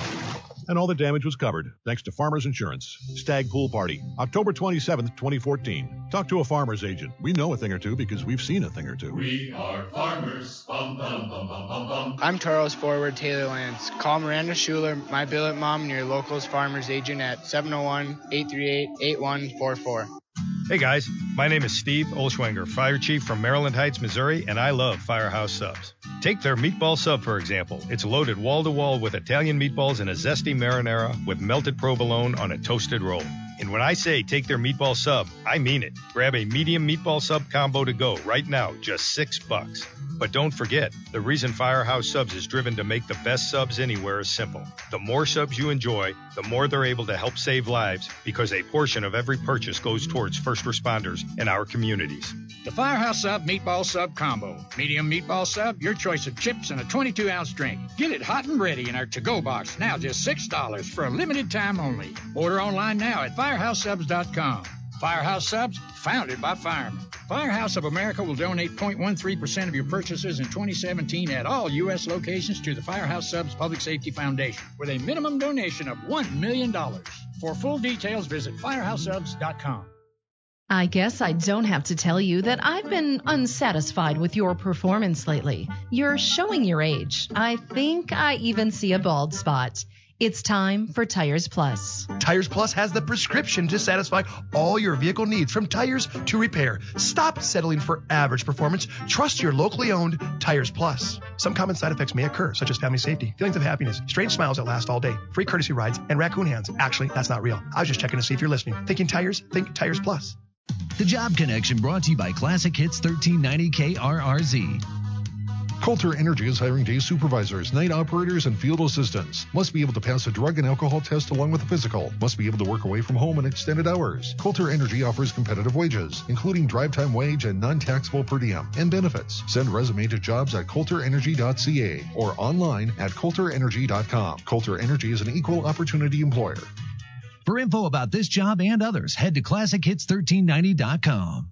And all the damage was covered, thanks to Farmers Insurance. Stag Pool Party, October 27th, 2014. Talk to a farmer's agent. We know a thing or two because we've seen a thing or two. We are farmers. Bum, bum, bum, bum, bum, bum. I'm Toros forward Taylor Lance. Call Miranda Schuler, my billet mom, and your locals farmers agent at 701-838-8144. Hey guys, my name is Steve Olschwenger, Fire Chief from Maryland Heights, Missouri, and I love Firehouse Subs. Take their meatball sub, for example. It's loaded wall-to-wall with Italian meatballs and a zesty marinara with melted provolone on a toasted roll. And when I say take their meatball sub, I mean it. Grab a medium meatball sub combo to go right now, just $6. But don't forget, the reason Firehouse Subs is driven to make the best subs anywhere is simple. The more subs you enjoy, the more they're able to help save lives because a portion of every purchase goes towards first responders in our communities. The Firehouse Sub Meatball Sub Combo. Medium meatball sub, your choice of chips and a 22-ounce drink. Get it hot and ready in our to-go box, now just $6 for a limited time only. Order online now at firehousesubs.com. Firehouse Subs, founded by firemen. Firehouse of America will donate 0.13% of your purchases in 2017 at all U.S. locations to the Firehouse Subs Public Safety Foundation with a minimum donation of $1 million. For full details, visit firehousesubs.com. I guess I don't have to tell you that I've been unsatisfied with your performance lately. You're showing your age. I think I even see a bald spot. It's time for Tires Plus. Tires Plus has the prescription to satisfy all your vehicle needs, from tires to repair. Stop settling for average performance. Trust your locally owned Tires Plus. Some common side effects may occur, such as family safety, feelings of happiness, strange smiles that last all day, free courtesy rides, and raccoon hands. Actually, that's not real. I was just checking to see if you're listening. Thinking tires? Think Tires Plus. The Job Connection brought to you by Classic Hits 1390 KRRZ. Coulter Energy is hiring day supervisors, night operators, and field assistants. Must be able to pass a drug and alcohol test along with a physical. Must be able to work away from home in extended hours. Coulter Energy offers competitive wages, including drive time wage and non-taxable per diem, and benefits. Send resume to jobs@coulterenergy.ca or online at coulterenergy.com. Coulter Energy is an equal opportunity employer. For info about this job and others, head to ClassicHits1390.com.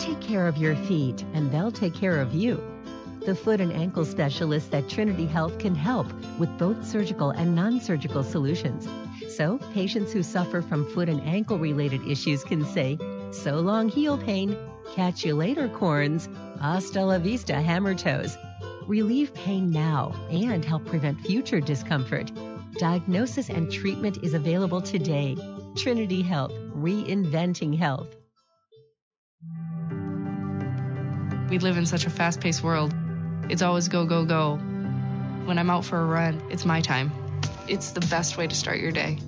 Take care of your feet, and they'll take care of you. The foot and ankle specialists at Trinity Health can help with both surgical and non-surgical solutions. So patients who suffer from foot and ankle related issues can say, so long heel pain, catch you later corns, hasta la vista hammer toes. Relieve pain now and help prevent future discomfort. Diagnosis and treatment is available today. Trinity Health, reinventing health. We live in such a fast-paced world. It's always go, go, go. When I'm out for a run, it's my time. It's the best way to start your day.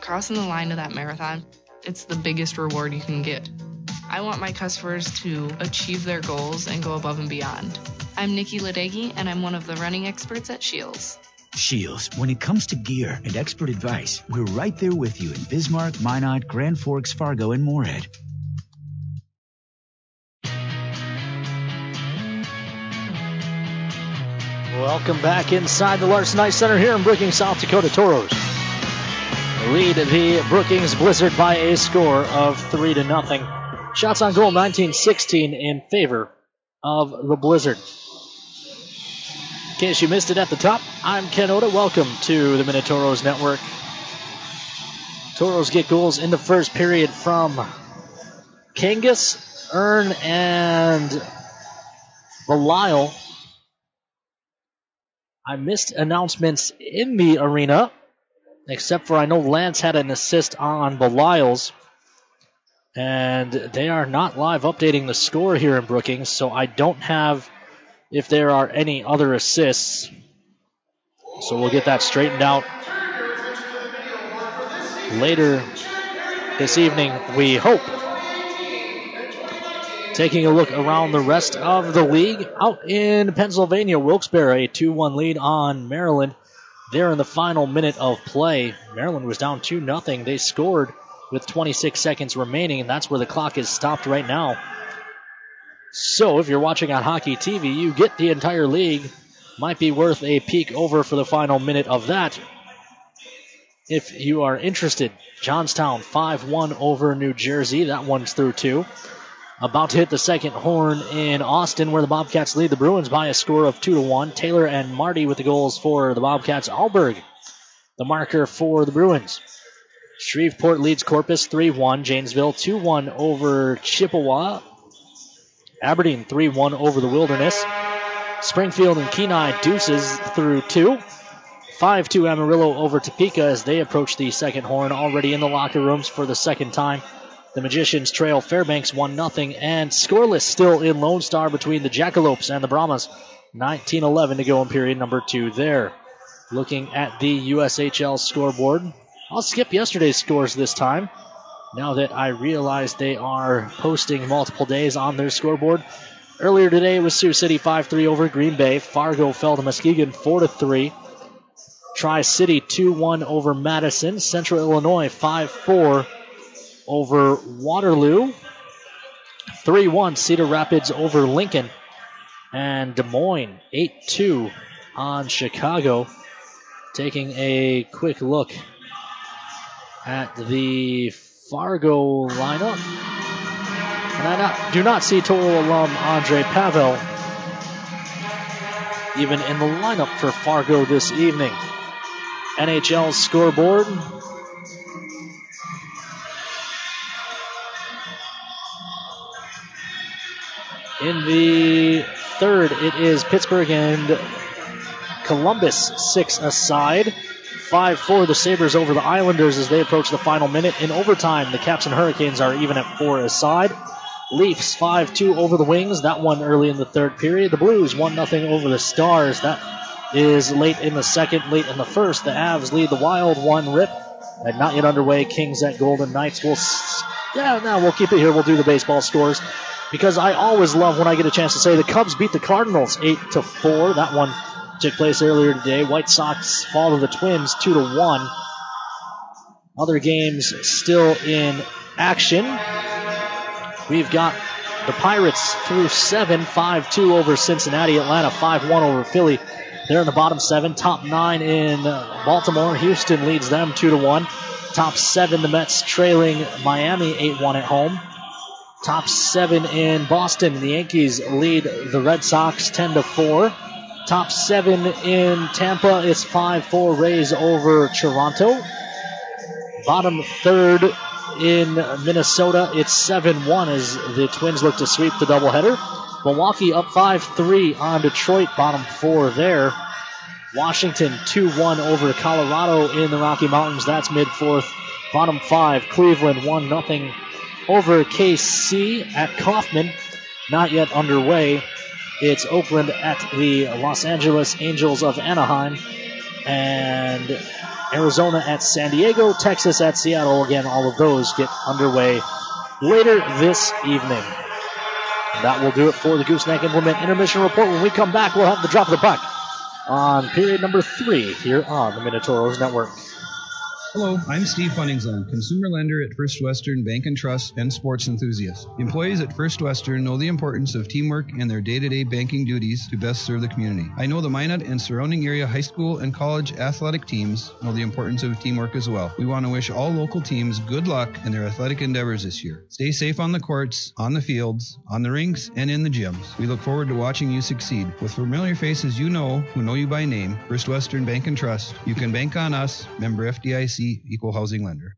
Crossing the line to that marathon, it's the biggest reward you can get. I want my customers to achieve their goals and go above and beyond. I'm Nikki Ladegi, and I'm one of the running experts at Shields. Shields, when it comes to gear and expert advice, we're right there with you in Bismarck, Minot, Grand Forks, Fargo, and Moorhead. Welcome back inside the Larson Ice Center here in Brookings, South Dakota. Toros lead the Brookings Blizzard by a score of 3-0. Shots on goal 19-16 in favor of the Blizzard. In case you missed it at the top, I'm Ken Oda. Welcome to the Minotauros Network. Toros get goals in the first period from Kangas, Earn, and Belisle. I missed announcements in the arena, except for I know Lance had an assist on Belisle's. And they are not live updating the score here in Brookings, so I don't have if there are any other assists. So we'll get that straightened out later this evening, we hope. Taking a look around the rest of the league, out in Pennsylvania, Wilkes-Barre, a 2-1 lead on Maryland. There in the final minute of play, Maryland was down 2-0. They scored with 26 seconds remaining, and that's where the clock is stopped right now. So if you're watching on Hockey TV, you get the entire league. Might be worth a peek over for the final minute of that. If you are interested, Johnstown 5-1 over New Jersey. That one's through 2. About to hit the second horn in Austin, where the Bobcats lead the Bruins by a score of 2-1. Taylor and Marty with the goals for the Bobcats. Alberg, the marker for the Bruins. Shreveport leads Corpus 3-1. Janesville 2-1 over Chippewa. Aberdeen 3-1 over the Wilderness. Springfield and Kenai deuces through 2. 5-2 Amarillo over Topeka as they approach the second horn, already in the locker rooms for the second time. The Magicians trail Fairbanks 1-0, and scoreless still in Lone Star between the Jackalopes and the Brahmas. 19-11 to go in period number 2 there. Looking at the USHL scoreboard, I'll skip yesterday's scores this time, now that I realize they are posting multiple days on their scoreboard. Earlier today it was Sioux City 5-3 over Green Bay. Fargo fell to Muskegon 4-3. Tri-City 2-1 over Madison. Central Illinois 5-4 over Waterloo. 3-1 Cedar Rapids over Lincoln. And Des Moines 8-2 on Chicago. Taking a quick look at the Fargo lineup. And I do not see Total alum Andre Pavel even in the lineup for Fargo this evening. NHL scoreboard. In the third, it is Pittsburgh and Columbus 6 aside. 5-4 the Sabres over the Islanders as they approach the final minute. In overtime, the Caps and Hurricanes are even at 4 aside. Leafs 5-2 over the Wings. That one early in the third period. The Blues 1-0 over the Stars. That is late in the second, late in the first. The Avs lead the Wild 1-rip. And not yet underway. Kings at Golden Knights. We'll keep it here. We'll do the baseball scores. Because I always love when I get a chance to say the Cubs beat the Cardinals 8-4. That one took place earlier today. White Sox fall to the Twins 2-1. Other games still in action. We've got the Pirates through 7, 5-2 over Cincinnati. Atlanta 5-1 over Philly. They're in the bottom 7. Top 9 in Baltimore. Houston leads them 2-1. Top 7, the Mets trailing Miami 8-1 at home. Top 7 in Boston. The Yankees lead the Red Sox 10-4. Top 7 in Tampa. It's 5-4 Rays over Toronto. Bottom 3rd in Minnesota. It's 7-1 as the Twins look to sweep the doubleheader. Milwaukee up 5-3 on Detroit. Bottom 4 there. Washington 2-1 over Colorado in the Rocky Mountains. That's mid-4th. Bottom 5, Cleveland 1-0 over KC at Kauffman. Not yet underway. It's Oakland at the Los Angeles Angels of Anaheim. And Arizona at San Diego. Texas at Seattle. Again, all of those get underway later this evening. That will do it for the Gooseneck Implement Intermission Report. When we come back, we'll have the drop of the puck on period number 3 here on the Minotauros Network. Hello, I'm Steve Funningsland, consumer lender at First Western Bank and Trust and sports enthusiast. Employees at First Western know the importance of teamwork and their day-to-day banking duties to best serve the community. I know the Minot and surrounding area high school and college athletic teams know the importance of teamwork as well. We want to wish all local teams good luck in their athletic endeavors this year. Stay safe on the courts, on the fields, on the rinks, and in the gyms. We look forward to watching you succeed. With familiar faces you know, who know you by name, First Western Bank and Trust, you can bank on us, member FDIC, equal housing lender.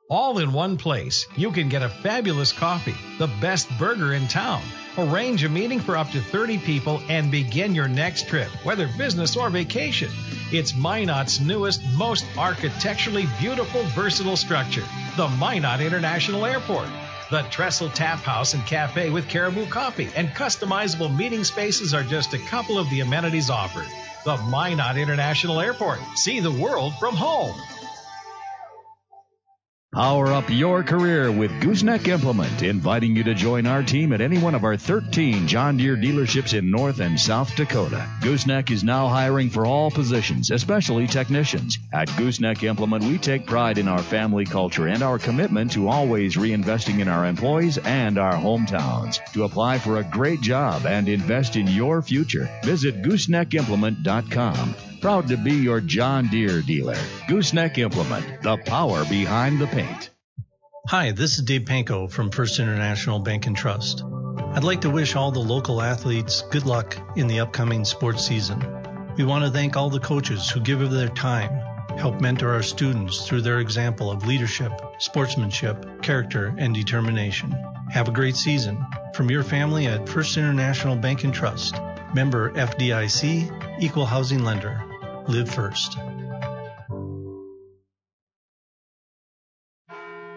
All in one place, you can get a fabulous coffee, the best burger in town, arrange a meeting for up to 30 people, and begin your next trip, whether business or vacation. It's Minot's newest, most architecturally beautiful, versatile structure, the Minot International Airport. The Trestle Tap House and Cafe with Caribou Coffee and customizable meeting spaces are just a couple of the amenities offered. The Minot International Airport. See the world from home. Power up your career with Gooseneck Implement, inviting you to join our team at any one of our 13 John Deere dealerships in North and South Dakota. Gooseneck is now hiring for all positions, especially technicians. At Gooseneck Implement, we take pride in our family culture and our commitment to always reinvesting in our employees and our hometowns. To apply for a great job and invest in your future, visit gooseneckimplement.com. Proud to be your John Deere dealer. Gooseneck Implement, the power behind the paint. Hi, this is Dave Pankow from First International Bank and Trust. I'd like to wish all the local athletes good luck in the upcoming sports season. We want to thank all the coaches who give of their time, help mentor our students through their example of leadership, sportsmanship, character, and determination. Have a great season. From your family at First International Bank and Trust. Member FDIC, equal housing lender. Live first.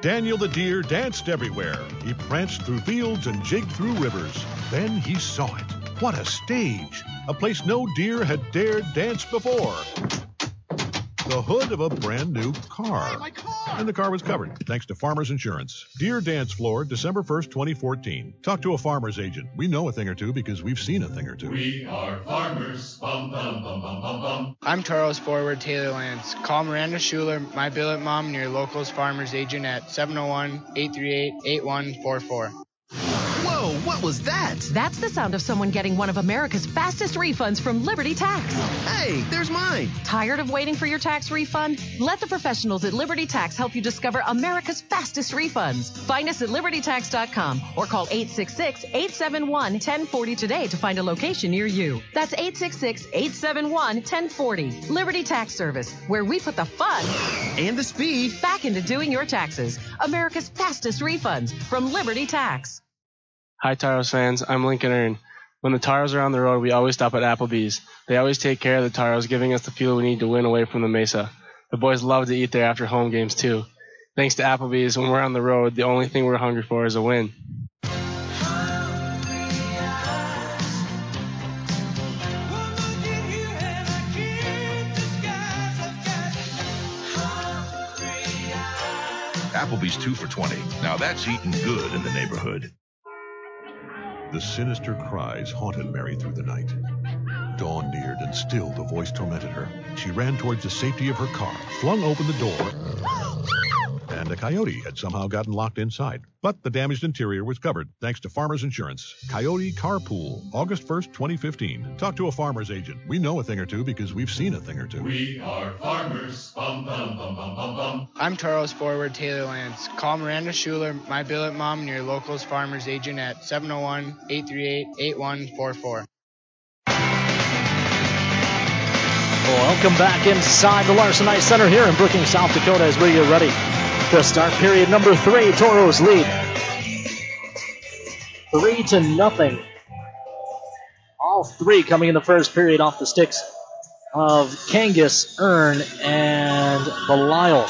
Daniel the deer danced everywhere. He pranced through fields and jigged through rivers. Then he saw it. What a stage! A place no deer had dared dance before. The hood of a brand new car. My car! And the car was covered, thanks to Farmers Insurance. Deer Dance Floor, December 1st, 2014. Talk to a farmer's agent. We know a thing or two because we've seen a thing or two. We are farmers. Bum, bum, bum, bum, bum, bum. I'm Taros forward Taylor Lance. Call Miranda Schuler, my billet mom, and your locals farmer's agent at 701-838-8144. Whoa! Whoa, what was that? That's the sound of someone getting one of America's fastest refunds from Liberty Tax. Hey, there's mine. Tired of waiting for your tax refund? Let the professionals at Liberty Tax help you discover America's fastest refunds. Find us at libertytax.com or call 866-871-1040 today to find a location near you. That's 866-871-1040. Liberty Tax Service, where we put the fun and the speed back into doing your taxes. America's fastest refunds from Liberty Tax. Hi, Taros fans. I'm Lincoln Earn. When the Taros are on the road, we always stop at Applebee's. They always take care of the Taros, giving us the fuel we need to win away from the Mesa. The boys love to eat there after home games, too. Thanks to Applebee's, when we're on the road, the only thing we're hungry for is a win. Applebee's 2 for $20. Now that's eating good in the neighborhood. The sinister cries haunted Mary through the night. Dawn neared, and still the voice tormented her. She ran towards the safety of her car, flung open the door, and a coyote had somehow gotten locked inside. But the damaged interior was covered, thanks to Farmers Insurance. Coyote Carpool, August 1st, 2015. Talk to a farmer's agent. We know a thing or two because we've seen a thing or two. We are farmers. Bum, bum, bum, bum, bum, bum. I'm Taros forward Taylor Lance. Call Miranda Schuler, my billet mom, and your locals farmers agent at 701-838-8144. Welcome back inside the Larson Ice Center here in Brookings, South Dakota, as we get ready to start period number 3. Toros lead 3-0. All three coming in the first period off the sticks of Kangas, Earn, and Belial.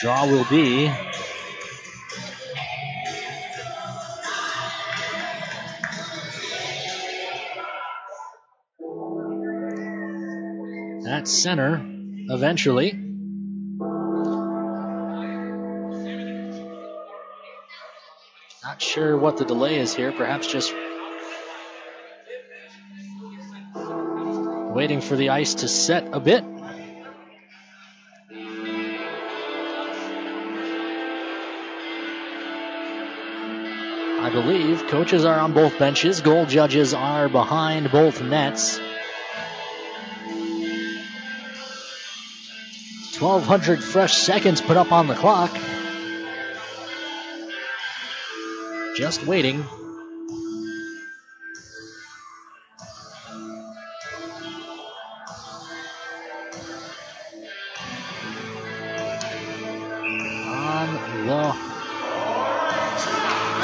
Draw will be at center eventually. Not sure what the delay is here. Perhaps just waiting for the ice to set a bit. I believe coaches are on both benches. Goal judges are behind both nets. 1,200 fresh seconds put up on the clock. Just waiting. On the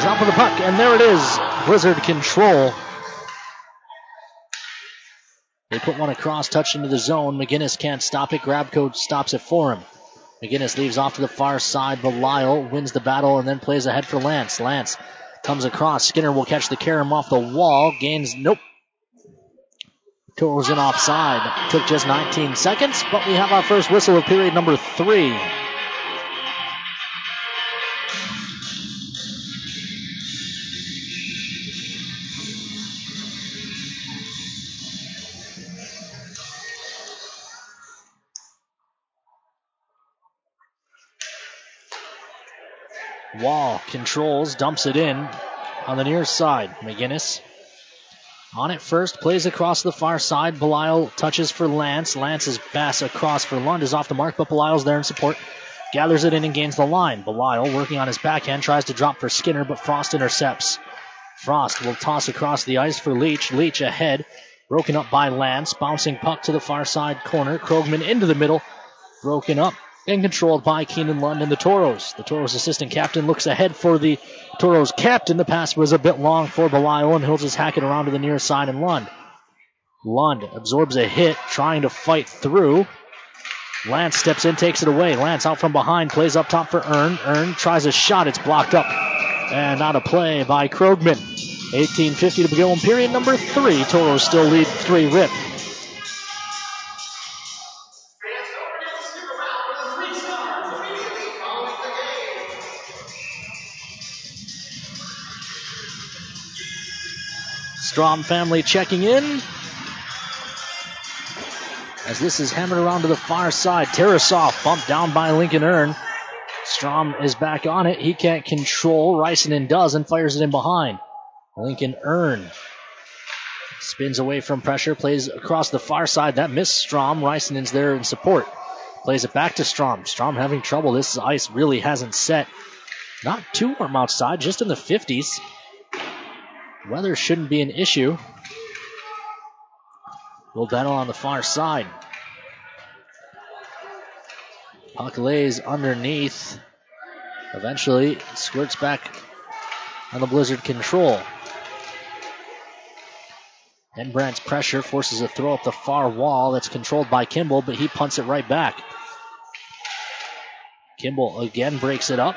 drop of the puck, and there it is. Blizzard control. They put one across, touched into the zone. McGinnis can't stop it. Grab coach stops it for him. McGinnis leaves off to the far side. Belial wins the battle and then plays ahead for Lance. Lance comes across. Skinner will catch the carom off the wall. Gains, nope. Toros in offside. Took just 19 seconds, but we have our first whistle of period number 3. Wall controls, dumps it in on the near side. McGinnis on it first, plays across the far side. Belial touches for Lance. Lance's pass across for Lund is off the mark, but Belial's there in support. Gathers it in and gains the line. Belial working on his backhand, tries to drop for Skinner, but Frost intercepts. Frost will toss across the ice for Leach. Leach ahead, broken up by Lance. Bouncing puck to the far side corner. Krogman into the middle, broken up and controlled by Keenan Lund and the Toros. The Toros assistant captain looks ahead for the Toros captain. The pass was a bit long for Belial, and he'll just hack it around to the near side and Lund. Lund absorbs a hit, trying to fight through. Lance steps in, takes it away. Lance out from behind, plays up top for Earn. Earn tries a shot, it's blocked up. And out of play by Krogman. 18:50 to begin period number 3. Toros still lead 3-rip. Strom family checking in. As this is hammered around to the far side. Tarasov bumped down by Lincoln Earn. Strom is back on it. He can't control. Reisinen does and fires it in behind. Lincoln Earn spins away from pressure, plays across the far side. That missed Strom. Reisinen's there in support. Plays it back to Strom. Strom having trouble. This ice really hasn't set. Not too warm outside, just in the 50s. Weather shouldn't be an issue. We'll battle on the far side. Puck lays underneath. Eventually squirts back on the Blizzard control. Henbrandt's pressure forces a throw up the far wall. That's controlled by Kimball, but he punts it right back. Kimball again breaks it up.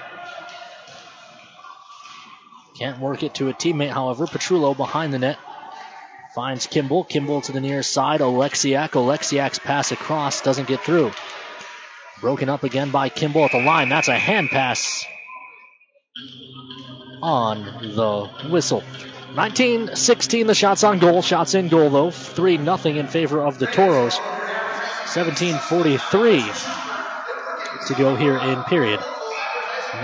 Can't work it to a teammate, however. Petrullo behind the net finds Kimball. Kimball to the near side. Oleksiak. Oleksiak's pass across doesn't get through. Broken up again by Kimball at the line. That's a hand pass on the whistle. 19-16 the shots on goal. Shots in goal, though. 3-0 in favor of the Toros. 17:43 to go here in period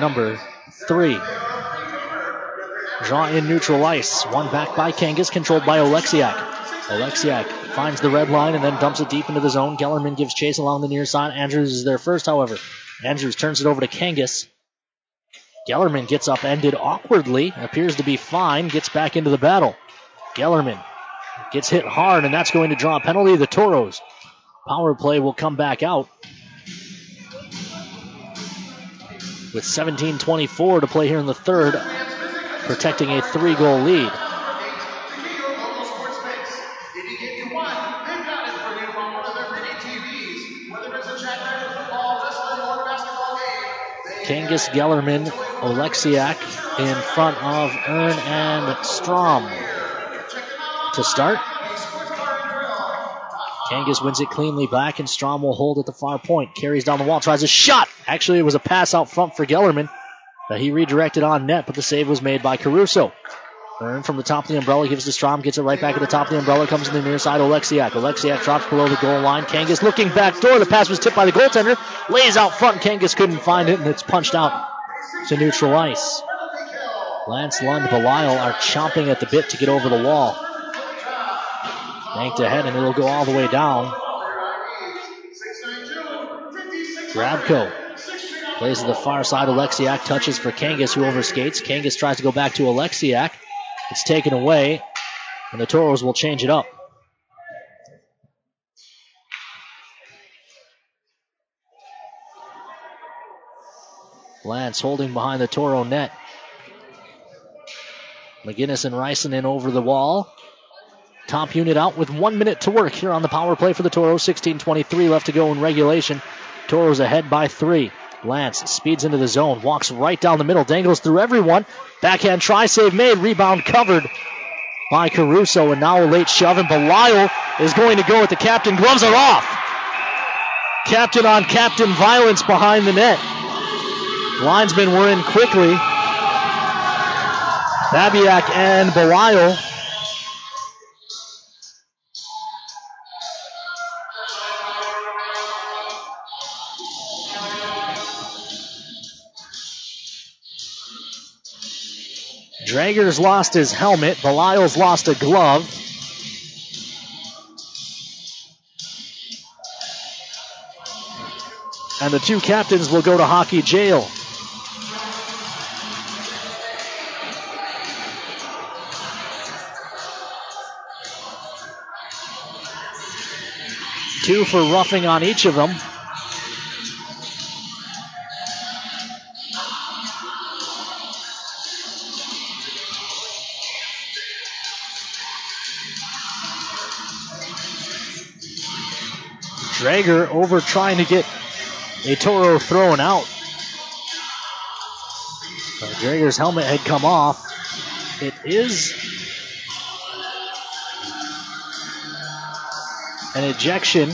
number 3. Draw in neutral ice. One back by Kangas, controlled by Oleksiak. Oleksiak finds the red line and then dumps it deep into the zone. Gellerman gives chase along the near side. Andrews is there first, however. Andrews turns it over to Kangas. Gellerman gets upended awkwardly. Appears to be fine. Gets back into the battle. Gellerman gets hit hard, and that's going to draw a penalty. The Toros power play will come back out with 17:24 to play here in the third, protecting a 3-goal lead. Kangas, Gellerman, Oleksiak in front of Earn and Strom. To start, Kangas wins it cleanly back, and Strom will hold at the far point. Carries down the wall, tries a shot. Actually, it was a pass out front for Gellerman that he redirected on net, but the save was made by Caruso. Earn from the top of the umbrella, gives to Strom, gets it right back at the top of the umbrella, comes to the near side, Oleksiak. Oleksiak drops below the goal line. Kangas looking back door. The pass was tipped by the goaltender. Lays out front. Kangas couldn't find it, and it's punched out to neutral ice. Lance Lund, Belial are chomping at the bit to get over the wall. Banked ahead, and it'll go all the way down. Grabko plays to the far side. Oleksiak touches for Kangas, who overskates. Kangas tries to go back to Oleksiak. It's taken away, and the Toros will change it up. Lance holding behind the Toro net. McGinnis and Reisinen over the wall. Top unit out with 1 minute to work here on the power play for the Toros. 16:23 left to go in regulation. Toros ahead by 3. Lance speeds into the zone, walks right down the middle, dangles through everyone. Backhand try, save made, rebound covered by Caruso, and now a late shove, and Belial is going to go at the captain. Gloves are off. Captain on captain violence behind the net. Linesmen were in quickly. Babiak and Belial. Drager's lost his helmet. Belial's lost a glove. And the two captains will go to hockey jail. Two for roughing on each of them. Drager over trying to get a Toro thrown out. Drager's helmet had come off. It is an ejection.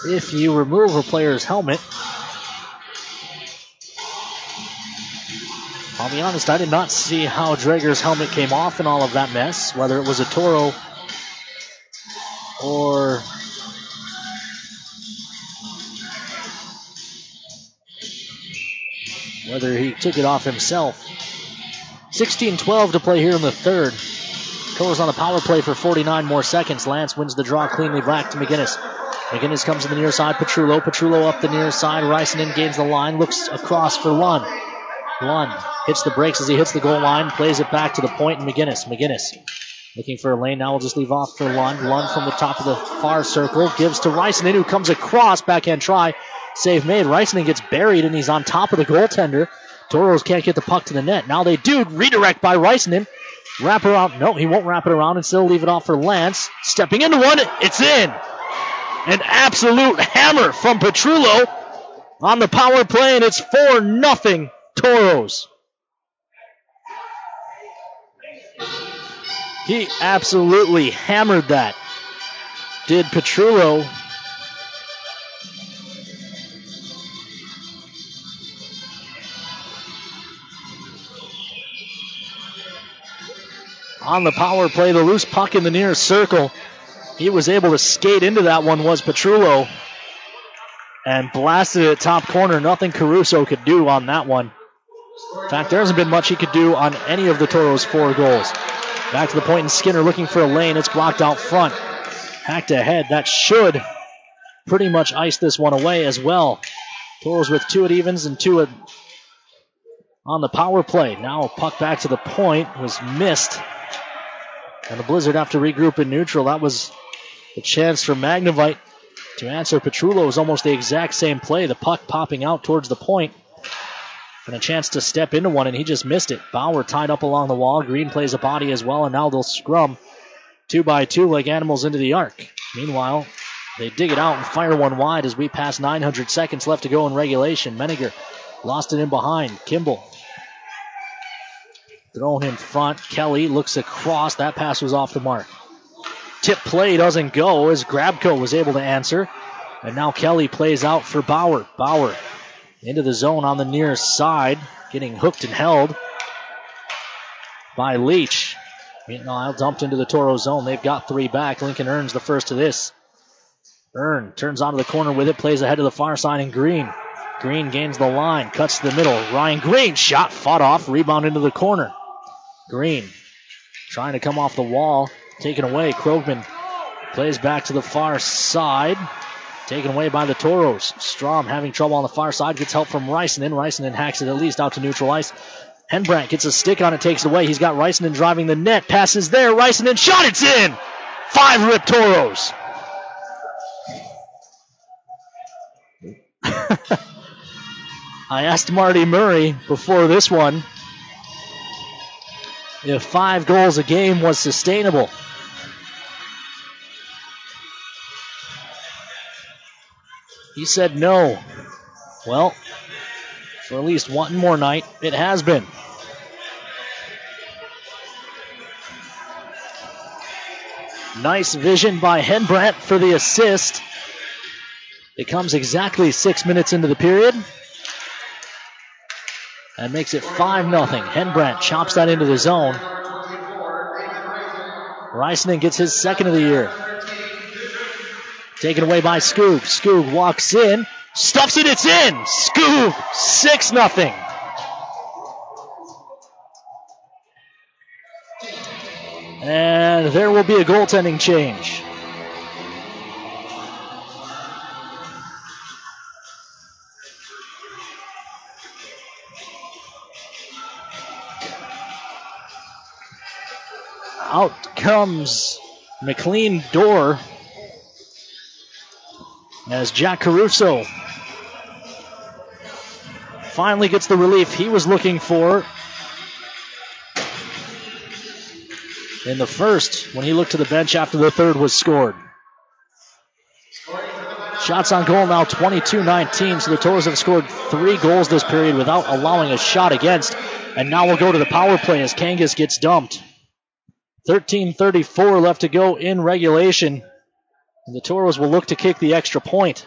If you remove a player's helmet, I'll be honest, I did not see how Drager's helmet came off in all of that mess, whether it was a Toro or whether he took it off himself. 16-12 to play here in the third. Toros on the power play for 49 more seconds. Lance wins the draw cleanly back to McGinnis. McGinnis comes to the near side. Petrullo up the near side. Reisenen gains the line. Looks across for Lund. Lund hits the brakes as he hits the goal line. Plays it back to the point. And McGinnis looking for a lane. Now we'll just leave off for Lund. Lund from the top of the far circle. Gives to Reisenen, who comes across. Backhand try. Save made. Reisenen gets buried, and he's on top of the goaltender. Toros can't get the puck to the net. Now they do. Redirect by Reisenen. Wrap around. No, he won't wrap it around and still leave it off for Lance. Stepping into one. It's in. An absolute hammer from Petrullo on the power play, and it's 4-0 Toros. He absolutely hammered that. Did Petrullo. On the power play, the loose puck in the near circle. He was able to skate into that one, was Petrullo, and blasted it top corner. Nothing Caruso could do on that one. In fact, there hasn't been much he could do on any of the Toros' 4 goals. Back to the point, and Skinner looking for a lane. It's blocked out front. Hacked ahead. That should pretty much ice this one away as well. Toros with 2 at evens and 2 on the power play. Now a puck back to the point was missed. And the Blizzard have to regroup in neutral. That was a chance for Magnavite to answer. Petrullo was almost the exact same play. The puck popping out towards the point. And a chance to step into one, and he just missed it. Bauer tied up along the wall. Green plays a body as well, and now they'll scrum 2-by-2 like animals into the arc. Meanwhile, they dig it out and fire one wide as we pass 900 seconds left to go in regulation. Menninger lost it in behind. Kimball thrown in front. Kelly looks across. That pass was off the mark. Tip play doesn't go as Grabko was able to answer. And now Kelly plays out for Bauer. Bauer into the zone on the near side. Getting hooked and held by Leach. Meanwhile, dumped into the Toro zone. They've got 3 back. Lincoln Earn's the first to this. Earn turns onto the corner with it. Plays ahead to the far side and Green. Green gains the line. Cuts to the middle. Ryan Green shot. Fought off. Rebound into the corner. Green trying to come off the wall. Taken away. Krogman plays back to the far side. Taken away by the Toros. Strom having trouble on the far side. Gets help from Reisenen. Reisenen hacks it at least out to neutral ice. Henbrandt gets a stick on it. Takes it away. He's got Reisenen driving the net. Passes there. Reisenen shot. It's in. 5 rip Toros. I asked Marty Murray before this one if 5 goals a game was sustainable. He said no. Well, for at least one more night, it has been. Nice vision by Henbrandt for the assist. It comes exactly 6 minutes into the period. And makes it 5-0. Henbrandt chops that into the zone. Reisenen gets his second of the year. Taken away by Skoog. Skoog walks in. Stuffs it, it's in! Skoog, 6-0. And there will be a goaltending change. Out comes McLean Dorr as Jack Caruso finally gets the relief he was looking for in the first when he looked to the bench after the third was scored. Shots on goal now 22-19, so the Toros have scored 3 goals this period without allowing a shot against. And now we'll go to the power play as Kangas gets dumped. 13:34 left to go in regulation. And the Toros will look to kick the extra point.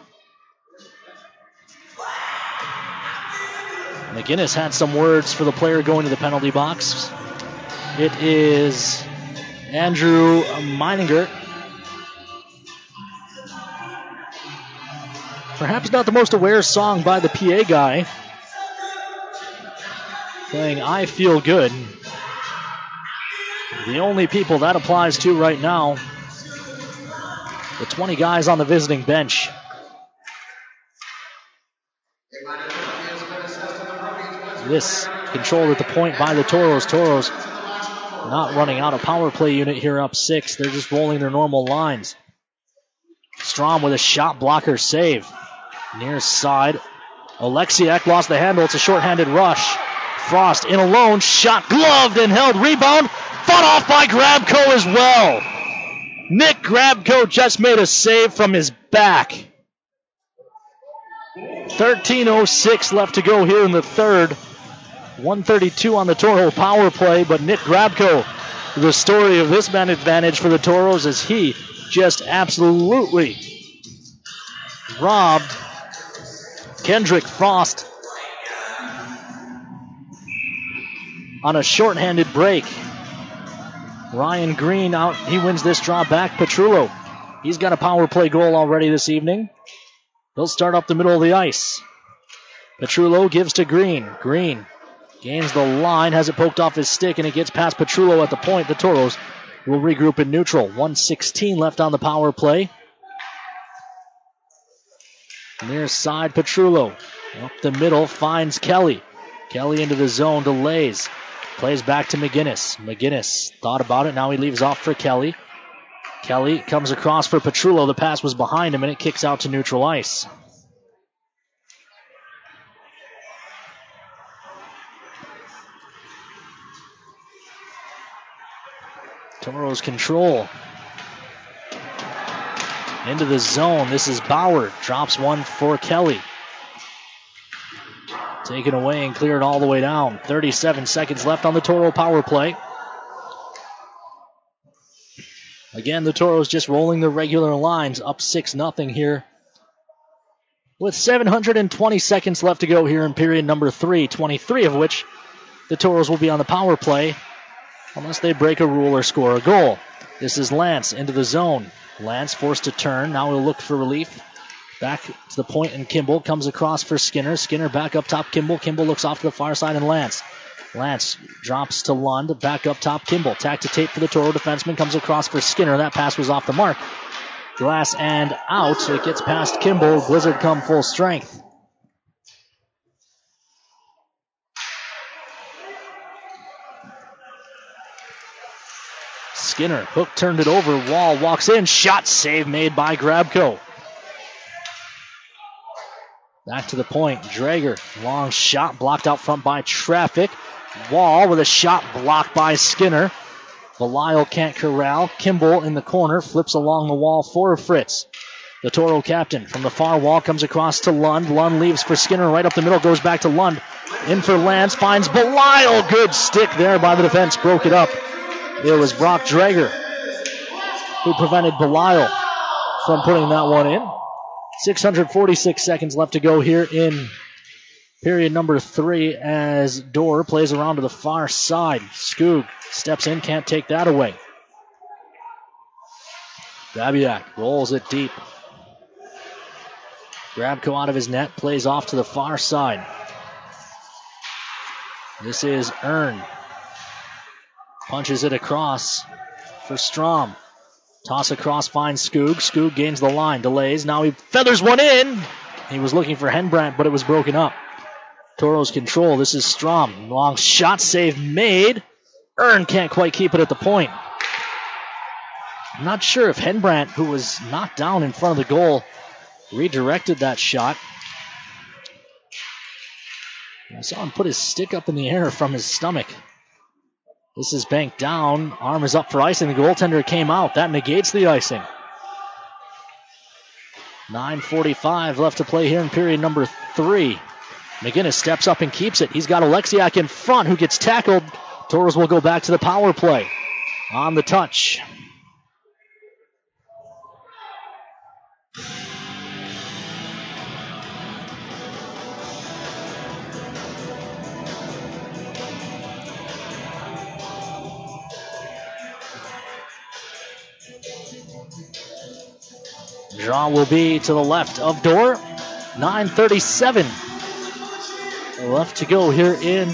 McGinnis had some words for the player going to the penalty box. It is Andrew Meininger. Perhaps not the most aware song by the PA guy. playing I Feel Good. The only people that applies to right now, the 20 guys on the visiting bench. This controlled at the point by the Toros. Toros not running out a power play unit here up 6. They're just rolling their normal lines. Strom with a shot blocker save. Near side. Alexiak lost the handle. It's a shorthanded rush. Frost in alone. Shot gloved and held. Rebound. Fought off by Grabko as well. Nick Grabko just made a save from his back. 13:06 left to go here in the third. 132 on the Toro power play, but Nick Grabko, the story of this man advantage for the Toros, as he just absolutely robbed Kendrick Frost on a shorthanded break. Ryan Green out. He wins this draw back. Petrullo, he's got a power play goal already this evening. He'll start up the middle of the ice. Petrullo gives to Green. Green gains the line, has it poked off his stick, and it gets past Petrullo at the point. The Toros will regroup in neutral. 1:16 left on the power play. Near side, Petrullo up the middle, finds Kelly. Kelly into the zone, delays. Plays back to McGinnis. McGinnis thought about it, now he leaves off for Kelly. Kelly comes across for Petrullo. The pass was behind him, and it kicks out to neutral ice. Toros control. Into the zone. This is Bauer. Drops one for Kelly. Taken away and cleared all the way down. 37 seconds left on the Toro power play. Again, the Toros just rolling the regular lines. Up 6-0 here. With 720 seconds left to go here in period number 3. 23 of which the Toros will be on the power play, unless they break a rule or score a goal. This is Lance into the zone. Lance forced to turn. Now he'll look for relief. Back to the point, and Kimball comes across for Skinner. Skinner back up top, Kimball. Kimball looks off to the far side, and Lance. Lance drops to Lund. Back up top, Kimball. Tack to tape for the Toro defenseman. Comes across for Skinner. That pass was off the mark. Glass and out. It gets past Kimball. Blizzard come full strength. Skinner, hook turned it over. Wall walks in. Shot save made by Grabko. Back to the point. Drager, long shot blocked out front by Traffic. Wall with a shot blocked by Skinner. Belial can't corral. Kimball in the corner flips along the wall for Fritz. The Toro captain from the far wall comes across to Lund. Lund leaves for Skinner right up the middle. Goes back to Lund. In for Lance. Finds Belial. Good stick there by the defense. Broke it up. It was Brock Drager who prevented Belial from putting that one in. 646 seconds left to go here in period number 3 as Dorr plays around to the far side. Skoog steps in, can't take that away. Babiak rolls it deep. Grabko out of his net, plays off to the far side. This is Earn. Punches it across for Strom. Toss across, finds Skoog. Skoog gains the line, delays. Now he feathers one in. He was looking for Henbrandt, but it was broken up. Toros control. This is Strom. Long shot save made. Earn can't quite keep it at the point. I'm not sure if Henbrandt, who was knocked down in front of the goal, redirected that shot. I saw him put his stick up in the air from his stomach. This is banked down. Arm is up for icing. The goaltender came out. That negates the icing. 9:45 left to play here in period number 3. McGinnis steps up and keeps it. He's got Alexiak in front who gets tackled. Toros will go back to the power play. On the touch. Draw will be to the left of Dorr. 9:37 left to go here in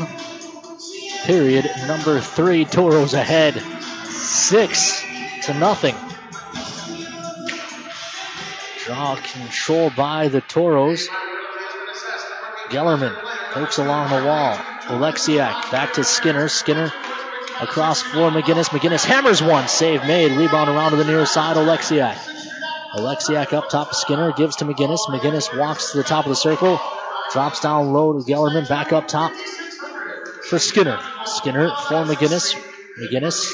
period number 3. Toros ahead 6-0. Draw control by the Toros. Gellerman pokes along the wall. Oleksiak back to Skinner. Skinner across for McGinnis. McGinnis hammers one. Save made. Rebound around to the near side. Oleksiak. Oleksiak up top to Skinner. Gives to McGinnis. McGinnis walks to the top of the circle. Drops down low to Gellerman. Back up top for Skinner. Skinner for McGinnis. McGinnis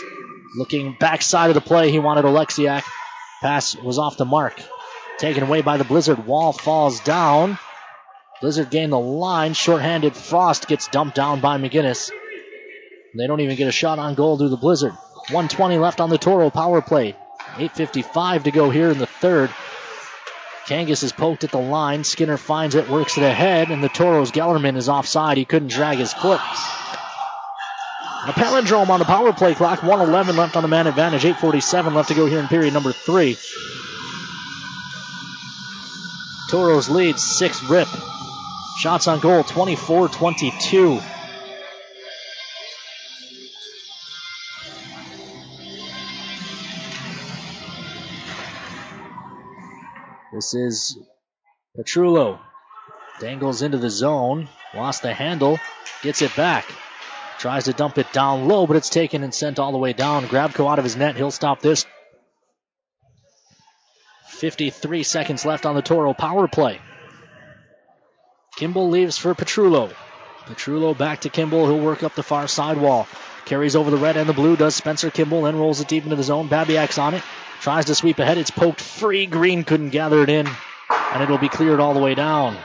looking backside of the play. He wanted Oleksiak. Pass was off the mark. Taken away by the Blizzard. Wall falls down. Blizzard gained the line. Short-handed Frost gets dumped down by McGinnis. They don't even get a shot on goal to the Blizzard. 1:20 left on the Toro power play. 8:55 to go here in the third. Kangas is poked at the line. Skinner finds it, works it ahead, and the Toros' Gellerman is offside. He couldn't drag his foot. A palindrome on the power play clock. 1:11 left on the man advantage. 8:47 left to go here in period number 3. Toros lead 6-rip. Shots on goal 24-22. This is Petrullo. Dangles into the zone. Lost the handle. Gets it back. Tries to dump it down low, but it's taken and sent all the way down. Grabko out of his net. He'll stop this. 53 seconds left on the Toro power play. Kimball leaves for Petrullo. Petrullo back to Kimball. He'll work up the far side wall. Carries over the red and the blue. Does Spencer Kimball. Then rolls it deep into the zone. Babiak's on it. Tries to sweep ahead. It's poked free. Green couldn't gather it in. And it'll be cleared all the way down.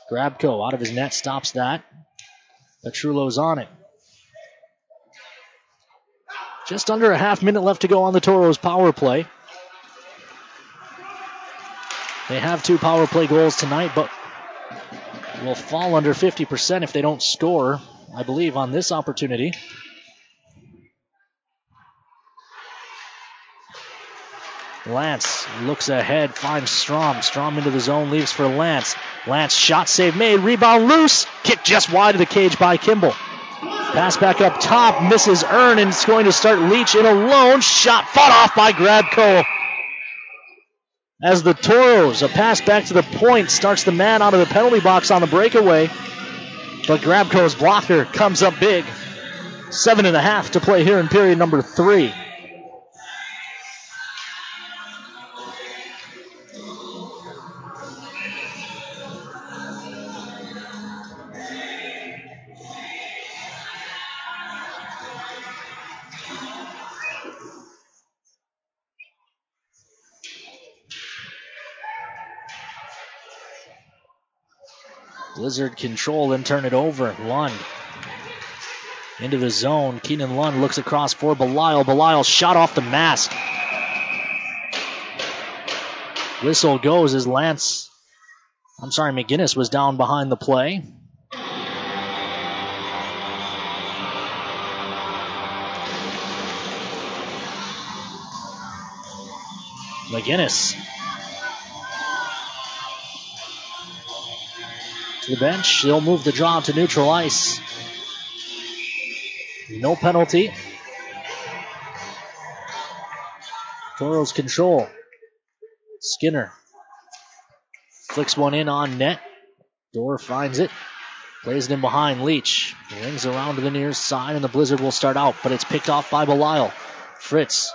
Grabko out of his net. Stops that. Petrullo's on it. Just under a half minute left to go on the Toros power play. They have 2 power play goals tonight, but will fall under 50% if they don't score, I believe, on this opportunity. Lance looks ahead, finds Strom. Strom into the zone, leaves for Lance. Lance, shot save made, rebound loose. Kick just wide of the cage by Kimball. Pass back up top, misses Earn, and it's going to start Leach in alone. Shot fought off by Grabko. As the Toros, a pass back to the point, starts the man out of the penalty box on the breakaway. But Grabko's blocker comes up big. 7.5 to play here in period number 3. Blizzard control, then turn it over. Lund into the zone. Keenan Lund looks across for Belisle. Belisle shot off the mask. Whistle goes as McGinnis was down behind the play. McGinnis to the bench. They'll move the draw to neutral ice. No penalty. Toros control. Skinner flicks one in on net. Dorr finds it. Plays it in behind Leach. Rings around to the near side, and the Blizzard will start out, but it's picked off by Belisle. Fritz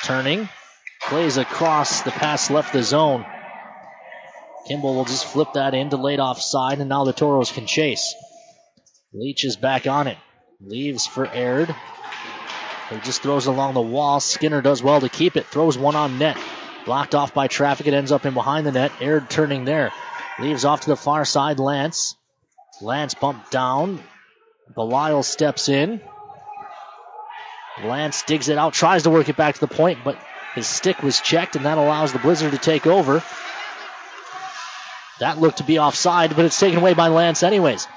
turning. Plays across. The pass left the zone. Kimball will just flip that in, delayed offside, and now the Toros can chase. Leach is back on it. Leaves for Aird. He just throws it along the wall. Skinner does well to keep it. Throws one on net. Blocked off by traffic. It ends up in behind the net. Aird turning there. Leaves off to the far side. Lance bumped down. Belisle steps in. Lance digs it out. Tries to work it back to the point, but his stick was checked, and that allows the Blizzard to take over. That looked to be offside, but it's taken away by Lance anyways.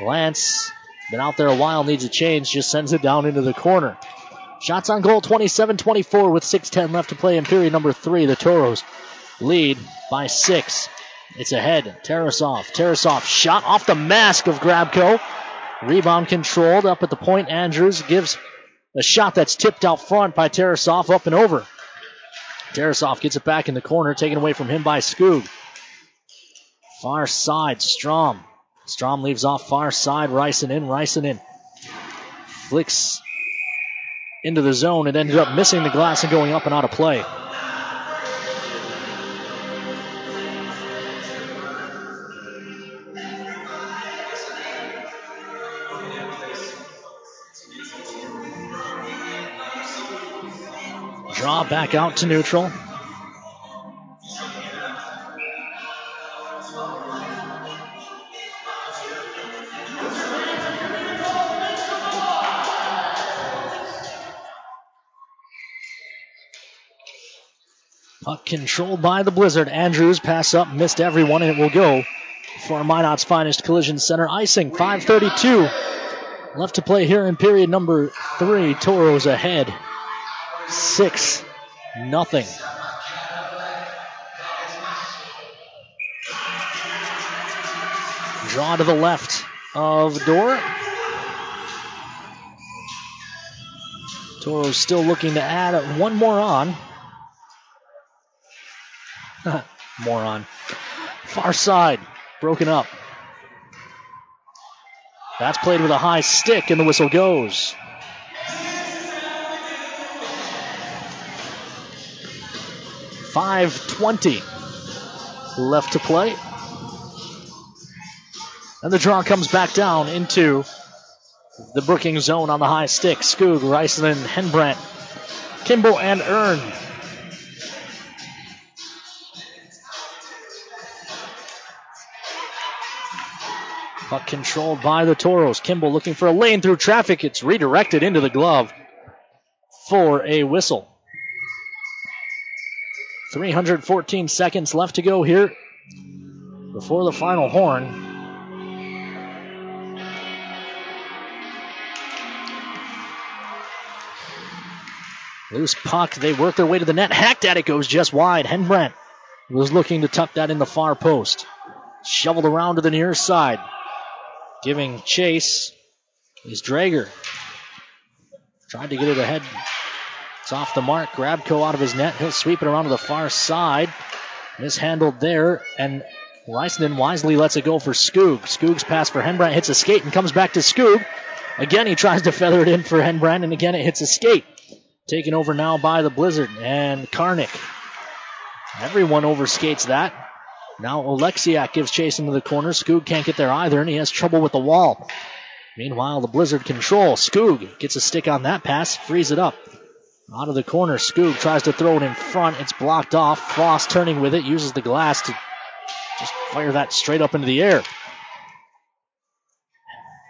Lance, been out there a while, needs a change, just sends it down into the corner. Shots on goal 27-24 with 6:10 left to play in period number 3. The Toros lead by 6. It's ahead. Tarasov shot off the mask of Grabko. Rebound controlled up at the point. Andrews gives a shot that's tipped out front by Tarasov, up and over. Tarasov gets it back in the corner, taken away from him by Skoog. Far side, Strom. Strom leaves off far side, Ryson in. Flicks into the zone and ended up missing the glass and going up and out of play. Draw back out to neutral. Puck controlled by the Blizzard. Andrews pass up, missed everyone, and it will go for Minot's finest collision center icing. 5:32 left to play here in period number 3. Toros ahead 6-0. Draw to the left of Dorr. Toros still looking to add one more on. Moron. Far side, broken up. That's played with a high stick, and the whistle goes. .5:20 left to play. And the draw comes back down into the Brookings zone on the high stick. Skoog, Reisman, Henbrandt, Kimball, and Earn. Puck controlled by the Toros. Kimball looking for a lane through traffic. It's redirected into the glove for a whistle. 314 seconds left to go here before the final horn. Loose puck. They work their way to the net. Hacked at it, goes just wide. Henbrandt was looking to tuck that in the far post. Shoveled around to the near side. Giving chase is Drager. Tried to get it ahead. It's off the mark. Grabko out of his net. He'll sweep it around to the far side. Mishandled there, and Reisman wisely lets it go for Skoog. Skoog's pass for Henbrandt hits a skate and comes back to Skoog. Again, he tries to feather it in for Henbrandt, and again it hits a skate. Taken over now by the Blizzard and Karnik. Everyone overskates that. Now Oleksiak gives chase into the corner. Skoog can't get there either, and he has trouble with the wall. Meanwhile, the Blizzard control. Skoog gets a stick on that pass, frees it up. Out of the corner, Skoog tries to throw it in front. It's blocked off. Frost turning with it, uses the glass to just fire that straight up into the air.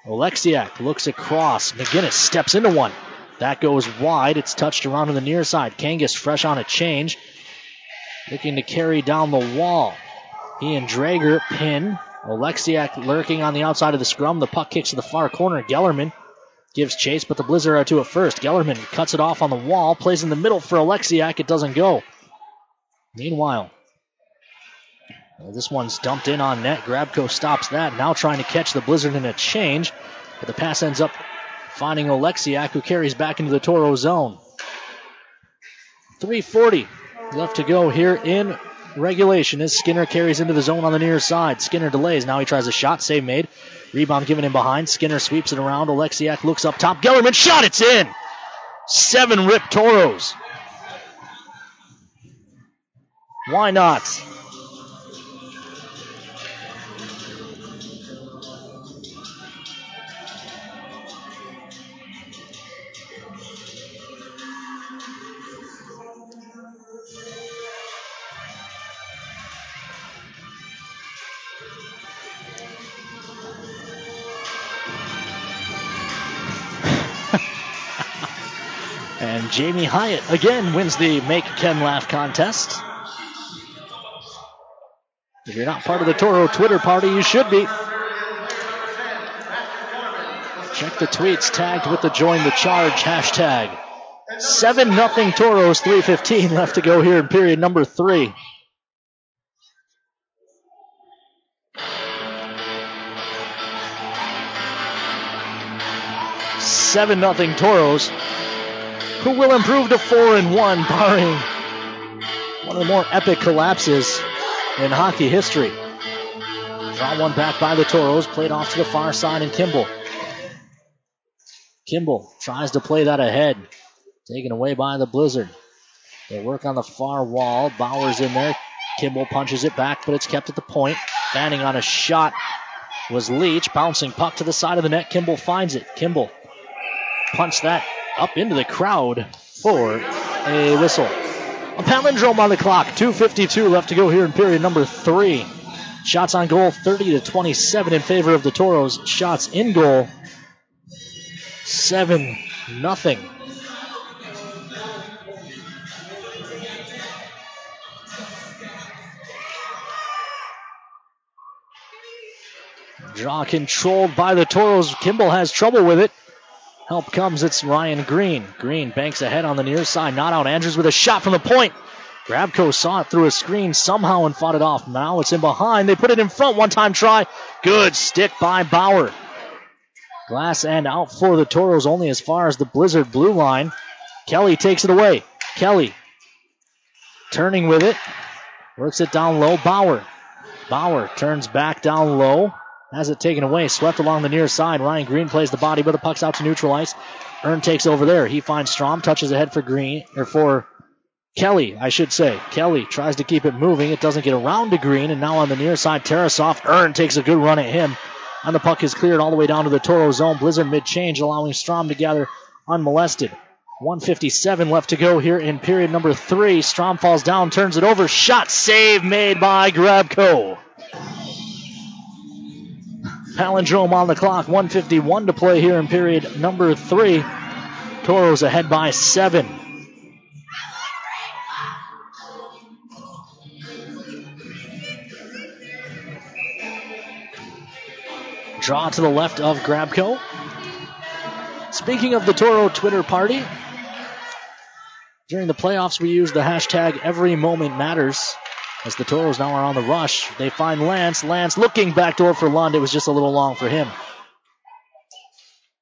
Oleksiak looks across. McGinnis steps into one. That goes wide. It's touched around to the near side. Kangas fresh on a change. Looking to carry down the wall. He and Drager pin. Oleksiak lurking on the outside of the scrum. The puck kicks to the far corner. Gellerman gives chase, but the Blizzard are to it first. Gellerman cuts it off on the wall. Plays in the middle for Oleksiak. It doesn't go. Meanwhile, this one's dumped in on net. Grabko stops that. Now trying to catch the Blizzard in a change. But the pass ends up finding Oleksiak, who carries back into the Toro zone. 3:40 left to go here in regulation as Skinner carries into the zone on the near side. Skinner delays. Now he tries a shot. Save made. Rebound given in behind. Skinner sweeps it around. Oleksiak looks up top. Gellerman shot. It's in. 7 rip Toros. Why not? And Jamie Hyatt again wins the Make Ken Laugh contest. If you're not part of the Toro Twitter party, you should be. Check the tweets tagged with the Join the Charge hashtag. 7-0 Toros, 3:15 left to go here in period number 3. 7-0 Toros, who will improve to 4-1, barring one of the more epic collapses in hockey history. Draw one back by the Toros, played off to the far side, and Kimball. Kimball tries to play that ahead, taken away by the Blizzard. They work on the far wall. Bauer's in there. Kimball punches it back, but it's kept at the point. Fanning on a shot was Leach. Bouncing puck to the side of the net. Kimball finds it. Kimball punched that up into the crowd for a whistle. A palindrome on the clock. 2:52 left to go here in period number 3. Shots on goal 30-27 in favor of the Toros. Shots in goal 7-0. Draw controlled by the Toros. Kimball has trouble with it. Help comes. It's Ryan Green. Green banks ahead on the near side. Not out. Andrews with a shot from the point. Grabko saw it through a screen somehow and fought it off. Now it's in behind. They put it in front. One-time try. Good stick by Bauer. Glass end out for the Toros, only as far as the Blizzard blue line. Kelly takes it away. Kelly turning with it. Works it down low. Bauer turns back down low. Has it taken away. Swept along the near side. Ryan Green plays the body, but the puck's out to neutral ice. Ern takes over there. He finds Strom. Touches ahead for Kelly, I should say. Kelly tries to keep it moving. It doesn't get around to Green, and now on the near side, Tarasov. Ern takes a good run at him. And the puck is cleared all the way down to the Toro zone. Blizzard mid-change, allowing Strom to gather unmolested. 1:57 left to go here in period number 3. Strom falls down, turns it over. Shot save made by Grabko. Palindrome on the clock. 1:51 to play here in period number 3. Toros ahead by 7. Draw to the left of Grabko. Speaking of the Toro Twitter party, during the playoffs we used the hashtag #EveryMomentMatters. As the Toros now are on the rush, they find Lance. Lance looking backdoor for Lund. It was just a little long for him.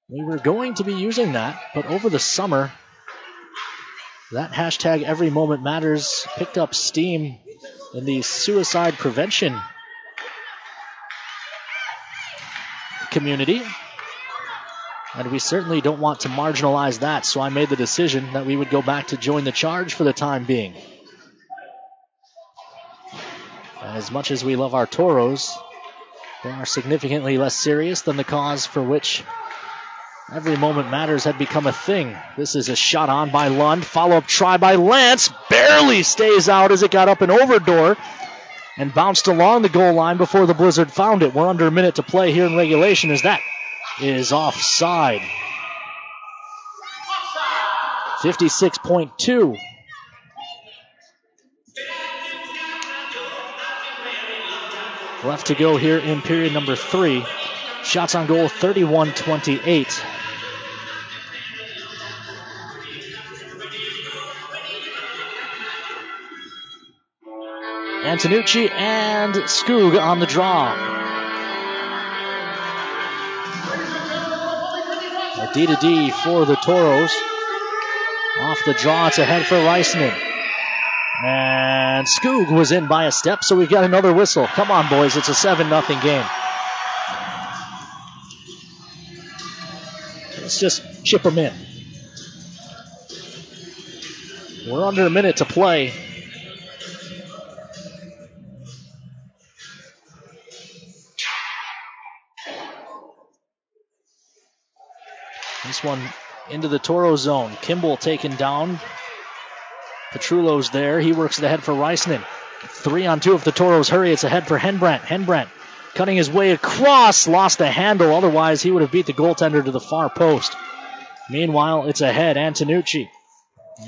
We were going to be using that, but over the summer, that hashtag #EveryMomentMatters picked up steam in the suicide prevention community. And we certainly don't want to marginalize that, so I made the decision that we would go back to join the charge for the time being. As much as we love our Toros, they are significantly less serious than the cause for which Every Moment Matters had become a thing. This is a shot on by Lund. Follow-up try by Lance. Barely stays out as it got up and over door and bounced along the goal line before the Blizzard found it. We're under a minute to play here in regulation as that is offside. 56.2. Left to go here in period number 3. Shots on goal 31-28. Antonucci and Skoog on the draw. A D-to-D for the Toros. Off the draw, it's ahead for Reisman. And Skoog was in by a step, so we've got another whistle. Come on, boys, it's a 7-0 game. Let's just chip them in. We're under a minute to play. This one into the Toro zone. Kimball taken down. Petrullo's there. He works it ahead for Reisman. 3-on-2 if the Toros hurry. It's ahead for Henbrandt. Henbrandt cutting his way across. Lost the handle. Otherwise, he would have beat the goaltender to the far post. Meanwhile, it's ahead. Antonucci.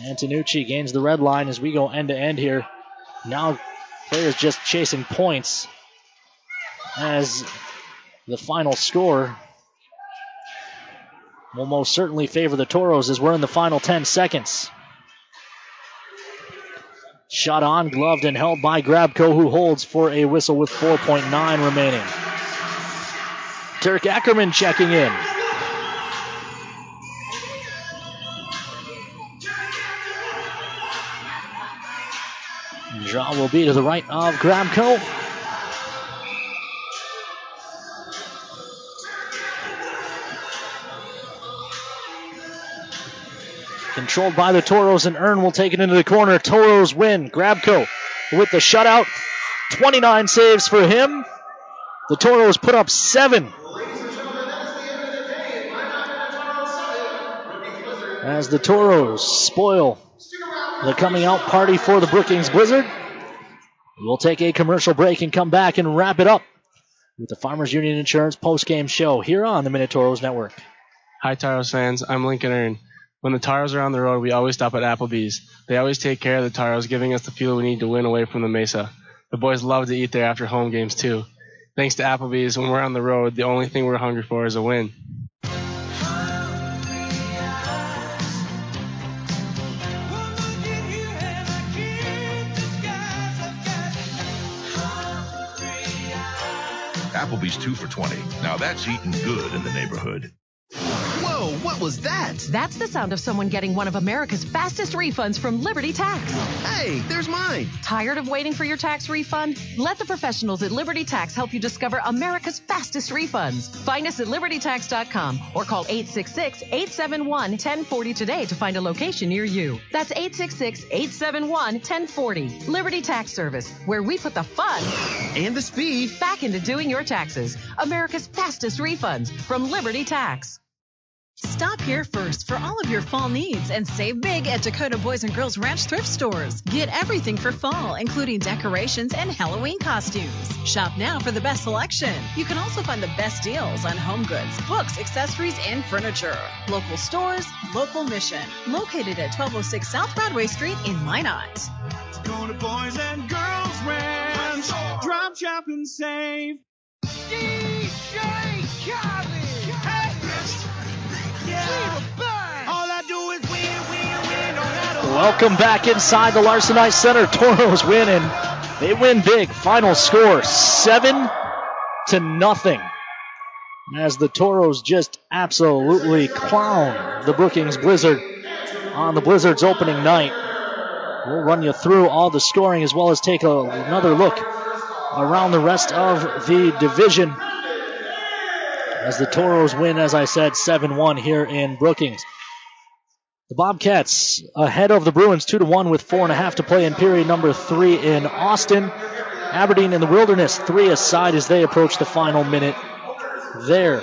Antonucci gains the red line as we go end to end here. Now, players just chasing points as the final score will most certainly favor the Toros as we're in the final 10 seconds. Shot on, gloved and held by Grabko, who holds for a whistle with 4.9 remaining. Dirk Ackerman checking in. Draw will be to the right of Grabko. Controlled by the Toros, and Earn will take it into the corner. Toros win. Grabko with the shutout. 29 saves for him. The Toros put up 7. As the Toros spoil the coming out party for the Brookings Blizzard. We'll take a commercial break and come back and wrap it up with the Farmers Union Insurance postgame show here on the Minotauros Network. Hi, Tyros fans. I'm Lincoln Earn. When the Tyros are on the road, we always stop at Applebee's. They always take care of the Tyros, giving us the fuel we need to win away from the Mesa. The boys love to eat there after home games, too. Thanks to Applebee's, when we're on the road, the only thing we're hungry for is a win. Applebee's 2 for $20. Now that's eating good in the neighborhood. Whoa, what was that? That's the sound of someone getting one of America's fastest refunds from Liberty Tax. Hey, there's mine. Tired of waiting for your tax refund? Let the professionals at Liberty Tax help you discover America's fastest refunds. Find us at libertytax.com or call 866-871-1040 today to find a location near you. That's 866-871-1040. Liberty Tax Service, where we put the fun and the speed back into doing your taxes. America's fastest refunds from Liberty Tax. Stop here first for all of your fall needs and save big at Dakota Boys and Girls Ranch thrift stores. Get everything for fall, including decorations and Halloween costumes. Shop now for the best selection. You can also find the best deals on home goods, books, accessories, and furniture. Local stores, local mission. Located at 1206 South Broadway Street in Minot. Dakota Boys and Girls Ranch. Drop, shop, and save. DJ Khaled. Welcome back inside the Larson Ice Center. Toros win, and they win big. Final score 7-0. As the Toros just absolutely clown the Brookings Blizzard on the Blizzard's opening night. We'll run you through all the scoring as well as take another look around the rest of the division. As the Toros win, as I said, 7-1 here in Brookings. The Bobcats ahead of the Bruins 2-1 with 4.5 to play in period number 3 in Austin. Aberdeen and the Wilderness 3 aside as they approach the final minute there.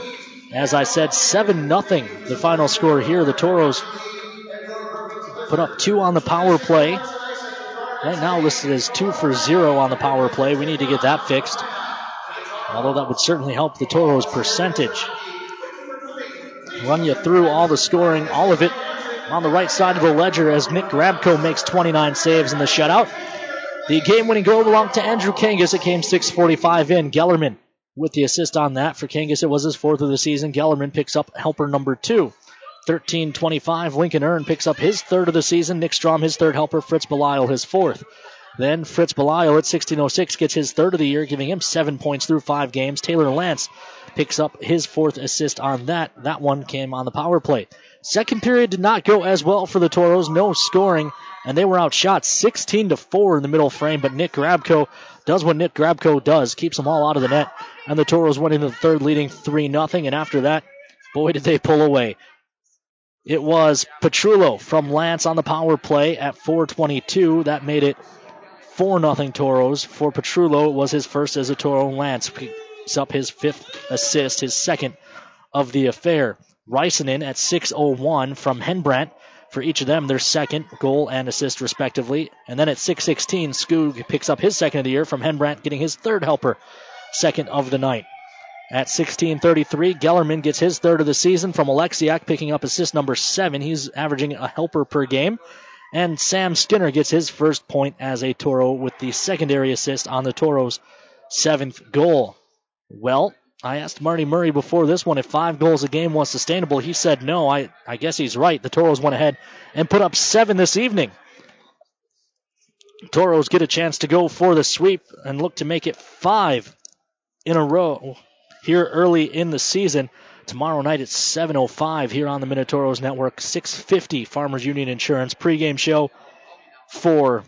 As I said, 7-0 the final score here. The Toros put up 2 on the power play. Right now listed as 2 for 0 on the power play. We need to get that fixed, although that would certainly help the Toros' percentage. Run you through all the scoring, all of it on the right side of the ledger as Nick Grabko makes 29 saves in the shutout. The game-winning goal belonged to Andrew Kangas. It came 6:45 in. Gellerman with the assist on that. For Kangas, it was his 4th of the season. Gellerman picks up helper number 2. 13:25, Lincoln Earn picks up his 3rd of the season. Nick Strom, his 3rd helper. Fritz Belisle, his 4th. Then Fritz Belisle at 16:06 gets his 3rd of the year, giving him 7 points through 5 games. Taylor Lance picks up his 4th assist on that. That one came on the power play. Second period did not go as well for the Toros. No scoring, and they were outshot 16-4 in the middle frame. But Nick Grabko does what Nick Grabko does, keeps them all out of the net. And the Toros went into the third leading 3-0. And after that, boy, did they pull away. It was Petrullo from Lance on the power play at 4:22. That made it 4-0 Toros. For Petrullo, it was his first as a Toro. Lance picks up his 5th assist, his 2nd of the affair. Rysonen at 6:01 from Henbrandt. For each of them, their 2nd goal and assist, respectively. And then at 6:16, Skoog picks up his 2nd of the year from Henbrandt, getting his 3rd helper, 2nd of the night. At 16:33, Gellerman gets his 3rd of the season from Alexiak, picking up assist number 7. He's averaging a helper per game. And Sam Skinner gets his 1st point as a Toro with the secondary assist on the Toros' 7th goal. Well, I asked Marty Murray before this one if 5 goals a game was sustainable. He said no. I guess he's right. The Toros went ahead and put up 7 this evening. Toros get a chance to go for the sweep and look to make it 5 in a row here early in the season. Tomorrow night at 7:05 here on the Minotauros Network. 6:50 Farmers Union Insurance pregame show for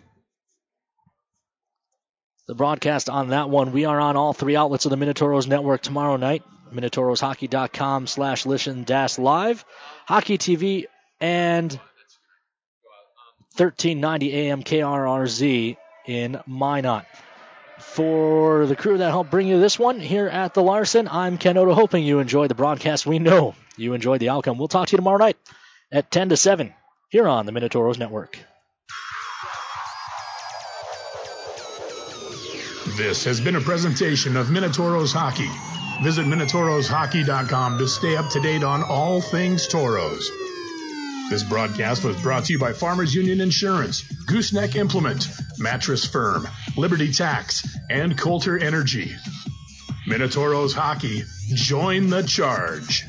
the broadcast on that one. We are on all three outlets of the Minotauros Network tomorrow night. MinotaurosHockey.com/listen-live. Hockey TV and 1390 AM KRRZ in Minot. For the crew that helped bring you this one here at the Larson, I'm Ken Oda, hoping you enjoyed the broadcast. We know you enjoyed the outcome. We'll talk to you tomorrow night at 10 to 7 here on the Minotauros Network. This has been a presentation of Minotauros Hockey. Visit MinotaurosHockey.com to stay up to date on all things Toros. This broadcast was brought to you by Farmers Union Insurance, Gooseneck Implement, Mattress Firm, Liberty Tax, and Coulter Energy. Minotauros Hockey, join the charge.